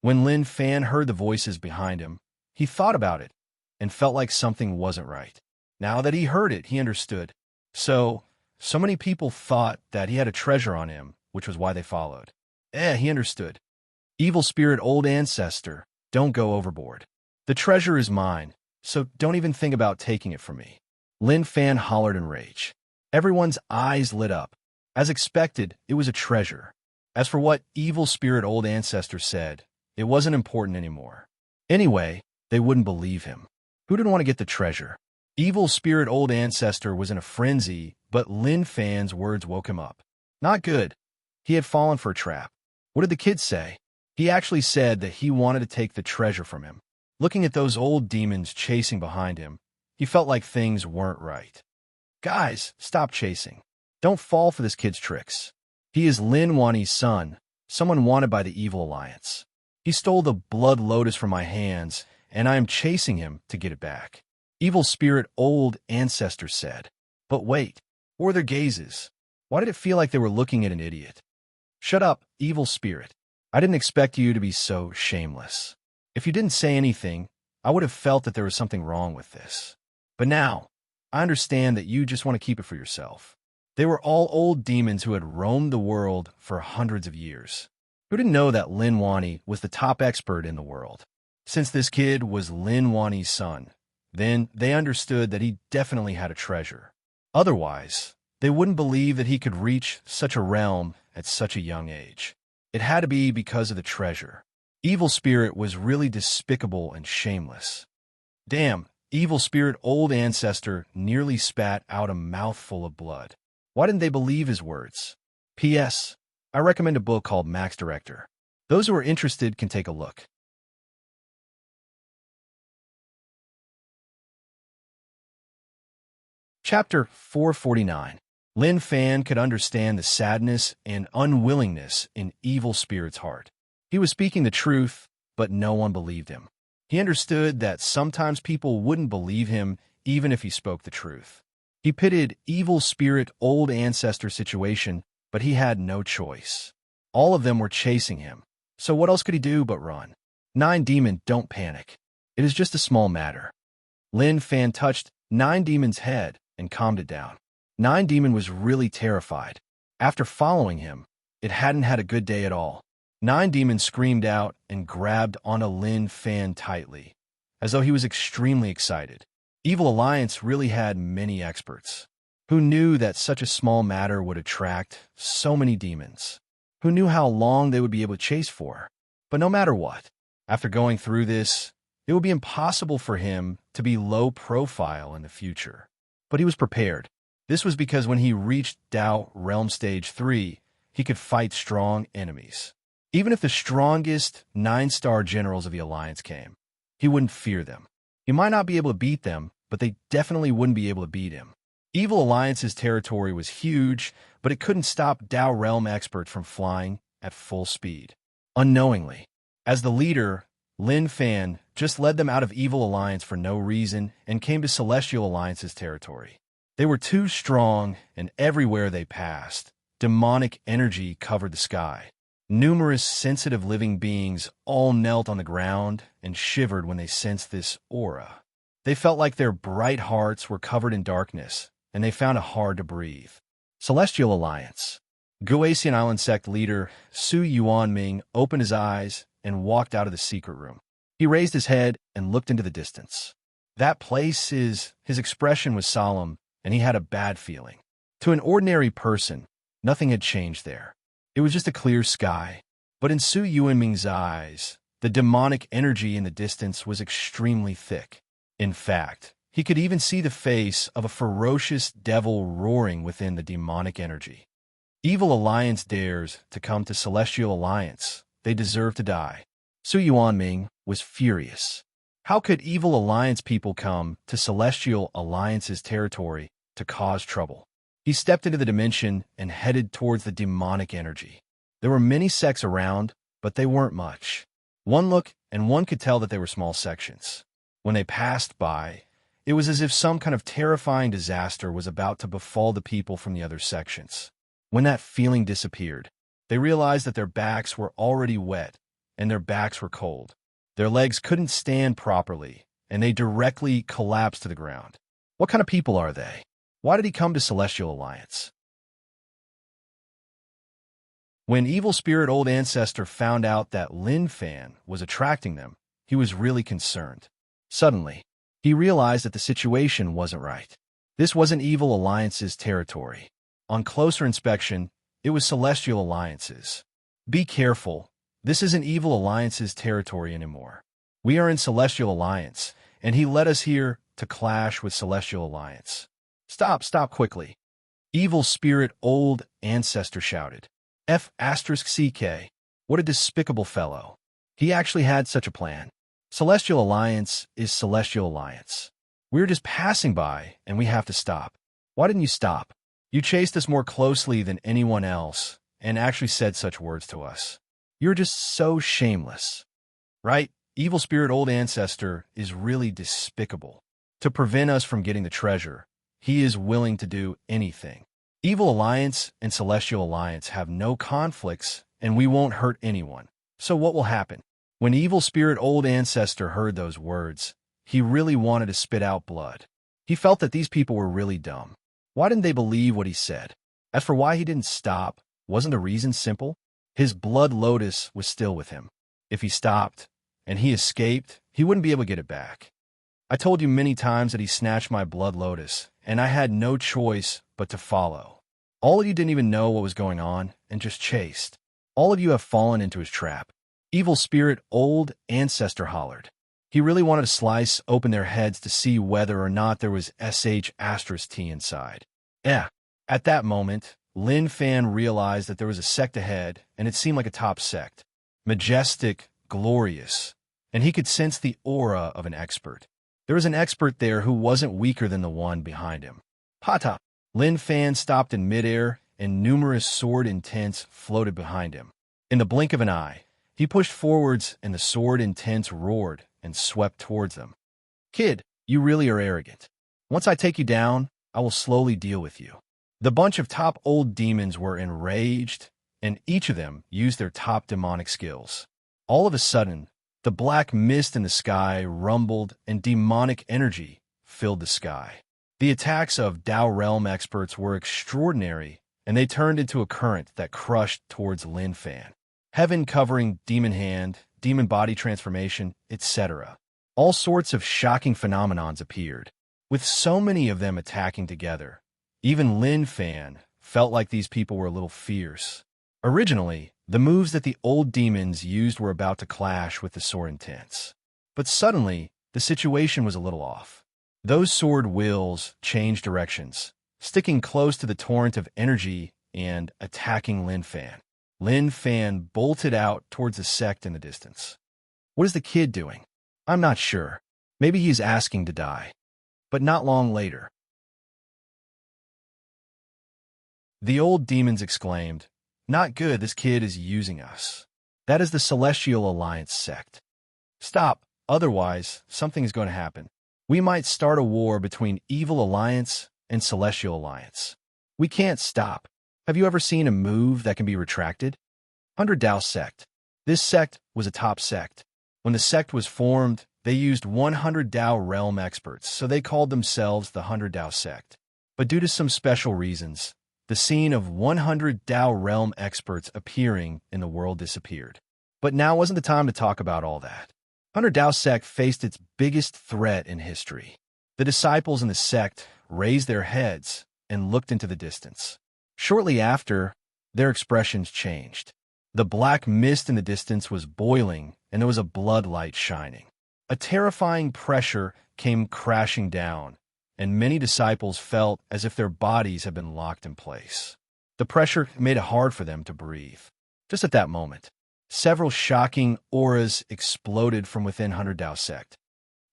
When Lin Fan heard the voices behind him, he thought about it and felt like something wasn't right. Now that he heard it, he understood. So many people thought that he had a treasure on him, which was why they followed. He understood. Evil spirit old ancestor, don't go overboard. The treasure is mine, so don't even think about taking it from me. Lin Fan hollered in rage. Everyone's eyes lit up. As expected, it was a treasure. As for what evil spirit old ancestor said, it wasn't important anymore. Anyway, they wouldn't believe him. Who didn't want to get the treasure? Evil spirit old ancestor was in a frenzy, but Lin Fan's words woke him up. Not good. He had fallen for a trap. What did the kid say? He actually said that he wanted to take the treasure from him. Looking at those old demons chasing behind him, he felt like things weren't right. Guys, stop chasing. Don't fall for this kid's tricks. He is Lin Wani's son, someone wanted by the Evil Alliance. He stole the blood lotus from my hands, and I am chasing him to get it back. Evil spirit old ancestor said. But wait, what were their gazes? Why did it feel like they were looking at an idiot? Shut up, evil spirit. I didn't expect you to be so shameless. If you didn't say anything, I would have felt that there was something wrong with this. But now, I understand that you just want to keep it for yourself. They were all old demons who had roamed the world for hundreds of years. Who didn't know that Lin Wani was the top expert in the world? Since this kid was Lin Wani's son, then they understood that he definitely had a treasure. Otherwise, they wouldn't believe that he could reach such a realm at such a young age. It had to be because of the treasure. Evil Spirit was really despicable and shameless. Damn, Evil Spirit old ancestor nearly spat out a mouthful of blood. Why didn't they believe his words? P.S. I recommend a book called Max Director. Those who are interested can take a look. Chapter 449. Lin Fan could understand the sadness and unwillingness in Evil Spirit's heart. He was speaking the truth, but no one believed him. He understood that sometimes people wouldn't believe him even if he spoke the truth. He pitied Evil Spirit old ancestor situation, but he had no choice. All of them were chasing him, so what else could he do but run? Nine Demon, don't panic. It is just a small matter. Lin Fan touched Nine Demon's head and calmed it down. Nine Demon was really terrified. After following him, it hadn't had a good day at all. Nine Demon screamed out and grabbed onto Lin Fan tightly, as though he was extremely excited. Evil Alliance really had many experts. Who knew that such a small matter would attract so many demons? Who knew how long they would be able to chase for? But no matter what, after going through this, it would be impossible for him to be low profile in the future. But he was prepared. This was because when he reached Dao Realm Stage 3, he could fight strong enemies. Even if the strongest 9-star generals of the Alliance came, he wouldn't fear them. He might not be able to beat them, but they definitely wouldn't be able to beat him. Evil Alliance's territory was huge, but it couldn't stop Dao Realm experts from flying at full speed. Unknowingly, as the leader, Lin Fan just led them out of Evil Alliance for no reason and came to Celestial Alliance's territory. They were too strong, and everywhere they passed, demonic energy covered the sky. Numerous sensitive living beings all knelt on the ground and shivered when they sensed this aura. They felt like their bright hearts were covered in darkness, and they found it hard to breathe. Celestial Alliance. Guasian Island sect leader Su Yuanming opened his eyes and walked out of the secret room. He raised his head and looked into the distance. That place his expression was solemn, and he had a bad feeling. To an ordinary person, nothing had changed there. It was just a clear sky. But in Su Yuanming's eyes, the demonic energy in the distance was extremely thick. In fact, he could even see the face of a ferocious devil roaring within the demonic energy. Evil Alliance dares to come to Celestial Alliance. They deserve to die. Su Yuanming was furious. How could Evil Alliance people come to Celestial Alliance's territory to cause trouble? He stepped into the dimension and headed towards the demonic energy. There were many sects around, but they weren't much. One look, and one could tell that they were small sections. When they passed by, it was as if some kind of terrifying disaster was about to befall the people from the other sections. When that feeling disappeared, they realized that their backs were already wet, and their backs were cold. Their legs couldn't stand properly, and they directly collapsed to the ground. What kind of people are they? Why did he come to Celestial Alliance? When Evil Spirit Old Ancestor found out that Lin Fan was attracting them, he was really concerned. Suddenly, he realized that the situation wasn't right. This wasn't Evil Alliance's territory. On closer inspection, it was Celestial Alliance's. Be careful. This isn't Evil Alliance's territory anymore. We are in Celestial Alliance, and he led us here to clash with Celestial Alliance. Stop quickly. Evil Spirit Old Ancestor shouted. F***CK. What a despicable fellow. He actually had such a plan. Celestial Alliance is Celestial Alliance. We're just passing by, and we have to stop. Why didn't you stop? You chased us more closely than anyone else, and actually said such words to us. You're just so shameless. Right? Evil Spirit Old Ancestor is really despicable. To prevent us from getting the treasure, he is willing to do anything. Evil Alliance and Celestial Alliance have no conflicts, and we won't hurt anyone. So what will happen? When Evil Spirit Old Ancestor heard those words, he really wanted to spit out blood. He felt that these people were really dumb. Why didn't they believe what he said? As for why he didn't stop, wasn't the reason simple? His blood lotus was still with him. If he stopped, and he escaped, he wouldn't be able to get it back. I told you many times that he snatched my blood lotus, and I had no choice but to follow. All of you didn't even know what was going on, and just chased. All of you have fallen into his trap. Evil Spirit Old Ancestor hollered. He really wanted to slice open their heads to see whether or not there was SH*T inside. At that moment, Lin Fan realized that there was a sect ahead, and it seemed like a top sect. Majestic, glorious, and he could sense the aura of an expert. There was an expert there who wasn't weaker than the one behind him. Pata! Lin Fan stopped in midair, and numerous sword intents floated behind him. In the blink of an eye, he pushed forwards, and the sword intents roared and swept towards them. Kid, you really are arrogant. Once I take you down, I will slowly deal with you. The bunch of top old demons were enraged, and each of them used their top demonic skills. All of a sudden, the black mist in the sky rumbled, and demonic energy filled the sky. The attacks of Dao Realm experts were extraordinary, and they turned into a current that crushed towards Lin Fan. Heaven covering demon hand, demon body transformation, etc. All sorts of shocking phenomenons appeared. With so many of them attacking together, even Lin Fan felt like these people were a little fierce. Originally, the moves that the old demons used were about to clash with the sword intents. But suddenly, the situation was a little off. Those sword wills changed directions, sticking close to the torrent of energy and attacking Lin Fan. Lin Fan bolted out towards a sect in the distance. What is the kid doing? I'm not sure. Maybe he's asking to die. But not long later. The old demons exclaimed, "Not good, this kid is using us. That is the Celestial Alliance sect. Stop, otherwise something is going to happen. We might start a war between Evil Alliance and Celestial Alliance. We can't stop. Have you ever seen a move that can be retracted? 100 Dao sect. This sect was a top sect. When the sect was formed, they used 100 Dao realm experts, so they called themselves the 100 Dao sect. But due to some special reasons, the scene of 100 Dao realm experts appearing in the world disappeared. But now wasn't the time to talk about all that. 100 Dao sect faced its biggest threat in history. The disciples in the sect raised their heads and looked into the distance. Shortly after, their expressions changed. The black mist in the distance was boiling, and there was a blood light shining. A terrifying pressure came crashing down, and many disciples felt as if their bodies had been locked in place. The pressure made it hard for them to breathe. Just at that moment, several shocking auras exploded from within 100 Dao sect.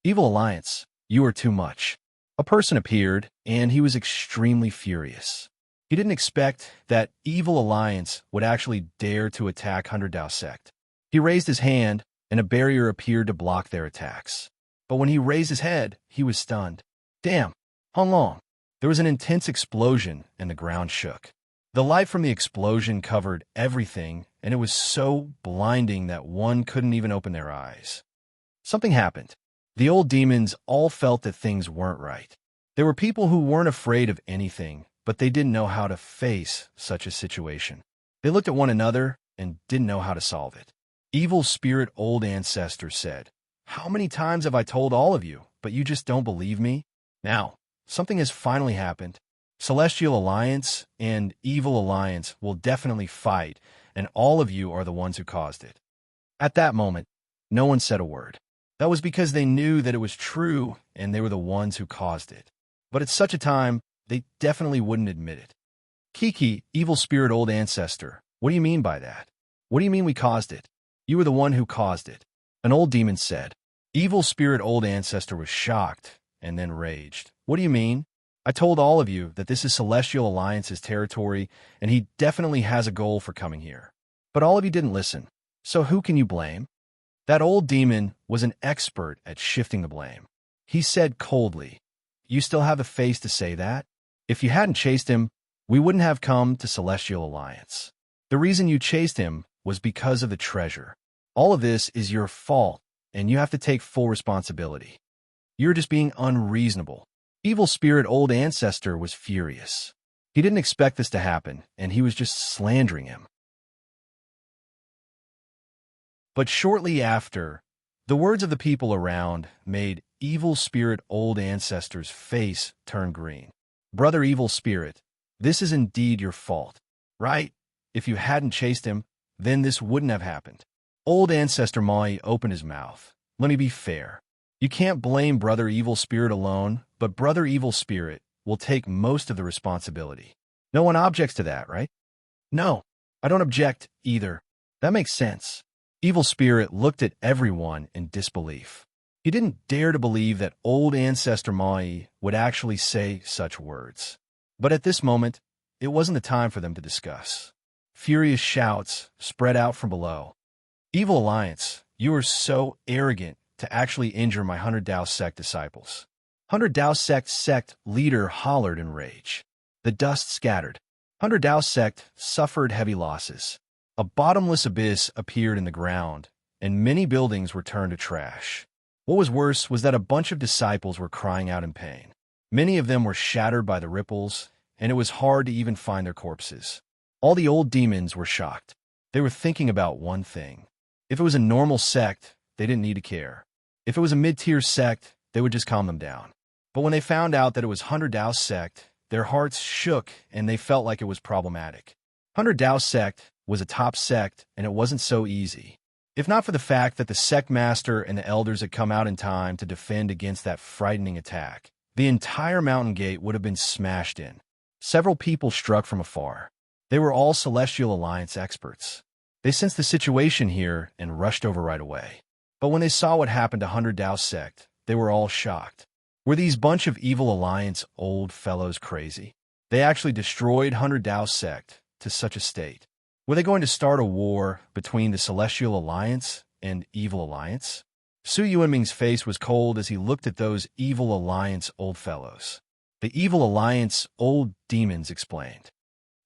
Evil Alliance, you are too much. A person appeared, and he was extremely furious. He didn't expect that Evil Alliance would actually dare to attack 100 Dao sect. He raised his hand, and a barrier appeared to block their attacks. But when he raised his head, he was stunned. Damn, how long? There was an intense explosion, and the ground shook. The light from the explosion covered everything, and it was so blinding that one couldn't even open their eyes. Something happened. The old demons all felt that things weren't right. There were people who weren't afraid of anything, but they didn't know how to face such a situation. They looked at one another and didn't know how to solve it. Evil Spirit Old Ancestor said, "How many times have I told all of you, but you just don't believe me? Now, something has finally happened. Celestial Alliance and Evil Alliance will definitely fight, and all of you are the ones who caused it." At that moment, no one said a word. That was because they knew that it was true, and they were the ones who caused it. But at such a time, they definitely wouldn't admit it. Kiki, Evil Spirit Old Ancestor, what do you mean by that? What do you mean we caused it? You were the one who caused it. An old demon said. Evil Spirit Old Ancestor was shocked and then raged. What do you mean? I told all of you that this is Celestial Alliance's territory, and he definitely has a goal for coming here. But all of you didn't listen. So who can you blame? That old demon was an expert at shifting the blame. He said coldly, "You still have the face to say that? If you hadn't chased him, we wouldn't have come to Celestial Alliance. The reason you chased him was because of the treasure. All of this is your fault, and you have to take full responsibility. You're just being unreasonable. Evil Spirit Old Ancestor was furious. He didn't expect this to happen, and he was just slandering him. But shortly after, the words of the people around made Evil Spirit Old Ancestor's face turn green. Brother Evil Spirit, this is indeed your fault, right? If you hadn't chased him, then this wouldn't have happened. Old Ancestor Mai opened his mouth. Let me be fair. You can't blame Brother Evil Spirit alone, but Brother Evil Spirit will take most of the responsibility. No one objects to that, right? No, I don't object either. That makes sense. Evil Spirit looked at everyone in disbelief. He didn't dare to believe that Old Ancestor Mai would actually say such words. But at this moment, it wasn't the time for them to discuss. Furious shouts spread out from below. Evil Alliance, you are so arrogant to actually injure my 100 Dao Sect disciples. 100 Dao Sect leader hollered in rage. The dust scattered. 100 Dao Sect suffered heavy losses. A bottomless abyss appeared in the ground, and many buildings were turned to trash. What was worse was that a bunch of disciples were crying out in pain. Many of them were shattered by the ripples, and it was hard to even find their corpses. All the old demons were shocked. They were thinking about one thing. If it was a normal sect, they didn't need to care. If it was a mid-tier sect, they would just calm them down. But when they found out that it was 100 Dao Sect, their hearts shook and they felt like it was problematic. 100 Dao Sect was a top sect, and it wasn't so easy. If not for the fact that the sect master and the elders had come out in time to defend against that frightening attack, the entire mountain gate would have been smashed in. Several people struck from afar. They were all Celestial Alliance experts. They sensed the situation here and rushed over right away. But when they saw what happened to 100 Dao Sect, they were all shocked. Were these bunch of Evil Alliance old fellows crazy? They actually destroyed 100 Dao Sect to such a state. Were they going to start a war between the Celestial Alliance and Evil Alliance? Su Yuanming's face was cold as he looked at those Evil Alliance old fellows. The Evil Alliance old demons explained.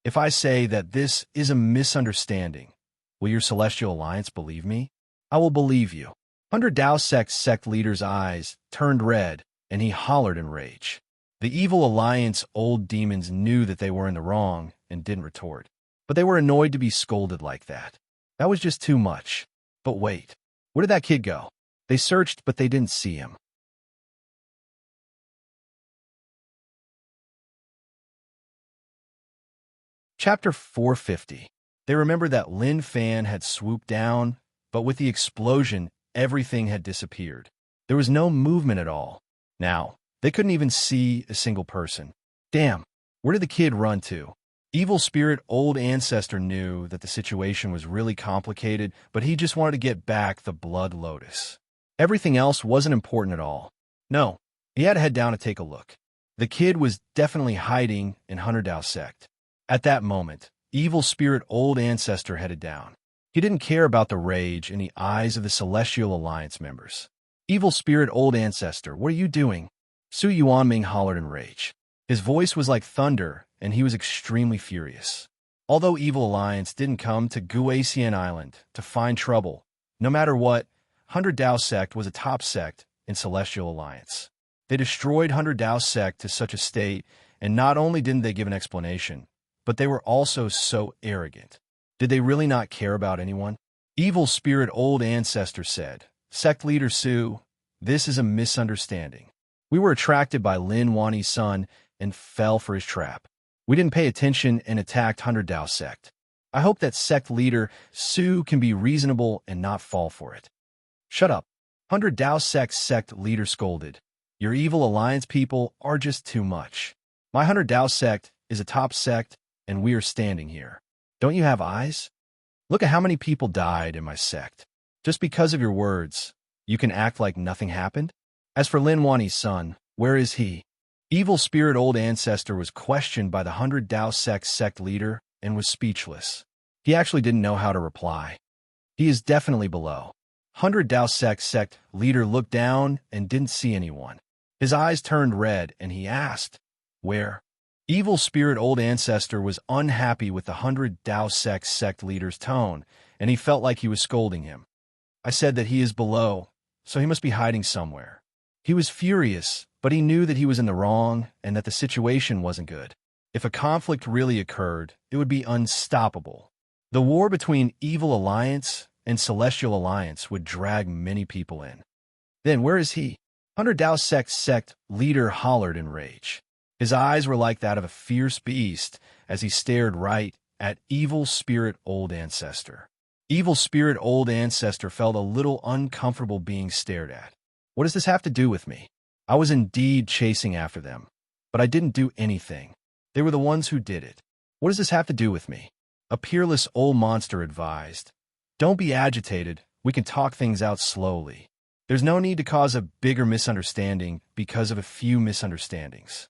If I say that this is a misunderstanding, will your Celestial Alliance believe me? I will believe you. 100 Dao sect leader's eyes turned red, and he hollered in rage. The Evil Alliance old demons knew that they were in the wrong and didn't retort. But they were annoyed to be scolded like that. That was just too much. But wait, where did that kid go? They searched, but they didn't see him. Chapter 450. They remembered that Lin Fan had swooped down, but with the explosion, everything had disappeared. There was no movement at all. Now, they couldn't even see a single person. Damn, where did the kid run to? Evil Spirit Old Ancestor knew that the situation was really complicated, but he just wanted to get back the Blood Lotus. Everything else wasn't important at all. No, he had to head down to take a look. The kid was definitely hiding in 100 Dao Sect. At that moment, Evil Spirit Old Ancestor headed down. He didn't care about the rage in the eyes of the Celestial Alliance members. Evil Spirit Old Ancestor, what are you doing? Su Yuanming hollered in rage. His voice was like thunder, and he was extremely furious. Although Evil Alliance didn't come to Guasian Island to find trouble, no matter what, 100 Dao Sect was a top sect in Celestial Alliance. They destroyed 100 Dao Sect to such a state, and not only didn't they give an explanation, but they were also so arrogant. Did they really not care about anyone? Evil Spirit Old Ancestor said, Sect Leader Su, this is a misunderstanding. We were attracted by Lin Wani's son and fell for his trap. We didn't pay attention and attacked 100 Dao Sect. I hope that Sect Leader Su can be reasonable and not fall for it. Shut up. 100 Dao Sect Leader scolded. Your Evil Alliance people are just too much. My 100 Dao Sect is a top sect, and we are standing here. Don't you have eyes? Look at how many people died in my sect. Just because of your words, you can act like nothing happened? As for Lin Wani's son, where is he? Evil Spirit Old Ancestor was questioned by the 100 Dao Sect leader and was speechless. He actually didn't know how to reply. He is definitely below. 100 Dao Sect leader looked down and didn't see anyone. His eyes turned red and he asked, Where? Evil spirit old ancestor was unhappy with the 100 Tao sect leader's tone, and he felt like he was scolding him. I said that he is below, so he must be hiding somewhere. He was furious, but he knew that he was in the wrong and that the situation wasn't good. If a conflict really occurred, it would be unstoppable. The war between Evil Alliance and Celestial Alliance would drag many people in. Then where is he? 100 Tao sect leader hollered in rage. His eyes were like that of a fierce beast as he stared right at Evil Spirit Old Ancestor. Evil Spirit Old Ancestor felt a little uncomfortable being stared at. What does this have to do with me? I was indeed chasing after them, but I didn't do anything. They were the ones who did it. What does this have to do with me? A peerless old monster advised. Don't be agitated. We can talk things out slowly. There's no need to cause a bigger misunderstanding because of a few misunderstandings.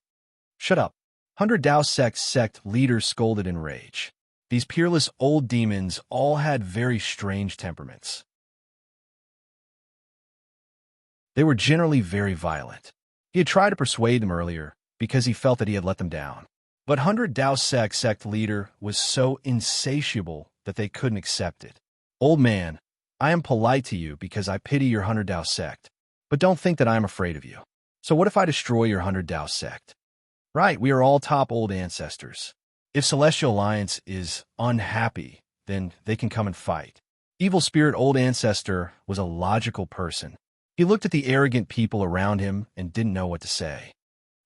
Shut up. 100 Tao sect leaders scolded in rage. These peerless old demons all had very strange temperaments. They were generally very violent. He had tried to persuade them earlier because he felt that he had let them down. But 100 Tao sect leader was so insatiable that they couldn't accept it. Old man, I am polite to you because I pity your 100 Tao sect, but don't think that I am afraid of you. So what if I destroy your 100 Tao sect? Right, we are all top old ancestors. If Celestial Alliance is unhappy, then they can come and fight. Evil Spirit Old Ancestor was a logical person. He looked at the arrogant people around him and didn't know what to say.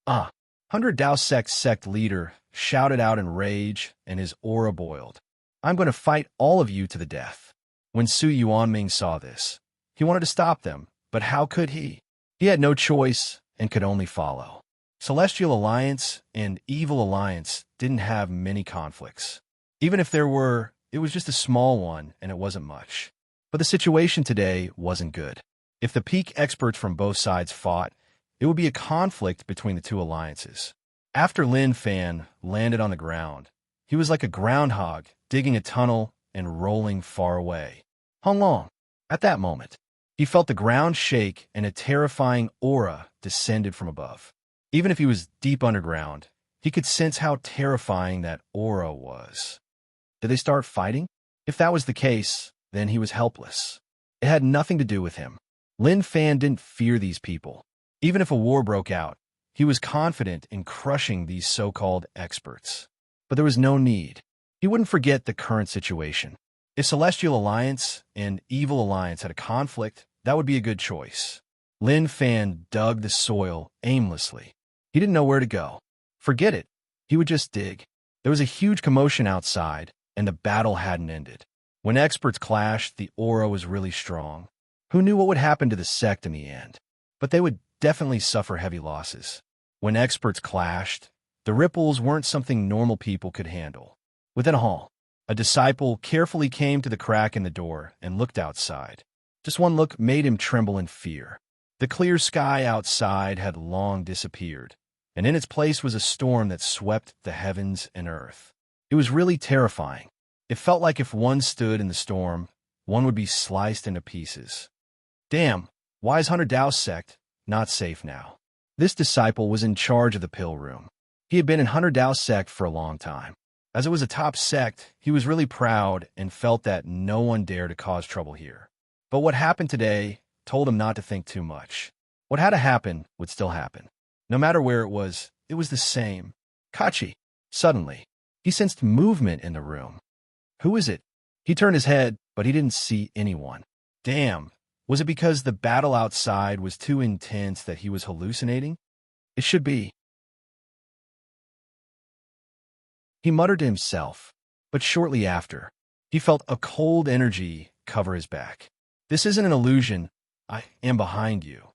100 Tao sect leader shouted out in rage, and his aura boiled. I'm going to fight all of you to the death. When Su Yuanming saw this, he wanted to stop them, but how could he? He had no choice and could only follow. Celestial Alliance and Evil Alliance didn't have many conflicts. Even if there were, it was just a small one and it wasn't much. But the situation today wasn't good. If the peak experts from both sides fought, it would be a conflict between the two alliances. After Lin Fan landed on the ground, he was like a groundhog digging a tunnel and rolling far away. Hung Long. At that moment, he felt the ground shake and a terrifying aura descended from above. Even if he was deep underground, he could sense how terrifying that aura was. Did they start fighting? If that was the case, then he was helpless. It had nothing to do with him. Lin Fan didn't fear these people. Even if a war broke out, he was confident in crushing these so-called experts. But there was no need. He wouldn't forget the current situation. If Celestial Alliance and Evil Alliance had a conflict, that would be a good choice. Lin Fan dug the soil aimlessly. He didn't know where to go. Forget it. He would just dig. There was a huge commotion outside, and the battle hadn't ended. When experts clashed, the aura was really strong. Who knew what would happen to the sect in the end? But they would definitely suffer heavy losses. When experts clashed, the ripples weren't something normal people could handle. Within a hall, a disciple carefully came to the crack in the door and looked outside. Just one look made him tremble in fear. The clear sky outside had long disappeared, and in its place was a storm that swept the heavens and earth. It was really terrifying. It felt like if one stood in the storm, one would be sliced into pieces. Damn, why is 100 Tao sect not safe now? This disciple was in charge of the pill room. He had been in 100 Tao sect for a long time. As it was a top sect, he was really proud and felt that no one dared to cause trouble here. But what happened today told him not to think too much. What had to happen would still happen. No matter where it was the same. Kachi. Suddenly, he sensed movement in the room. Who is it? He turned his head, but he didn't see anyone. Damn. Was it because the battle outside was too intense that he was hallucinating? It should be. He muttered to himself, but shortly after, he felt a cold energy cover his back. This isn't an illusion. I am behind you.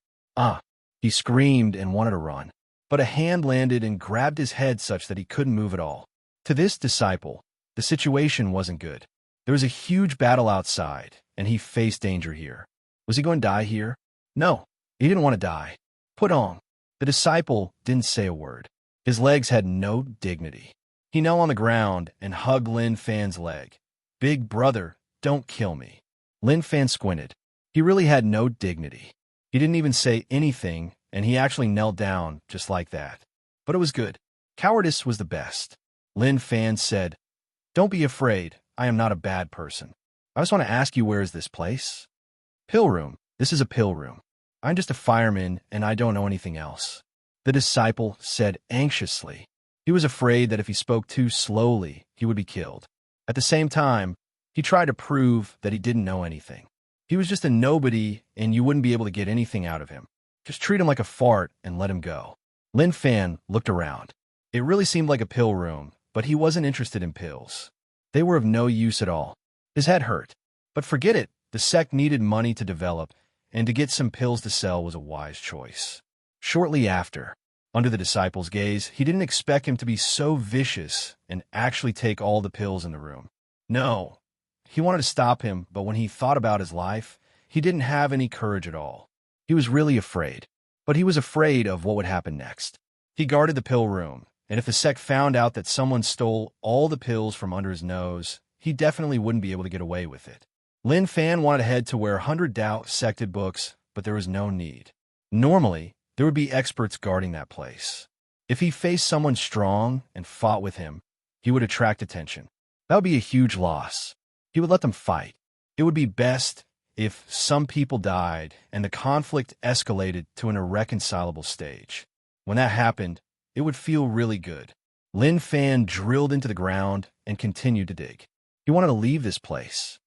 He screamed and wanted to run, but a hand landed and grabbed his head such that he couldn't move at all. To this disciple, the situation wasn't good. There was a huge battle outside, and he faced danger here. Was he going to die here? No, he didn't want to die. Put on. The disciple didn't say a word. His legs had no dignity. He knelt on the ground and hugged Lin Fan's leg. Big brother, don't kill me. Lin Fan squinted. He really had no dignity. He didn't even say anything, and he actually knelt down just like that. But it was good. Cowardice was the best. Lin Fan said, "Don't be afraid. I am not a bad person. I just want to ask you, where is this place?" "Pill room. This is a pill room. I'm just a fireman, and I don't know anything else," the disciple said anxiously. He was afraid that if he spoke too slowly, he would be killed. At the same time, he tried to prove that he didn't know anything. He was just a nobody, and you wouldn't be able to get anything out of him. Just treat him like a fart and let him go. Lin Fan looked around. It really seemed like a pill room, but he wasn't interested in pills. They were of no use at all. His head hurt. But forget it, the sect needed money to develop, and to get some pills to sell was a wise choice. Shortly after, under the disciple's gaze, he didn't expect him to be so vicious and actually take all the pills in the room. No, he wanted to stop him, but when he thought about his life, he didn't have any courage at all. He was really afraid, but he was afraid of what would happen next. He guarded the pill room, and if the sect found out that someone stole all the pills from under his nose, he definitely wouldn't be able to get away with it. Lin Fan wanted to head to where 100 Dao sected books, but there was no need. Normally, there would be experts guarding that place. If he faced someone strong and fought with him, he would attract attention. That would be a huge loss. He would let them fight. It would be best if some people died and the conflict escalated to an irreconcilable stage. When that happened, it would feel really good. Lin Fan drilled into the ground and continued to dig. He wanted to leave this place.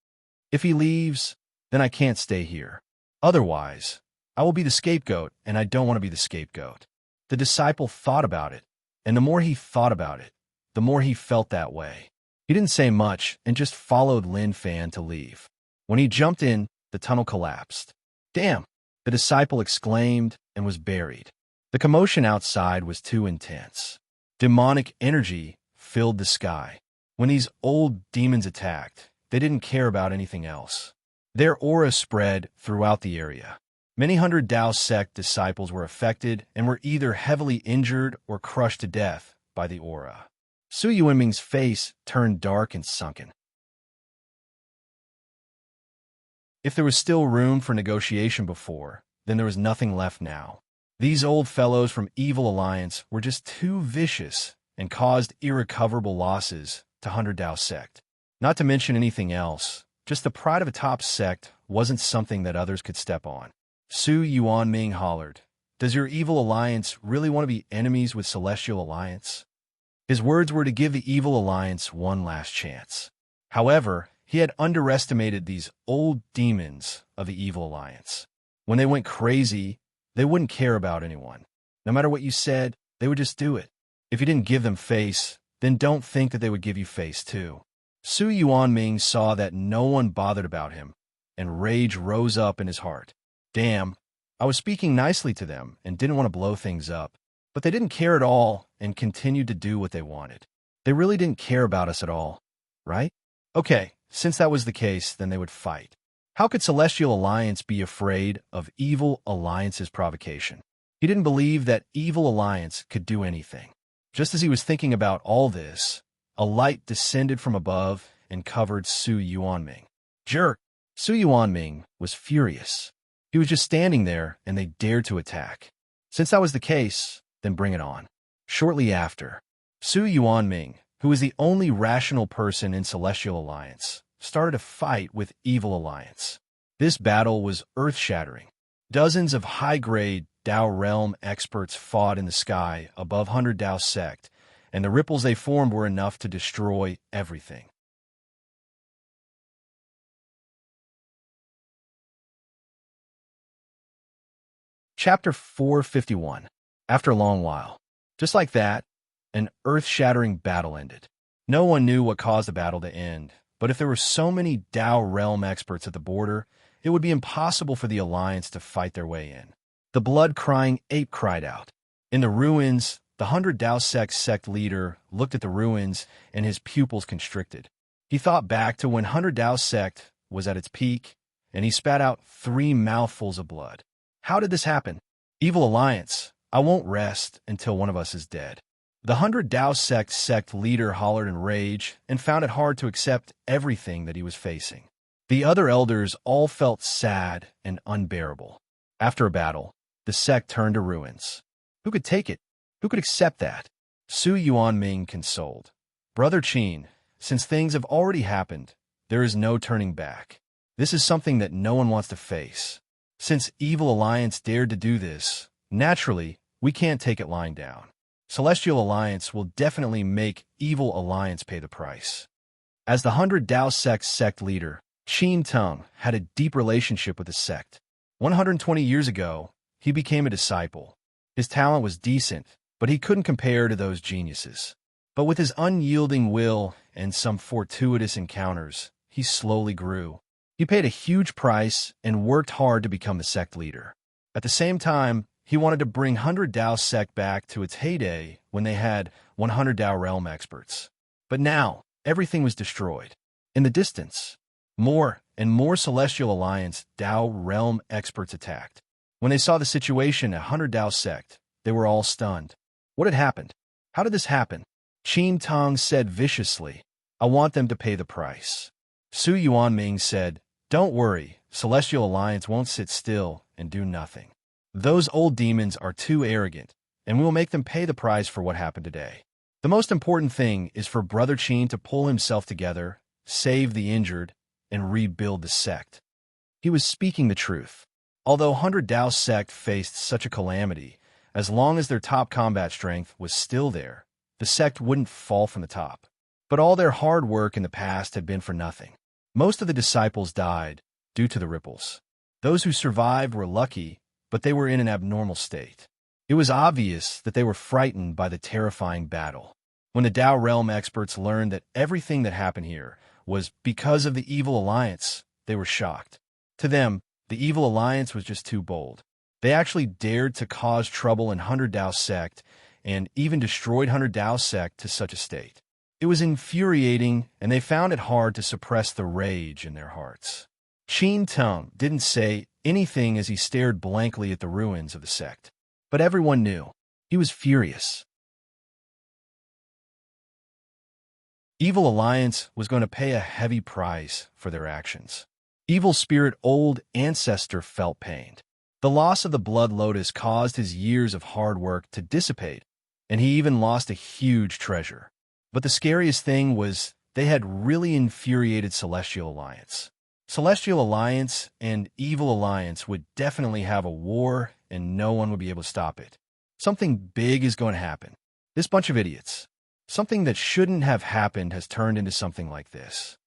If he leaves, then I can't stay here. Otherwise, I will be the scapegoat, and I don't want to be the scapegoat. The disciple thought about it, and the more he thought about it, the more he felt that way. He didn't say much and just followed Lin Fan to leave. When he jumped in, the tunnel collapsed. "Damn!" the disciple exclaimed and was buried. The commotion outside was too intense. Demonic energy filled the sky. When these old demons attacked, they didn't care about anything else. Their aura spread throughout the area. Many hundred Dao sect disciples were affected and were either heavily injured or crushed to death by the aura. Su Yuanming's face turned dark and sunken. If there was still room for negotiation before, then there was nothing left now. These old fellows from Evil Alliance were just too vicious and caused irrecoverable losses to 100 Dao sect. Not to mention anything else, just the pride of a top sect wasn't something that others could step on. Su Yuanming hollered, "Does your Evil Alliance really want to be enemies with Celestial Alliance?" His words were to give the Evil Alliance one last chance. However, he had underestimated these old demons of the Evil Alliance. When they went crazy, they wouldn't care about anyone. No matter what you said, they would just do it. If you didn't give them face, then don't think that they would give you face too. Su Yuanming saw that no one bothered about him, and rage rose up in his heart. Damn, I was speaking nicely to them and didn't want to blow things up, but they didn't care at all and continued to do what they wanted. They really didn't care about us at all, right? Okay, since that was the case, then they would fight. How could Celestial Alliance be afraid of Evil Alliance's provocation? He didn't believe that Evil Alliance could do anything. Just as he was thinking about all this, a light descended from above and covered Su Yuanming. Jerk! Su Yuanming was furious. He was just standing there, and they dared to attack. Since that was the case, then bring it on. Shortly after, Su Yuanming, who was the only rational person in Celestial Alliance, started a fight with Evil Alliance. This battle was earth-shattering. Dozens of high-grade Dao Realm experts fought in the sky above 100 Dao sect, and the ripples they formed were enough to destroy everything. Chapter 451. After a long while. Just like that, an earth-shattering battle ended. No one knew what caused the battle to end, but if there were so many Dao Realm experts at the border, it would be impossible for the Alliance to fight their way in. The blood-crying ape cried out. In the ruins, the 100 Dao sect leader looked at the ruins and his pupils constricted. He thought back to when 100 Dao sect was at its peak, and he spat out 3 mouthfuls of blood. How did this happen? Evil Alliance, I won't rest until one of us is dead. The 100 Dao sect leader hollered in rage and found it hard to accept everything that he was facing. The other elders all felt sad and unbearable. After a battle, the sect turned to ruins. Who could take it? Who could accept that? Su Yuanming consoled. Brother Qin, since things have already happened, there is no turning back. This is something that no one wants to face. Since Evil Alliance dared to do this, naturally, we can't take it lying down. Celestial Alliance will definitely make Evil Alliance pay the price. As the 100 Dao sect leader, Qin Teng had a deep relationship with the sect. 120 years ago, he became a disciple. His talent was decent, but he couldn't compare to those geniuses. But with his unyielding will and some fortuitous encounters, he slowly grew. He paid a huge price and worked hard to become the sect leader. At the same time, he wanted to bring 100 Dao sect back to its heyday when they had 100 Dao realm experts. But now, everything was destroyed. In the distance, more and more Celestial Alliance Dao realm experts attacked. When they saw the situation at 100 Dao sect, they were all stunned. What had happened? How did this happen? Qin Tong said viciously, I want them to pay the price. Su Yuanming said, don't worry, Celestial Alliance won't sit still and do nothing. Those old demons are too arrogant, and we will make them pay the price for what happened today. The most important thing is for Brother Qin to pull himself together, save the injured, and rebuild the sect. He was speaking the truth. Although 100 Dao sect faced such a calamity, as long as their top combat strength was still there, the sect wouldn't fall from the top. But all their hard work in the past had been for nothing. Most of the disciples died due to the ripples. Those who survived were lucky, but they were in an abnormal state. It was obvious that they were frightened by the terrifying battle. When the Dao realm experts learned that everything that happened here was because of the Evil Alliance, they were shocked. To them, the Evil Alliance was just too bold. They actually dared to cause trouble in 100 Dao sect and even destroyed 100 Dao sect to such a state. It was infuriating, and they found it hard to suppress the rage in their hearts. Qin Teng didn't say anything as he stared blankly at the ruins of the sect. But everyone knew. He was furious. Evil Alliance was going to pay a heavy price for their actions. Evil Spirit Old Ancestor felt pained. The loss of the Blood Lotus caused his years of hard work to dissipate, and he even lost a huge treasure. But the scariest thing was they had really infuriated Celestial Alliance. Celestial Alliance and Evil Alliance would definitely have a war, and no one would be able to stop it. Something big is going to happen. This bunch of idiots. Something that shouldn't have happened has turned into something like this.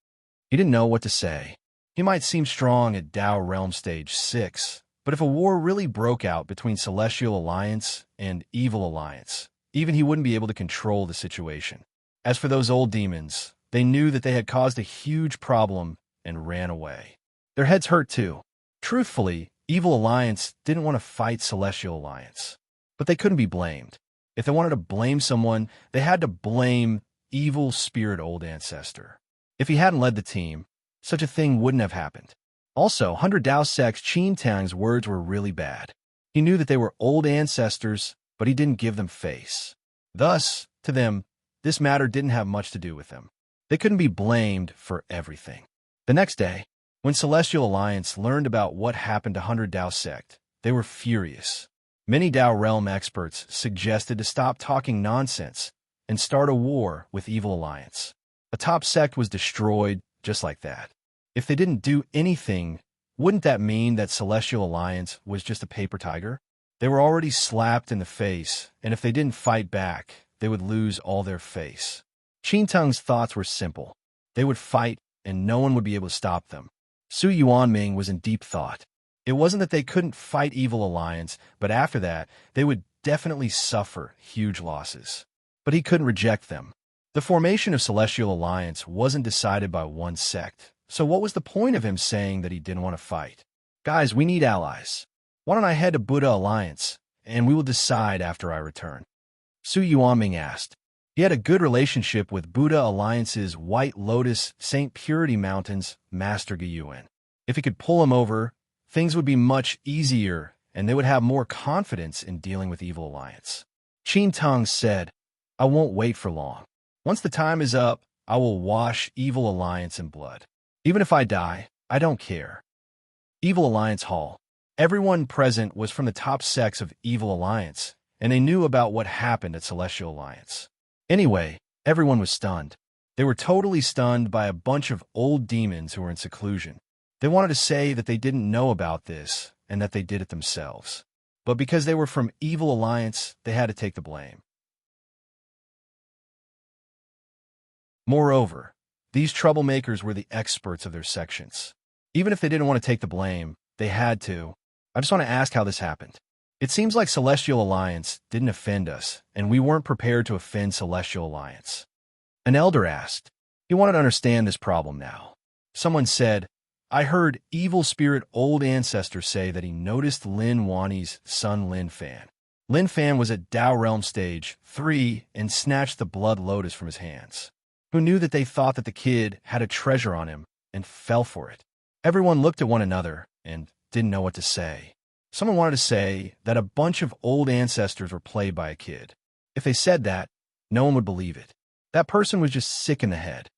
He didn't know what to say. He might seem strong at Dao Realm Stage 6, but if a war really broke out between Celestial Alliance and Evil Alliance, even he wouldn't be able to control the situation. As for those old demons, they knew that they had caused a huge problem and ran away. Their heads hurt too. Truthfully, Evil Alliance didn't want to fight Celestial Alliance. But they couldn't be blamed. If they wanted to blame someone, they had to blame Evil Spirit Old Ancestor. If he hadn't led the team, such a thing wouldn't have happened. Also, 100 Dao Sect's Qin Tang's words were really bad. He knew that they were old ancestors, but he didn't give them face. Thus, to them, this matter didn't have much to do with them. They couldn't be blamed for everything. The next day, when Celestial Alliance learned about what happened to 100 Dao Sect, they were furious. Many Dao Realm experts suggested to stop talking nonsense and start a war with Evil Alliance. A top sect was destroyed just like that. If they didn't do anything, wouldn't that mean that Celestial Alliance was just a paper tiger? They were already slapped in the face, and if they didn't fight back, they would lose all their face. Qin Teng's thoughts were simple. They would fight, and no one would be able to stop them. Su Yuanming was in deep thought. It wasn't that they couldn't fight Evil Alliance, but after that, they would definitely suffer huge losses. But he couldn't reject them. The formation of Celestial Alliance wasn't decided by one sect, so what was the point of him saying that he didn't want to fight? Guys, we need allies. Why don't I head to Buddha Alliance, and we will decide after I return? Su Yuanming asked. He had a good relationship with Buddha Alliance's White Lotus St. Purity Mountains Master Gyuan. If he could pull him over, things would be much easier, and they would have more confidence in dealing with Evil Alliance. Qin Teng said, I won't wait for long. Once the time is up, I will wash Evil Alliance in blood. Even if I die, I don't care. Evil Alliance Hall. Everyone present was from the top sects of Evil Alliance, and they knew about what happened at Celestial Alliance. Anyway, everyone was stunned. They were totally stunned by a bunch of old demons who were in seclusion. They wanted to say that they didn't know about this and that they did it themselves. But because they were from Evil Alliance, they had to take the blame. Moreover, these troublemakers were the experts of their sections. Even if they didn't want to take the blame, they had to. I just want to ask how this happened. It seems like Celestial Alliance didn't offend us, and we weren't prepared to offend Celestial Alliance. An elder asked. He wanted to understand this problem now. Someone said, I heard evil spirit old ancestor say that he noticed Lin Wani's son Lin Fan. Lin Fan was at Dao Realm Stage 3 and snatched the blood lotus from his hands. Who knew that they thought that the kid had a treasure on him and fell for it? Everyone looked at one another and didn't know what to say. Someone wanted to say that a bunch of old ancestors were played by a kid. If they said that, no one would believe it. That person was just sick in the head.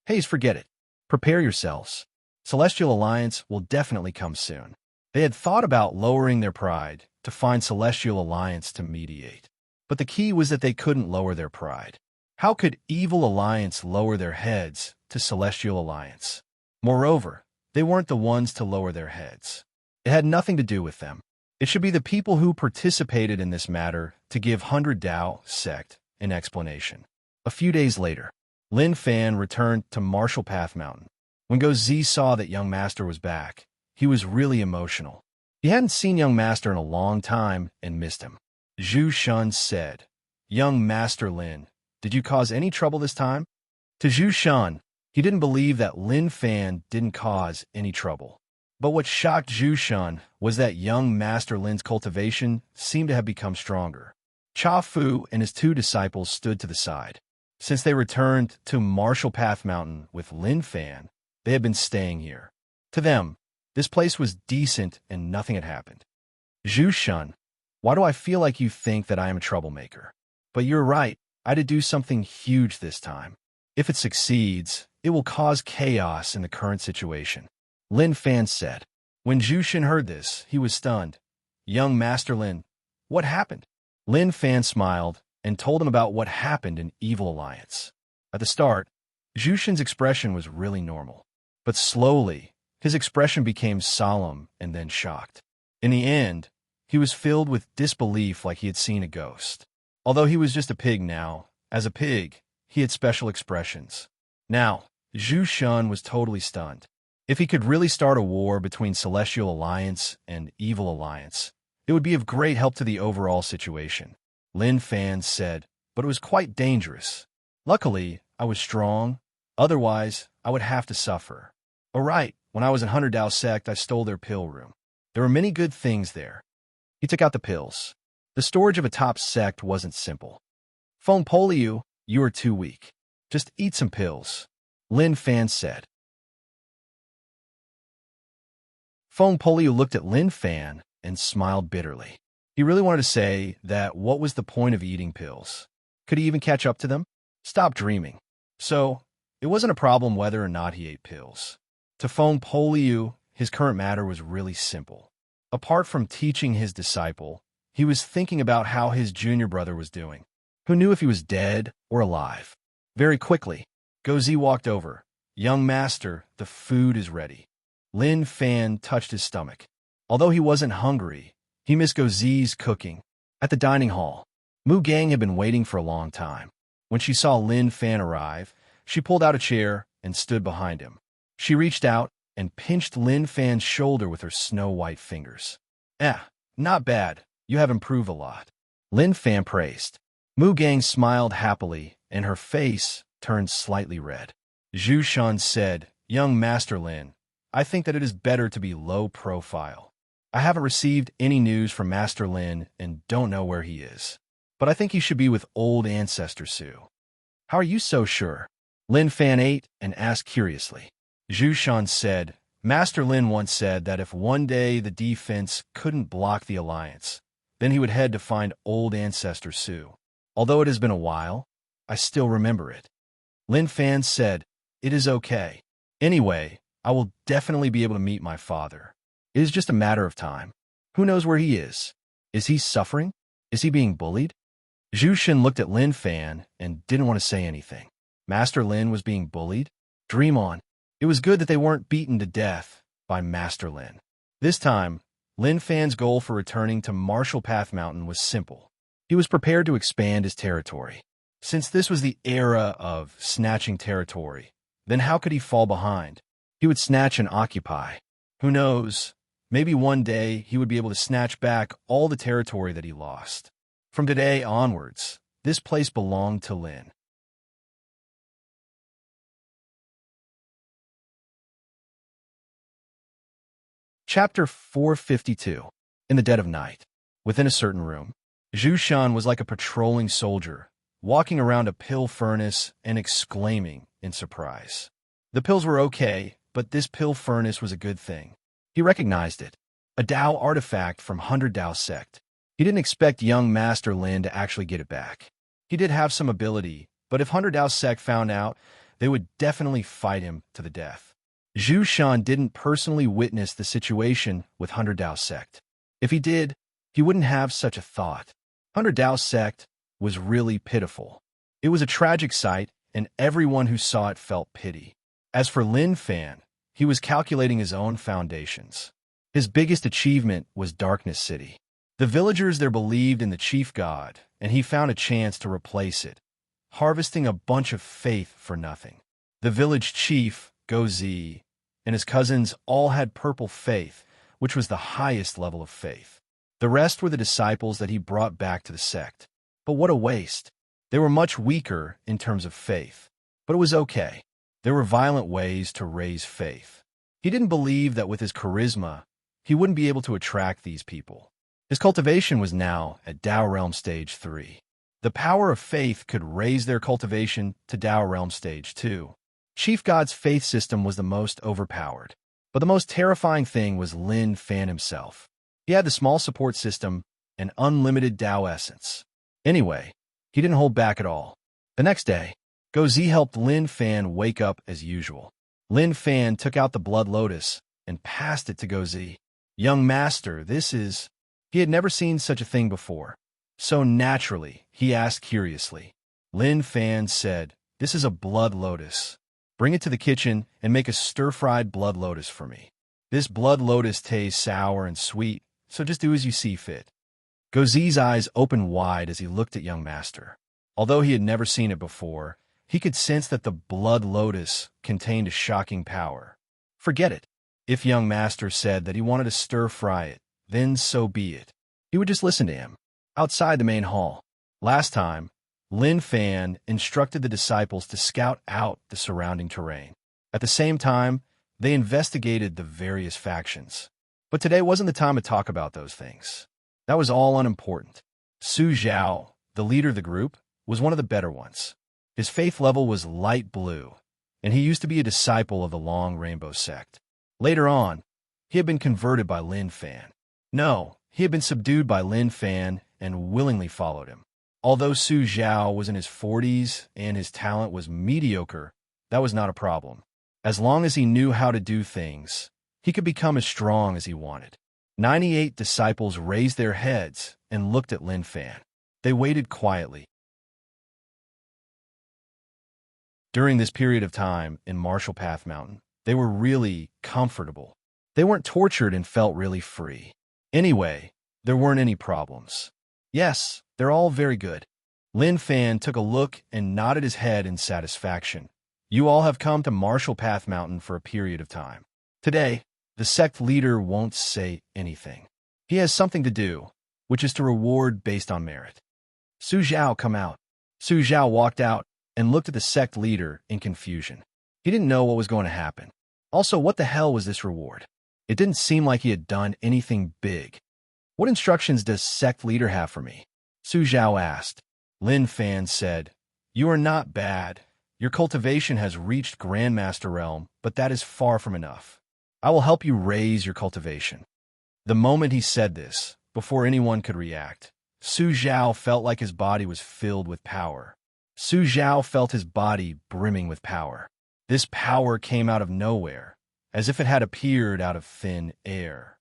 Hey, forget it. Prepare yourselves. Celestial Alliance will definitely come soon. They had thought about lowering their pride to find Celestial Alliance to mediate. But the key was that they couldn't lower their pride. How could Evil Alliance lower their heads to Celestial Alliance? Moreover, they weren't the ones to lower their heads. It had nothing to do with them. It should be the people who participated in this matter to give 100 Dao sect an explanation. A few days later, Lin Fan returned to Martial Path Mountain. When Go Zi saw that young master was back, he was really emotional. He hadn't seen young master in a long time and missed him. Zhu Shun said, Young master Lin, did you cause any trouble this time? To Zhu Shun, he didn't believe that Lin Fan didn't cause any trouble. But what shocked Zhu Shun was that young master Lin's cultivation seemed to have become stronger. Cha Fu and his 2 disciples stood to the side. Since they returned to Martial Path Mountain with Lin Fan, they had been staying here. To them, this place was decent and nothing had happened. Zhu Shun, why do I feel like you think that I am a troublemaker? But you're right, I did do something huge this time. If it succeeds, it will cause chaos in the current situation. Lin Fan said. When Zhu Shun heard this, he was stunned. Young Master Lin, what happened? Lin Fan smiled and told him about what happened in Evil Alliance. At the start, Zhu Shun's expression was really normal. But slowly, his expression became solemn and then shocked. In the end, he was filled with disbelief like he had seen a ghost. Although he was just a pig now, as a pig, he had special expressions. Now, Zhu Shun was totally stunned. If he could really start a war between Celestial Alliance and Evil Alliance, it would be of great help to the overall situation. Lin Fan said, but it was quite dangerous. Luckily, I was strong. Otherwise, I would have to suffer. All right, when I was in 100 Dao sect, I stole their pill room. There were many good things there. He took out the pills. The storage of a top sect wasn't simple. Feng Poliu, you are too weak. Just eat some pills, Lin Fan said. Feng Poliu looked at Lin Fan and smiled bitterly. He really wanted to say that what was the point of eating pills? Could he even catch up to them? Stop dreaming. So, it wasn't a problem whether or not he ate pills. To Feng Poliu, his current matter was really simple. Apart from teaching his disciple, he was thinking about how his junior brother was doing. Who knew if he was dead or alive? Very quickly, Go Zi walked over. Young master, the food is ready. Lin Fan touched his stomach. Although he wasn't hungry, he missed Go Zi's cooking. At the dining hall, Mu Gang had been waiting for a long time. When she saw Lin Fan arrive, she pulled out a chair and stood behind him. She reached out and pinched Lin Fan's shoulder with her snow-white fingers. Not bad. You have improved a lot. Lin Fan praised. Mu Gang smiled happily, and her face turned slightly red. Zhu Shun said, Young Master Lin, I think that it is better to be low profile. I haven't received any news from Master Lin and don't know where he is. But I think he should be with old Ancestor Su. How are you so sure? Lin Fan ate and asked curiously. Zhu Shun said, Master Lin once said that if one day the defense couldn't block the alliance, then he would head to find old Ancestor Su. Although it has been a while, I still remember it. Lin Fan said, It is okay. Anyway, I will definitely be able to meet my father. It is just a matter of time. Who knows where he is? Is he suffering? Is he being bullied? Zhu Shan looked at Lin Fan and didn't want to say anything. Master Lin was being bullied? Dream on. It was good that they weren't beaten to death by Master Lin. This time, Lin Fan's goal for returning to Marshall Path Mountain was simple. He was prepared to expand his territory. Since this was the era of snatching territory, then how could he fall behind? He would snatch and occupy. Who knows? Maybe one day he would be able to snatch back all the territory that he lost. From today onwards, this place belonged to Lin. Chapter 452. In the dead of night. Within a certain room, Zhu Shan was like a patrolling soldier, walking around a pill furnace and exclaiming in surprise. The pills were okay, but this pill furnace was a good thing. He recognized it. A Dao artifact from 100 Dao sect. He didn't expect young Master Lin to actually get it back. He did have some ability, but if 100 Dao sect found out, they would definitely fight him to the death. Zhu Shan didn't personally witness the situation with 100 Dao sect. If he did, he wouldn't have such a thought. 100 Dao sect was really pitiful. It was a tragic sight, and everyone who saw it felt pity. As for Lin Fan, he was calculating his own foundations. His biggest achievement was Darkness City. The villagers there believed in the chief god, and he found a chance to replace it, harvesting a bunch of faith for nothing. The village chief, Gozi, and his cousins all had purple faith, which was the highest level of faith. The rest were the disciples that he brought back to the sect. But what a waste. They were much weaker in terms of faith. But it was okay. There were violent ways to raise faith. He didn't believe that with his charisma, he wouldn't be able to attract these people. His cultivation was now at Dao Realm Stage 3. The power of faith could raise their cultivation to Dao Realm Stage 2. Chief God's faith system was the most overpowered. But the most terrifying thing was Lin Fan himself. He had the small support system and unlimited Dao essence. Anyway, he didn't hold back at all. The next day, Gozi helped Lin Fan wake up as usual. Lin Fan took out the blood lotus and passed it to Gozi. Young master, this is... He had never seen such a thing before. So naturally, he asked curiously. Lin Fan said, "This is a blood lotus. Bring it to the kitchen and make a stir-fried blood lotus for me. This blood lotus tastes sour and sweet, so just do as you see fit." Gozi's eyes opened wide as he looked at young master. Although he had never seen it before, he could sense that the blood lotus contained a shocking power. Forget it. If young master said that he wanted to stir-fry it, then so be it. He would just listen to him. Outside the main hall. Last time, Lin Fan instructed the disciples to scout out the surrounding terrain. At the same time, they investigated the various factions. But today wasn't the time to talk about those things. That was all unimportant. Su Zhao, the leader of the group, was one of the better ones. His faith level was light blue, and he used to be a disciple of the Long Rainbow sect. Later on, he had been converted by Lin Fan. No, he had been subdued by Lin Fan and willingly followed him. Although Su Zhao was in his 40s and his talent was mediocre, that was not a problem. As long as he knew how to do things, he could become as strong as he wanted. 98 disciples raised their heads and looked at Lin Fan. They waited quietly. During this period of time in Marshall Path Mountain, they were really comfortable. They weren't tortured and felt really free. Anyway, there weren't any problems. Yes, they're all very good. Lin Fan took a look and nodded his head in satisfaction. You all have come to Marshall Path Mountain for a period of time. Today, the sect leader won't say anything. He has something to do, which is to reward based on merit. Su Zhao, come out. Su Zhao walked out and looked at the sect leader in confusion. He didn't know what was going to happen. Also, what the hell was this reward? It didn't seem like he had done anything big. What instructions does sect leader have for me? Su Zhao asked. Lin Fan said, "You are not bad. Your cultivation has reached Grandmaster Realm, but that is far from enough. I will help you raise your cultivation." The moment he said this, before anyone could react, Su Zhao felt like his body was filled with power. Su Zhao felt his body brimming with power. This power came out of nowhere, as if it had appeared out of thin air.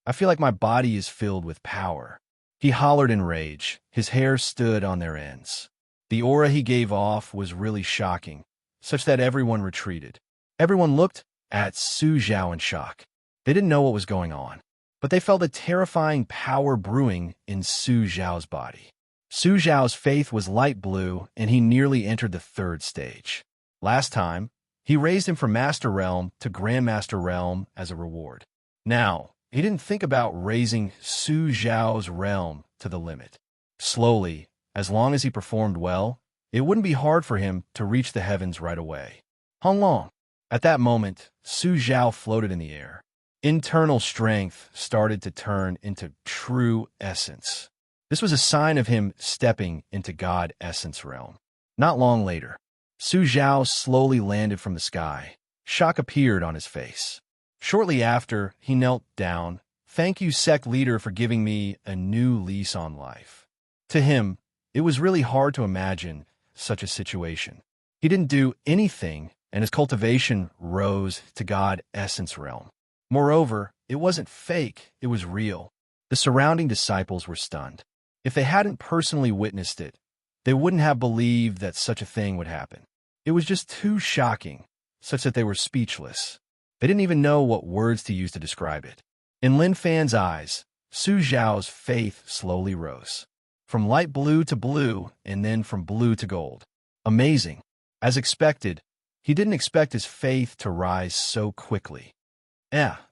I feel like my body is filled with power. He hollered in rage. His hair stood on their ends. The aura he gave off was really shocking, such that everyone retreated. Everyone looked at Su Zhao in shock. They didn't know what was going on, but they felt a terrifying power brewing in Su Zhao's body. Su Zhao's faith was light blue, and he nearly entered the third stage. Last time, he raised him from Master Realm to Grandmaster Realm as a reward. Now, he didn't think about raising Su Zhao's realm to the limit. Slowly, as long as he performed well, it wouldn't be hard for him to reach the heavens right away. How long? At that moment, Su Zhao floated in the air. Internal strength started to turn into true essence. This was a sign of him stepping into God Essence realm. Not long later, Su Zhao slowly landed from the sky. Shock appeared on his face. Shortly after, he knelt down. "Thank you, sect leader, for giving me a new lease on life." To him, it was really hard to imagine such a situation. He didn't do anything, and his cultivation rose to God Essence realm. Moreover, it wasn't fake, it was real. The surrounding disciples were stunned. If they hadn't personally witnessed it, they wouldn't have believed that such a thing would happen. It was just too shocking, such that they were speechless. They didn't even know what words to use to describe it. In Lin Fan's eyes, Su Zhao's faith slowly rose. From light blue to blue, and then from blue to gold. Amazing. As expected, he didn't expect his faith to rise so quickly.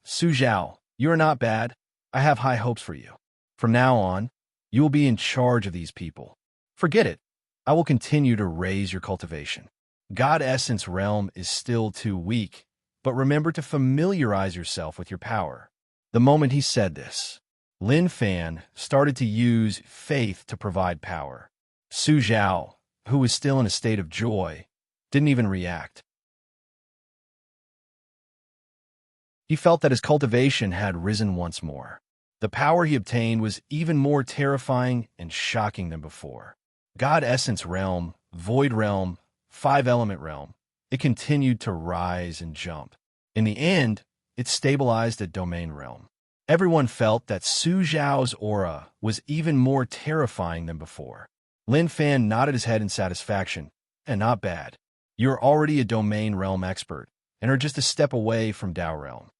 Su Zhao, you are not bad. I have high hopes for you. From now on, you will be in charge of these people. Forget it. I will continue to raise your cultivation. God Essence realm is still too weak, but remember to familiarize yourself with your power. The moment he said this, Lin Fan started to use faith to provide power. Su Zhao, who was still in a state of joy, didn't even react. He felt that his cultivation had risen once more. The power he obtained was even more terrifying and shocking than before. God Essence realm, Void realm, 5-element realm, it continued to rise and jump. In the end, it stabilized at domain realm. Everyone felt that Su Zhao's aura was even more terrifying than before. Lin Fan nodded his head in satisfaction. And not bad. You're already a domain realm expert, and are just a step away from Dao realm.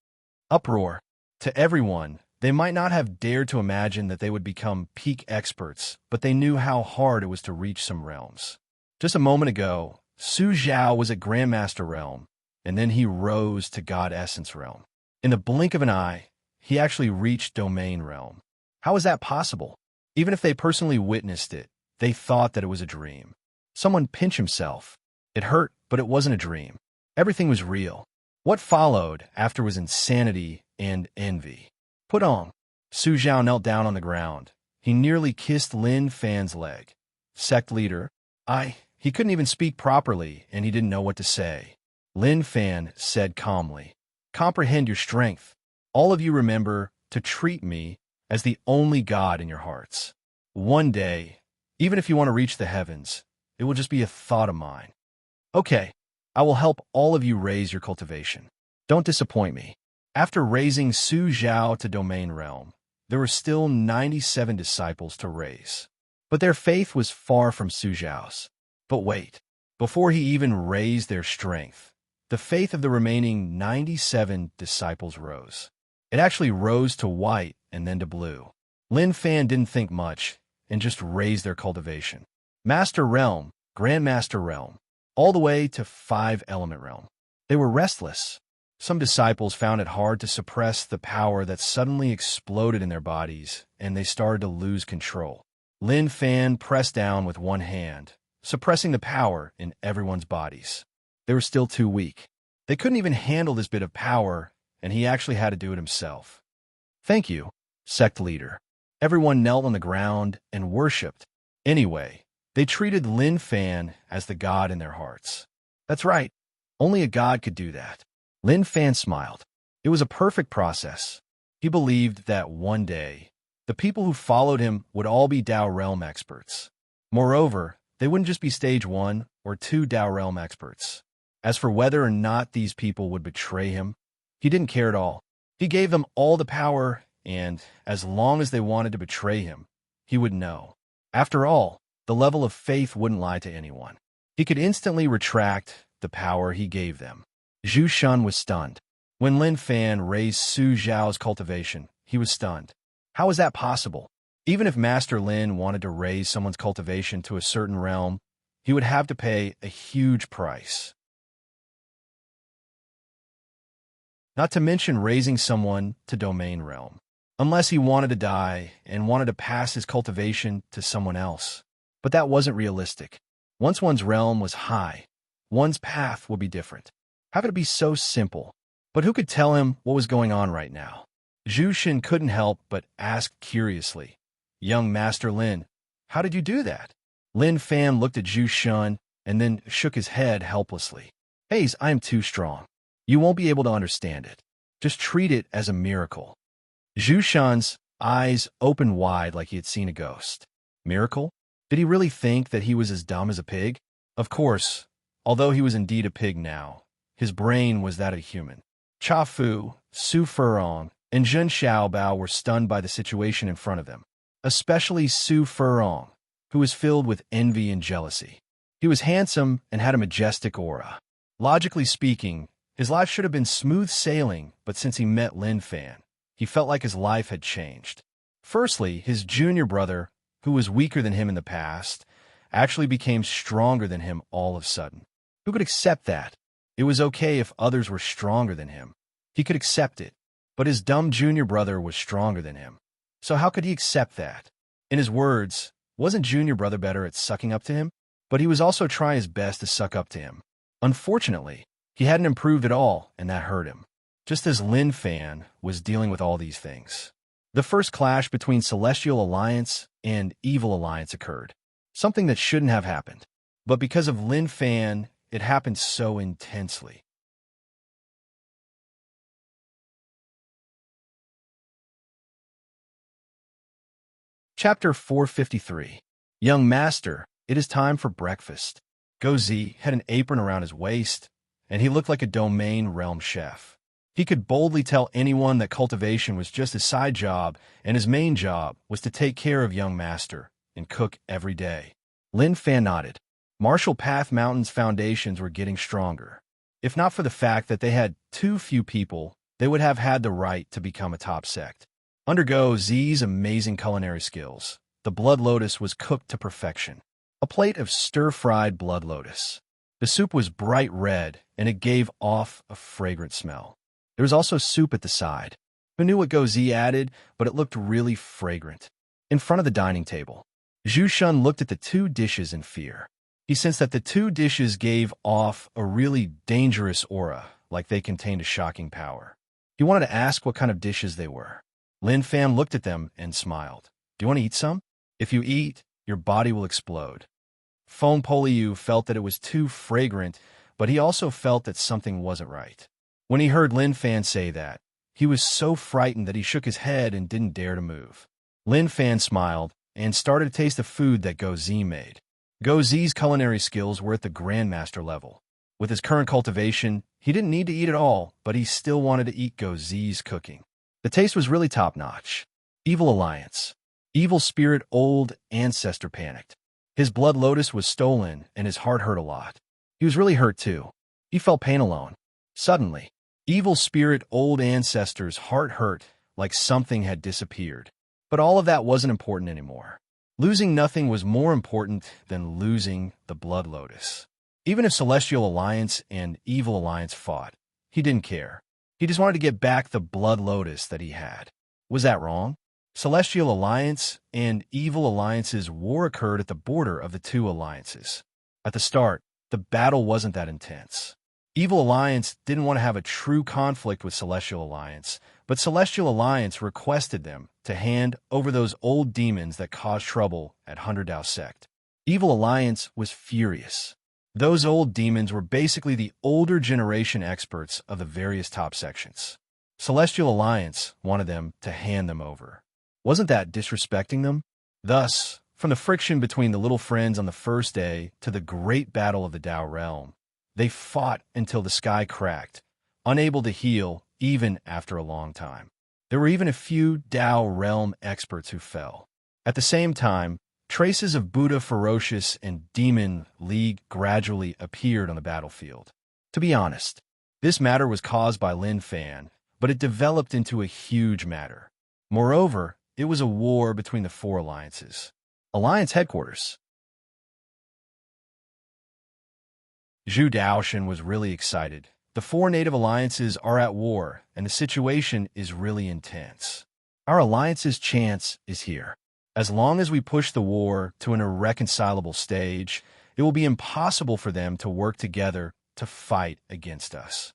Uproar. To everyone, they might not have dared to imagine that they would become peak experts, but they knew how hard it was to reach some realms. Just a moment ago, Su Zhao was at Grandmaster realm, and then he rose to God Essence realm. In the blink of an eye, he actually reached domain realm. How is that possible? Even if they personally witnessed it, they thought that it was a dream. Someone pinched himself. It hurt, but it wasn't a dream. Everything was real. What followed after was insanity and envy. Put on. Su Zhao knelt down on the ground. He nearly kissed Lin Fan's leg. Sect leader. He couldn't even speak properly, and he didn't know what to say. Lin Fan said calmly, "Comprehend your strength. All of you remember to treat me as the only God in your hearts. One day, even if you want to reach the heavens, it will just be a thought of mine. Okay, I will help all of you raise your cultivation. Don't disappoint me." After raising Su Zhao to domain realm, there were still 97 disciples to raise. But their faith was far from Su Zhao's. But wait, before he even raised their strength, the faith of the remaining 97 disciples rose. It actually rose to white and then to blue. Lin Fan didn't think much and just raised their cultivation. Master Realm, Grandmaster Realm, all the way to 5-element realm. They were restless. Some disciples found it hard to suppress the power that suddenly exploded in their bodies, and they started to lose control. Lin Fan pressed down with one hand, suppressing the power in everyone's bodies. They were still too weak. They couldn't even handle this bit of power, and he actually had to do it himself. "Thank you, sect leader." Everyone knelt on the ground and worshipped. Anyway, they treated Lin Fan as the god in their hearts. That's right. Only a god could do that. Lin Fan smiled. It was a perfect process. He believed that one day, the people who followed him would all be Dao Realm experts. Moreover, they wouldn't just be Stage 1 or 2 Dao Realm experts. As for whether or not these people would betray him, he didn't care at all. He gave them all the power, and as long as they wanted to betray him, he would know. After all, the level of faith wouldn't lie to anyone. He could instantly retract the power he gave them. Zhu Shun was stunned. When Lin Fan raised Su Zhao's cultivation, he was stunned. How was that possible? Even if Master Lin wanted to raise someone's cultivation to a certain realm, he would have to pay a huge price. Not to mention raising someone to domain realm. Unless he wanted to die and wanted to pass his cultivation to someone else. But that wasn't realistic. Once one's realm was high, one's path would be different. How could it be so simple? But who could tell him what was going on right now? Zhu Shin couldn't help but ask curiously, "Young Master Lin, how did you do that?" Lin Fan looked at Zhu Shun and then shook his head helplessly. "Haze, I am too strong. You won't be able to understand it. Just treat it as a miracle." Zhu Shun's eyes opened wide like he had seen a ghost. Miracle? Did he really think that he was as dumb as a pig? Of course, although he was indeed a pig now, his brain was that of a human. Cha Fu, Su Furong, and Zhen Xiaobao were stunned by the situation in front of them, especially Su Furong, who was filled with envy and jealousy. He was handsome and had a majestic aura. Logically speaking, his life should have been smooth sailing, but since he met Lin Fan, he felt like his life had changed. Firstly, his junior brother, who was weaker than him in the past, actually became stronger than him all of a sudden. Who could accept that? It was okay if others were stronger than him. He could accept it. But his dumb junior brother was stronger than him. So how could he accept that? In his words, wasn't junior brother better at sucking up to him? But he was also trying his best to suck up to him. Unfortunately, he hadn't improved at all, and that hurt him. Just as Lin Fan was dealing with all these things. The first clash between Celestial Alliance and Evil Alliance occurred. Something that shouldn't have happened. But because of Lin Fan, it happened so intensely. Chapter 453. Young Master, it is time for breakfast. Gozi had an apron around his waist, and he looked like a domain realm chef. He could boldly tell anyone that cultivation was just his side job, and his main job was to take care of Young Master and cook every day. Lin Fan nodded. Martial Path Mountain's foundations were getting stronger. If not for the fact that they had too few people, they would have had the right to become a top sect. Under Go Z's amazing culinary skills, the blood lotus was cooked to perfection. A plate of stir-fried blood lotus. The soup was bright red, and it gave off a fragrant smell. There was also soup at the side. Who knew what Go Z added, but it looked really fragrant. In front of the dining table, Zhu Shun looked at the two dishes in fear. He sensed that the two dishes gave off a really dangerous aura, like they contained a shocking power. He wanted to ask what kind of dishes they were. Lin Fan looked at them and smiled. "Do you want to eat some? If you eat, your body will explode." Feng Poliu felt that it was too fragrant, but he also felt that something wasn't right. When he heard Lin Fan say that, he was so frightened that he shook his head and didn't dare to move. Lin Fan smiled and started to taste the food that Go Z made. Go Z's culinary skills were at the Grandmaster level. With his current cultivation, he didn't need to eat at all, but he still wanted to eat Go Z's cooking. The taste was really top-notch. Evil Alliance. Evil Spirit Old Ancestor panicked. His blood lotus was stolen, and his heart hurt a lot. He was really hurt, too. He felt pain alone. Suddenly, Evil Spirit Old Ancestor's heart hurt like something had disappeared. But all of that wasn't important anymore. Losing nothing was more important than losing the blood lotus. Even if Celestial Alliance and Evil Alliance fought, he didn't care. He just wanted to get back the blood lotus that he had. Was that wrong? Celestial Alliance and Evil Alliance's war occurred at the border of the two alliances. At the start, the battle wasn't that intense. Evil Alliance didn't want to have a true conflict with Celestial Alliance, but Celestial Alliance requested them to hand over those old demons that caused trouble at Hundredao Sect. Evil Alliance was furious. Those old demons were basically the older generation experts of the various top sections. Celestial Alliance wanted them to hand them over. Wasn't that disrespecting them? Thus, from the friction between the little friends on the first day to the great battle of the Dao realm, they fought until the sky cracked, unable to heal even after a long time. There were even a few Dao realm experts who fell. At the same time, traces of Buddha Ferocious and Demon League gradually appeared on the battlefield. To be honest, this matter was caused by Lin Fan, but it developed into a huge matter. Moreover, it was a war between the four alliances. Alliance headquarters. Zhu Daoshan was really excited. The four native alliances are at war, and the situation is really intense. Our alliance's chance is here. As long as we push the war to an irreconcilable stage, it will be impossible for them to work together to fight against us.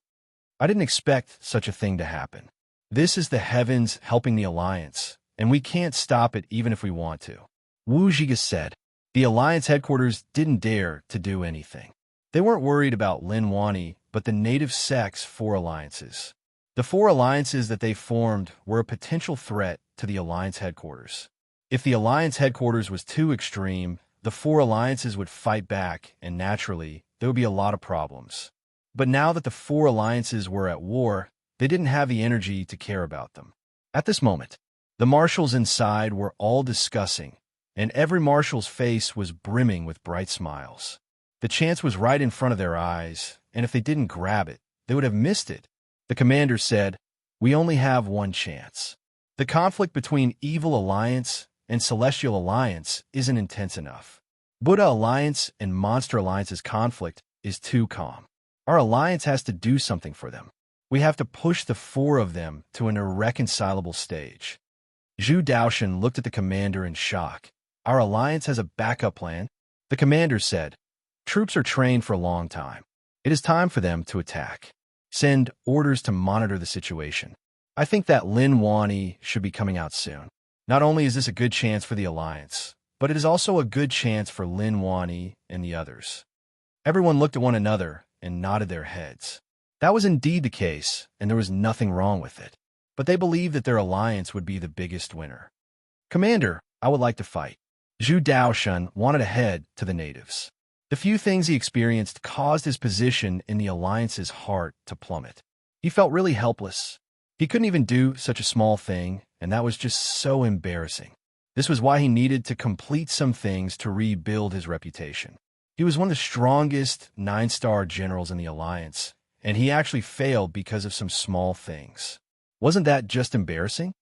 I didn't expect such a thing to happen. This is the heavens helping the alliance, and we can't stop it even if we want to. Wu Zhiga said. The alliance headquarters didn't dare to do anything. They weren't worried about Lin Wani, but the native sect's four alliances. The four alliances that they formed were a potential threat to the alliance headquarters. If the alliance headquarters was too extreme, the four alliances would fight back, and naturally, there would be a lot of problems. But now that the four alliances were at war, they didn't have the energy to care about them. At this moment, the marshals inside were all discussing, and every marshal's face was brimming with bright smiles. The chance was right in front of their eyes, and if they didn't grab it, they would have missed it. The commander said, "We only have one chance. The conflict between Evil Alliance and Celestial Alliance isn't intense enough. Buddha Alliance and Monster Alliance's conflict is too calm. Our alliance has to do something for them. We have to push the four of them to an irreconcilable stage." Zhu Daoshan looked at the commander in shock. "Our alliance has a backup plan?" The commander said, "Troops are trained for a long time. It is time for them to attack. Send orders to monitor the situation. I think that Lin Wani should be coming out soon. Not only is this a good chance for the alliance, but it is also a good chance for Lin Wani and the others." Everyone looked at one another and nodded their heads. That was indeed the case, and there was nothing wrong with it. But they believed that their alliance would be the biggest winner. "Commander, I would like to fight." Zhu Daoshan wanted to head to the natives. The few things he experienced caused his position in the alliance's heart to plummet. He felt really helpless. He couldn't even do such a small thing, and that was just so embarrassing. This was why he needed to complete some things to rebuild his reputation. He was one of the strongest 9-star generals in the alliance, and he actually failed because of some small things. Wasn't that just embarrassing?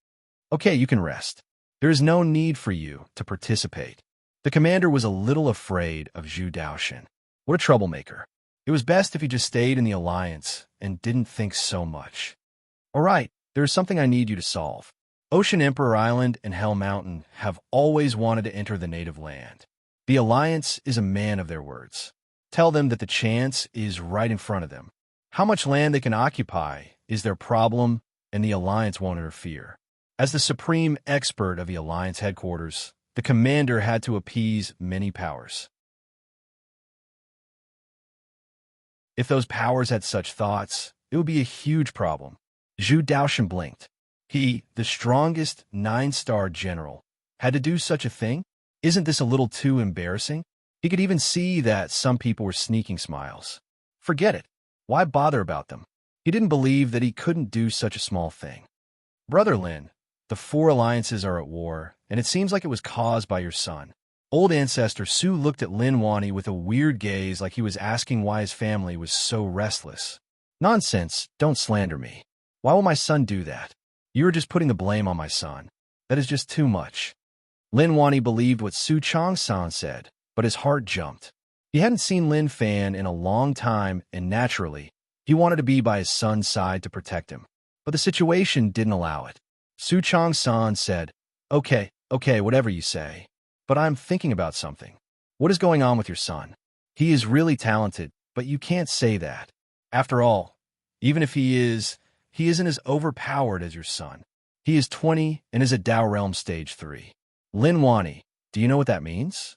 "Okay, you can rest. There is no need for you to participate." The commander was a little afraid of Zhu Daoshan. What a troublemaker. It was best if he just stayed in the alliance and didn't think so much. "All right, there is something I need you to solve. Ocean Emperor Island and Hell Mountain have always wanted to enter the native land. The alliance is a man of their words. Tell them that the chance is right in front of them. How much land they can occupy is their problem, and the alliance won't interfere." As the supreme expert of the alliance headquarters, the commander had to appease many powers. If those powers had such thoughts, it would be a huge problem. Zhu Daoshan blinked. He, the strongest 9-star general, had to do such a thing? Isn't this a little too embarrassing? He could even see that some people were sneaking smiles. Forget it. Why bother about them? He didn't believe that he couldn't do such a small thing. "Brother Lin, the four alliances are at war, and it seems like it was caused by your son." Old ancestor Su looked at Lin Wani with a weird gaze like he was asking why his family was so restless. "Nonsense, don't slander me. Why will my son do that? You are just putting the blame on my son. That is just too much." Lin Wani believed what Su Changsan said, but his heart jumped. He hadn't seen Lin Fan in a long time, and naturally, he wanted to be by his son's side to protect him. But the situation didn't allow it. Su Changsan said, Okay, whatever you say. But I'm thinking about something. What is going on with your son? He is really talented, but you can't say that. After all, even if he isn't as overpowered as your son. He is 20 and is at Dao Realm Stage 3. Lin Wani, do you know what that means?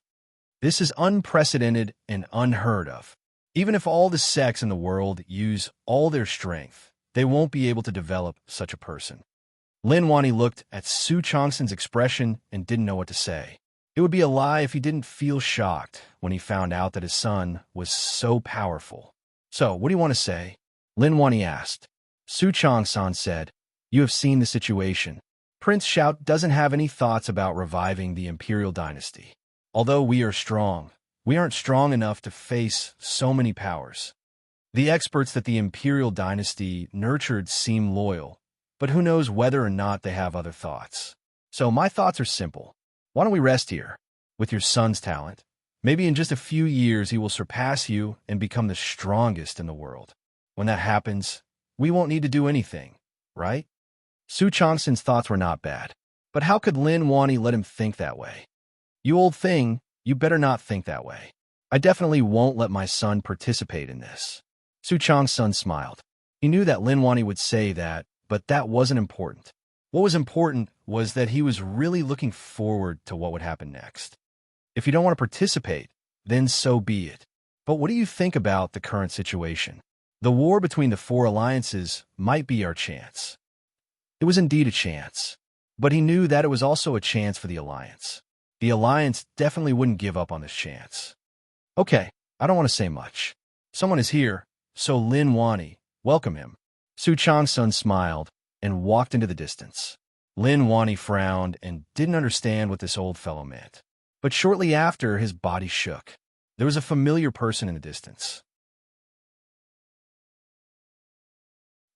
This is unprecedented and unheard of. Even if all the sects in the world use all their strength, they won't be able to develop such a person. Lin Wani looked at Su Changsan's expression and didn't know what to say. It would be a lie if he didn't feel shocked when he found out that his son was so powerful. "So, what do you want to say?" Lin Wani asked. Su Changsan said, "You have seen the situation. Prince Shout doesn't have any thoughts about reviving the imperial dynasty. Although we are strong, we aren't strong enough to face so many powers. The experts that the imperial dynasty nurtured seem loyal, but who knows whether or not they have other thoughts. So my thoughts are simple. Why don't we rest here? With your son's talent, maybe in just a few years he will surpass you and become the strongest in the world. When that happens, we won't need to do anything, right? Su Chongsun's thoughts were not bad. But how could Lin Wani let him think that way? You old thing, you better not think that way. I definitely won't let my son participate in this. Su Chongsun smiled. He knew that Lin Wani would say that, but that wasn't important. What was important was that he was really looking forward to what would happen next. If you don't want to participate, then so be it. But what do you think about the current situation? The war between the four alliances might be our chance. It was indeed a chance, but he knew that it was also a chance for the alliance. The alliance definitely wouldn't give up on this chance. Okay, I don't want to say much. Someone is here, so Lin Wani, welcome him. Su Chongsun smiled and walked into the distance. Lin Wani frowned and didn't understand what this old fellow meant. But shortly after, his body shook. There was a familiar person in the distance.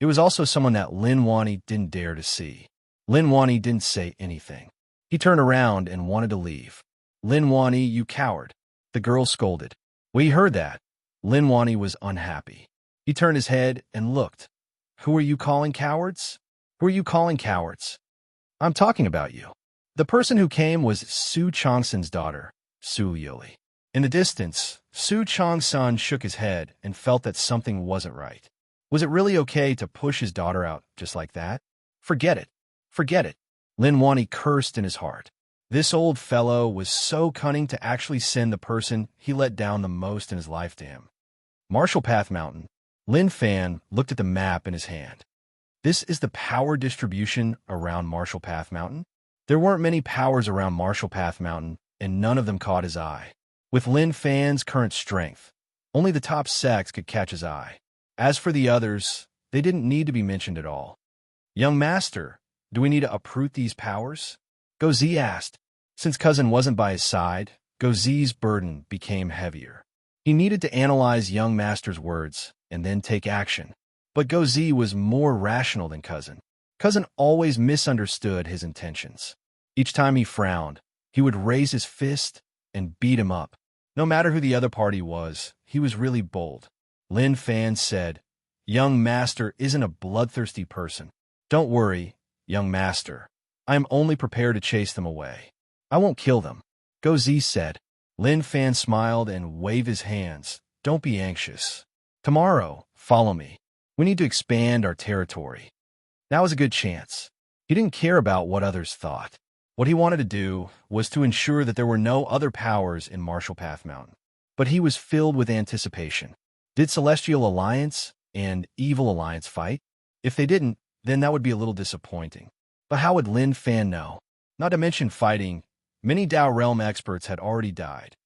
It was also someone that Lin Wani didn't dare to see. Lin Wani didn't say anything. He turned around and wanted to leave. Lin Wani, you coward. The girl scolded. When he heard that, Lin Wani was unhappy. He turned his head and looked. Who are you calling cowards? Who are you calling cowards? I'm talking about you. The person who came was Su Chongsun's daughter, Su Yuli. In the distance, Su Chongsun shook his head and felt that something wasn't right. Was it really okay to push his daughter out just like that? Forget it. Forget it. Lin Wani cursed in his heart. This old fellow was so cunning to actually send the person he let down the most in his life to him. Marshall Path Mountain. Lin Fan looked at the map in his hand. This is the power distribution around Marshall Path Mountain? There weren't many powers around Marshall Path Mountain, and none of them caught his eye. With Lin Fan's current strength, only the top sect could catch his eye. As for the others, they didn't need to be mentioned at all. Young Master, do we need to uproot these powers? Gozi asked. Since Cousin wasn't by his side, Gozi's burden became heavier. He needed to analyze Young Master's words and then take action. But Gozi was more rational than Cousin. Cousin always misunderstood his intentions. Each time he frowned, he would raise his fist and beat him up. No matter who the other party was, he was really bold. Lin Fan said, Young Master isn't a bloodthirsty person. Don't worry, Young Master. I am only prepared to chase them away. I won't kill them. Gozi said. Lin Fan smiled and waved his hands. Don't be anxious. Tomorrow, follow me. We need to expand our territory. Now was a good chance. He didn't care about what others thought. What he wanted to do was to ensure that there were no other powers in Marshall Path Mountain. But he was filled with anticipation. Did Celestial Alliance and Evil Alliance fight? If they didn't, then that would be a little disappointing. But how would Lin Fan know? Not to mention fighting, many Dao Realm experts had already died.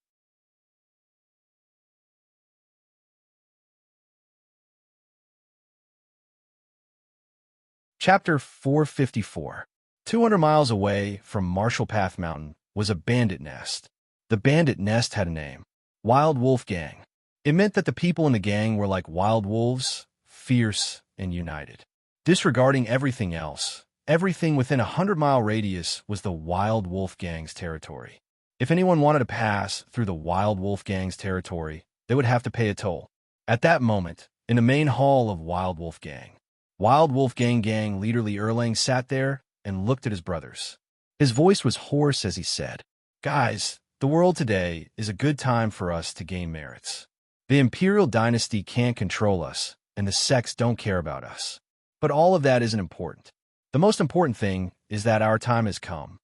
Chapter 454. 200 miles away from Marshall Path Mountain was a bandit nest. The bandit nest had a name, Wild Wolf Gang. It meant that the people in the gang were like wild wolves, fierce and united. Disregarding everything else, everything within a 100-mile radius was the Wild Wolf Gang's territory. If anyone wanted to pass through the Wild Wolf Gang's territory, they would have to pay a toll. At that moment, in the main hall of Wild Wolf Gang leader Li Erlang sat there and looked at his brothers. His voice was hoarse as he said, Guys, the world today is a good time for us to gain merits. The Imperial Dynasty can't control us, and the sects don't care about us. But all of that isn't important. The most important thing is that our time has come.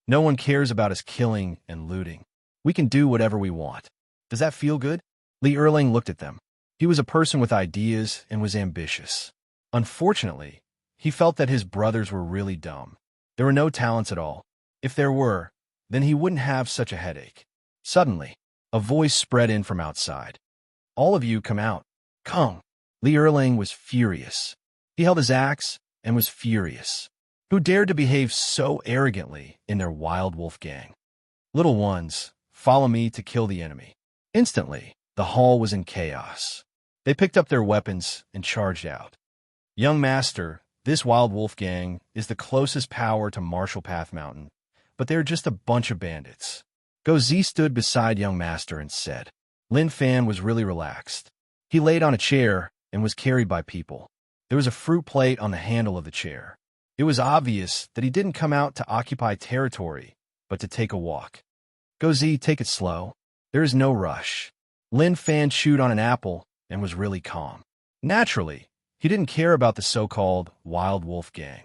No one cares about us killing and looting. We can do whatever we want. Does that feel good? Li Erlang looked at them. He was a person with ideas and was ambitious. Unfortunately, he felt that his brothers were really dumb. There were no talents at all. If there were, then he wouldn't have such a headache. Suddenly, a voice spread in from outside. All of you come out. Come. Li Erlang was furious. He held his axe and was furious. Who dared to behave so arrogantly in their wild wolf gang? Little ones, follow me to kill the enemy. Instantly, the hall was in chaos. They picked up their weapons and charged out. Young Master, this wild wolf gang is the closest power to Marshall Path Mountain, but they're just a bunch of bandits. Gozi stood beside Young Master and said. Lin Fan was really relaxed. He laid on a chair and was carried by people. There was a fruit plate on the handle of the chair. It was obvious that he didn't come out to occupy territory, but to take a walk. Gozi, take it slow. There is no rush. Lin Fan chewed on an apple and was really calm. Naturally, he didn't care about the so-called Wild Wolf Gang.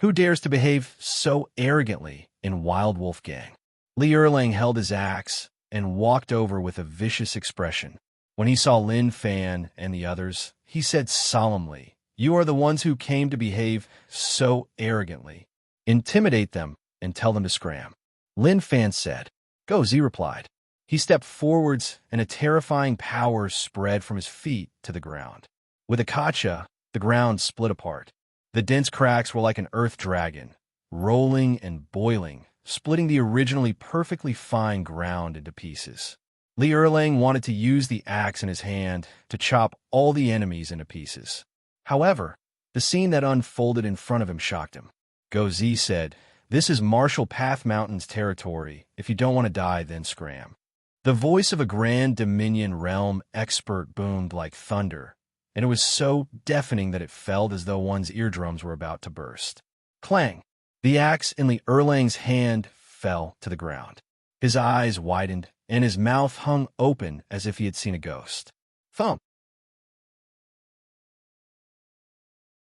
Who dares to behave so arrogantly in Wild Wolf Gang? Li Erlang held his axe and walked over with a vicious expression. When he saw Lin Fan and the others, he said solemnly, "You are the ones who came to behave so arrogantly. Intimidate them and tell them to scram." Lin Fan said. Go, Z replied. He stepped forwards and a terrifying power spread from his feet to the ground. With a kacha, the ground split apart. The dense cracks were like an earth dragon, rolling and boiling, splitting the originally perfectly fine ground into pieces. Li Erlang wanted to use the axe in his hand to chop all the enemies into pieces. However, the scene that unfolded in front of him shocked him. Gozi said, "This is Marshall Path Mountain's territory. If you don't want to die, then scram." The voice of a Grand Dominion realm expert boomed like thunder, and it was so deafening that it felt as though one's eardrums were about to burst. Clang! The axe in Li Erlang's hand fell to the ground. His eyes widened, and his mouth hung open as if he had seen a ghost. Thump!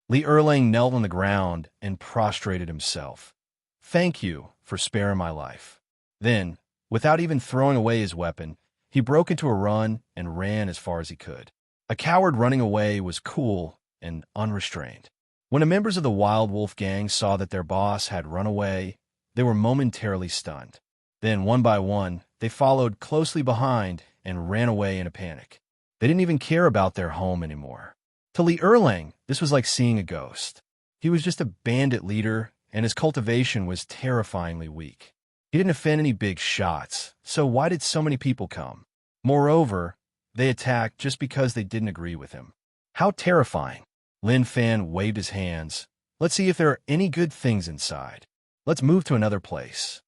Li Erlang knelt on the ground and prostrated himself. "Thank you for sparing my life." Then, without even throwing away his weapon, he broke into a run and ran as far as he could. A coward running away was cool and unrestrained. When the members of the Wild Wolf Gang saw that their boss had run away, they were momentarily stunned. Then, one by one, they followed closely behind and ran away in a panic. They didn't even care about their home anymore. To Li Erlang, this was like seeing a ghost. He was just a bandit leader, and his cultivation was terrifyingly weak. He didn't offend any big shots, so why did so many people come? Moreover, they attacked just because they didn't agree with him. How terrifying. Lin Fan waved his hands. "Let's see if there are any good things inside. Let's move to another place."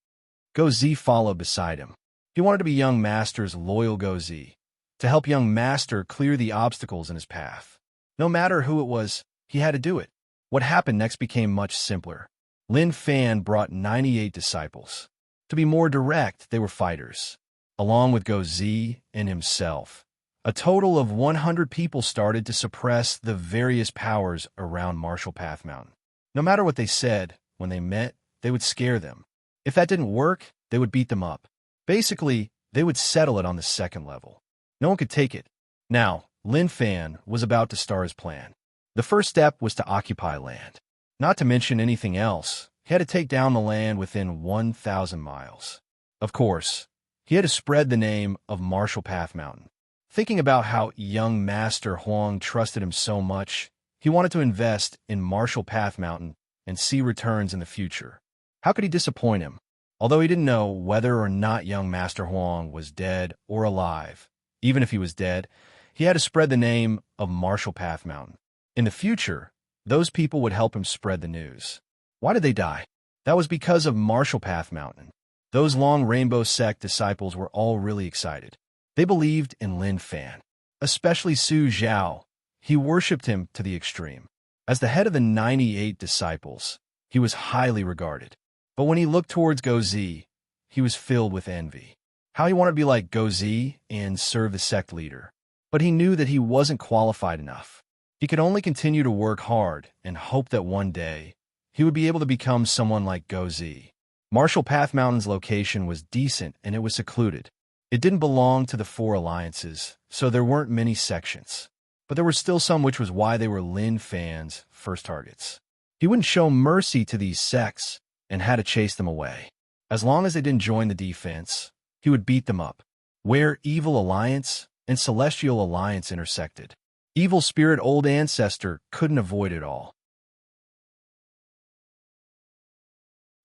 Gozi followed beside him. He wanted to be Young Master's loyal Gozi, to help Young Master clear the obstacles in his path. No matter who it was, he had to do it. What happened next became much simpler. Lin Fan brought 98 disciples. To be more direct, they were fighters. Along with Gozi and himself, a total of 100 people started to suppress the various powers around Marshall Path Mountain. No matter what they said, when they met, they would scare them. If that didn't work, they would beat them up. Basically, they would settle it on the second level. No one could take it. Now, Lin Fan was about to start his plan. The first step was to occupy land. Not to mention anything else, he had to take down the land within 1,000 miles. Of course, he had to spread the name of Marshall Path Mountain. Thinking about how Young Master Huang trusted him so much, he wanted to invest in Marshall Path Mountain and see returns in the future. How could he disappoint him? Although he didn't know whether or not Young Master Huang was dead or alive, even if he was dead, he had to spread the name of Marshall Path Mountain. In the future, those people would help him spread the news. Why did they die? That was because of Marshall Path Mountain. Those Long Rainbow Sect disciples were all really excited. They believed in Lin Fan, especially Su Zhao. He worshipped him to the extreme. As the head of the 98 disciples, he was highly regarded. But when he looked towards Gozi, he was filled with envy. How he wanted to be like Gozi and serve the sect leader. But he knew that he wasn't qualified enough. He could only continue to work hard and hope that one day he would be able to become someone like Gozi. Marshall Path Mountain's location was decent and it was secluded. It didn't belong to the four alliances, so there weren't many sections. But there were still some, which was why they were Lin Fan's first targets. He wouldn't show mercy to these sects and had to chase them away. As long as they didn't join the defense, he would beat them up. Where Evil Alliance and Celestial Alliance intersected, Evil Spirit Old Ancestor couldn't avoid it all.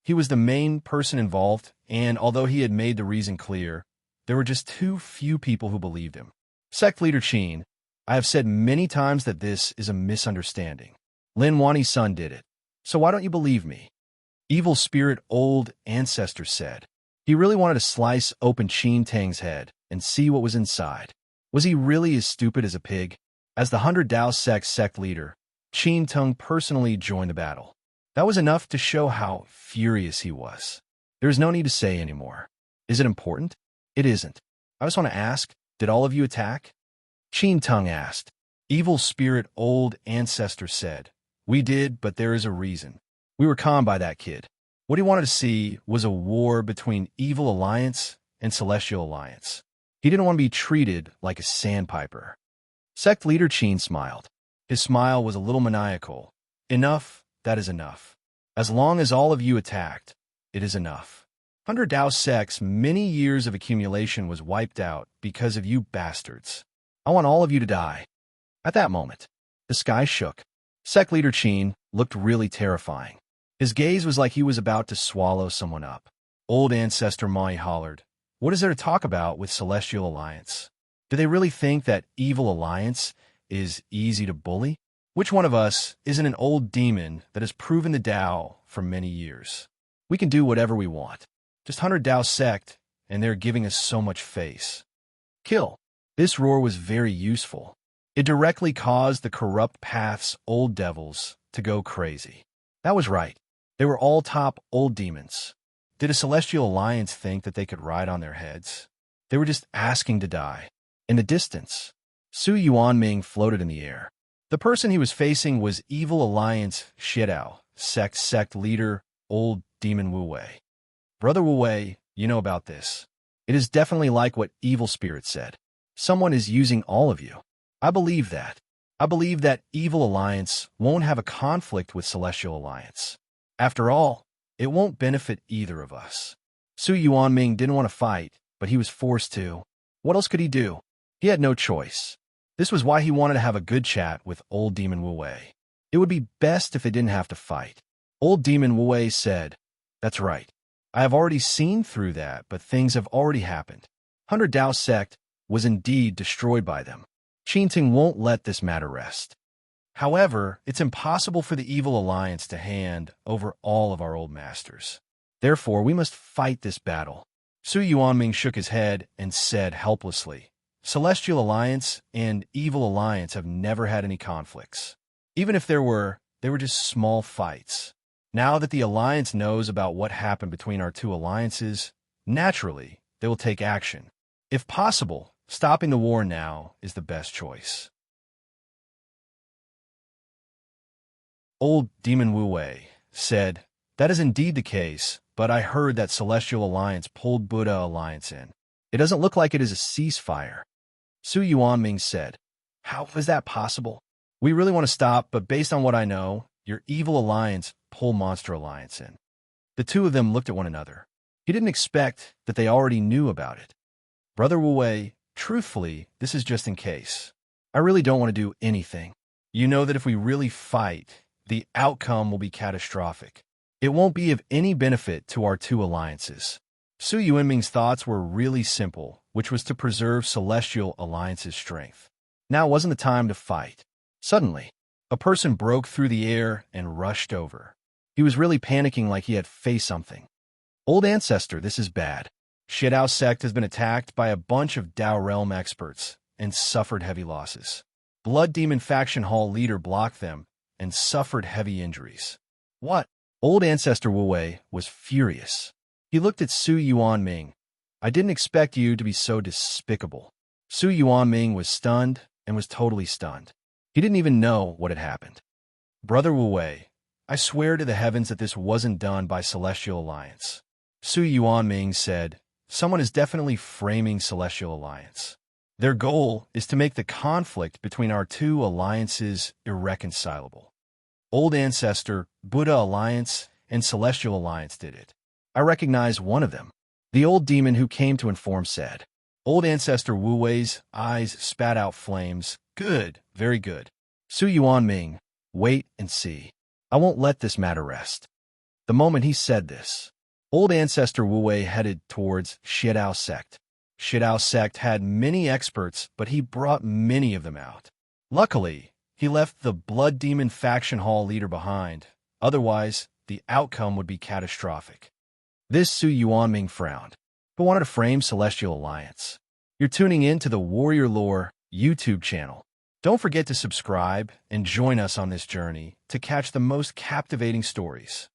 He was the main person involved, and although he had made the reason clear, there were just too few people who believed him. Sect leader Qin, I have said many times that this is a misunderstanding. Lin Wani's son did it. So why don't you believe me? Evil spirit old ancestor said. He really wanted to slice open Qin Tang's head and see what was inside. Was he really as stupid as a pig? As the 100 Dao sect leader, Qin Tang personally joined the battle. That was enough to show how furious he was. There is no need to say anymore. Is it important? It isn't. I just want to ask, did all of you attack? Qin Tang asked. Evil spirit old ancestor said. We did, but there is a reason. We were calmed by that kid. What he wanted to see was a war between Evil Alliance and Celestial Alliance. He didn't want to be treated like a sandpiper. Sect leader Qin smiled. His smile was a little maniacal. Enough, that is enough. As long as all of you attacked, it is enough. 100 Dao sect's many years of accumulation was wiped out because of you bastards. I want all of you to die. At that moment, the sky shook. Sect leader Qin looked really terrifying. His gaze was like he was about to swallow someone up. Old ancestor Mai hollered, what is there to talk about with Celestial Alliance? Do they really think that Evil Alliance is easy to bully? Which one of us isn't an old demon that has proven the Dao for many years? We can do whatever we want. Just 100 Dao sect, and they're giving us so much face. Kill. This roar was very useful. It directly caused the corrupt path's old devils to go crazy. That was right. They were all top old demons. Did a Celestial Alliance think that they could ride on their heads? They were just asking to die. In the distance, Su Yuanming floated in the air. The person he was facing was Evil Alliance Shidao, sect leader, old demon Wu Wei. Brother Wu Wei, you know about this. It is definitely like what Evil Spirit said. Someone is using all of you. I believe that. I believe that Evil Alliance won't have a conflict with Celestial Alliance. After all, it won't benefit either of us. Su Yuanming didn't want to fight, but he was forced to. What else could he do? He had no choice. This was why he wanted to have a good chat with old demon Wu Wei. It would be best if they didn't have to fight. Old demon Wu Wei said, that's right. I have already seen through that, but things have already happened. 100 Dao sect was indeed destroyed by them. Qin Tang won't let this matter rest. However, it's impossible for the Evil Alliance to hand over all of our old masters. Therefore, we must fight this battle. Su Yuanming shook his head and said helplessly, Celestial Alliance and Evil Alliance have never had any conflicts. Even if there were, they were just small fights. Now that the Alliance knows about what happened between our two alliances, naturally, they will take action. If possible, stopping the war now is the best choice. Old Demon Wu Wei said, that is indeed the case, but I heard that Celestial Alliance pulled Buddha Alliance in. It doesn't look like it is a ceasefire. Su Yuanming said, how is that possible? We really want to stop, but based on what I know, your Evil Alliance pulled Monster Alliance in. The two of them looked at one another. He didn't expect that they already knew about it. Brother Wu Wei, truthfully, this is just in case. I really don't want to do anything. You know that if we really fight, the outcome will be catastrophic. It won't be of any benefit to our two alliances. Su Yuanming's thoughts were really simple, which was to preserve Celestial Alliance's strength. Now wasn't the time to fight. Suddenly, a person broke through the air and rushed over. He was really panicking like he had faced something. Old ancestor, this is bad. Shidao sect has been attacked by a bunch of Dao realm experts and suffered heavy losses. Blood Demon faction hall leader blocked them and suffered heavy injuries. What? Old ancestor Wu Wei was furious. He looked at Su Yuanming. I didn't expect you to be so despicable. Su Yuanming was stunned and was totally stunned. He didn't even know what had happened. Brother Wu Wei, I swear to the heavens that this wasn't done by Celestial Alliance. Su Yuanming said, someone is definitely framing Celestial Alliance. Their goal is to make the conflict between our two alliances irreconcilable. Old Ancestor, Buddha Alliance, and Celestial Alliance did it. I recognize one of them. The old demon who came to inform said. Old Ancestor Wu Wei's eyes spat out flames. Good, very good. Su Yuanming, wait and see. I won't let this matter rest. The moment he said this, old ancestor Wu Wei headed towards Shidao sect. Shidao sect had many experts, but he brought many of them out. Luckily, he left the Blood Demon faction hall leader behind. Otherwise, the outcome would be catastrophic. This Su Yuanming frowned, but wanted to frame Celestial Alliance. You're tuning in to the Warrior Lore YouTube channel. Don't forget to subscribe and join us on this journey to catch the most captivating stories.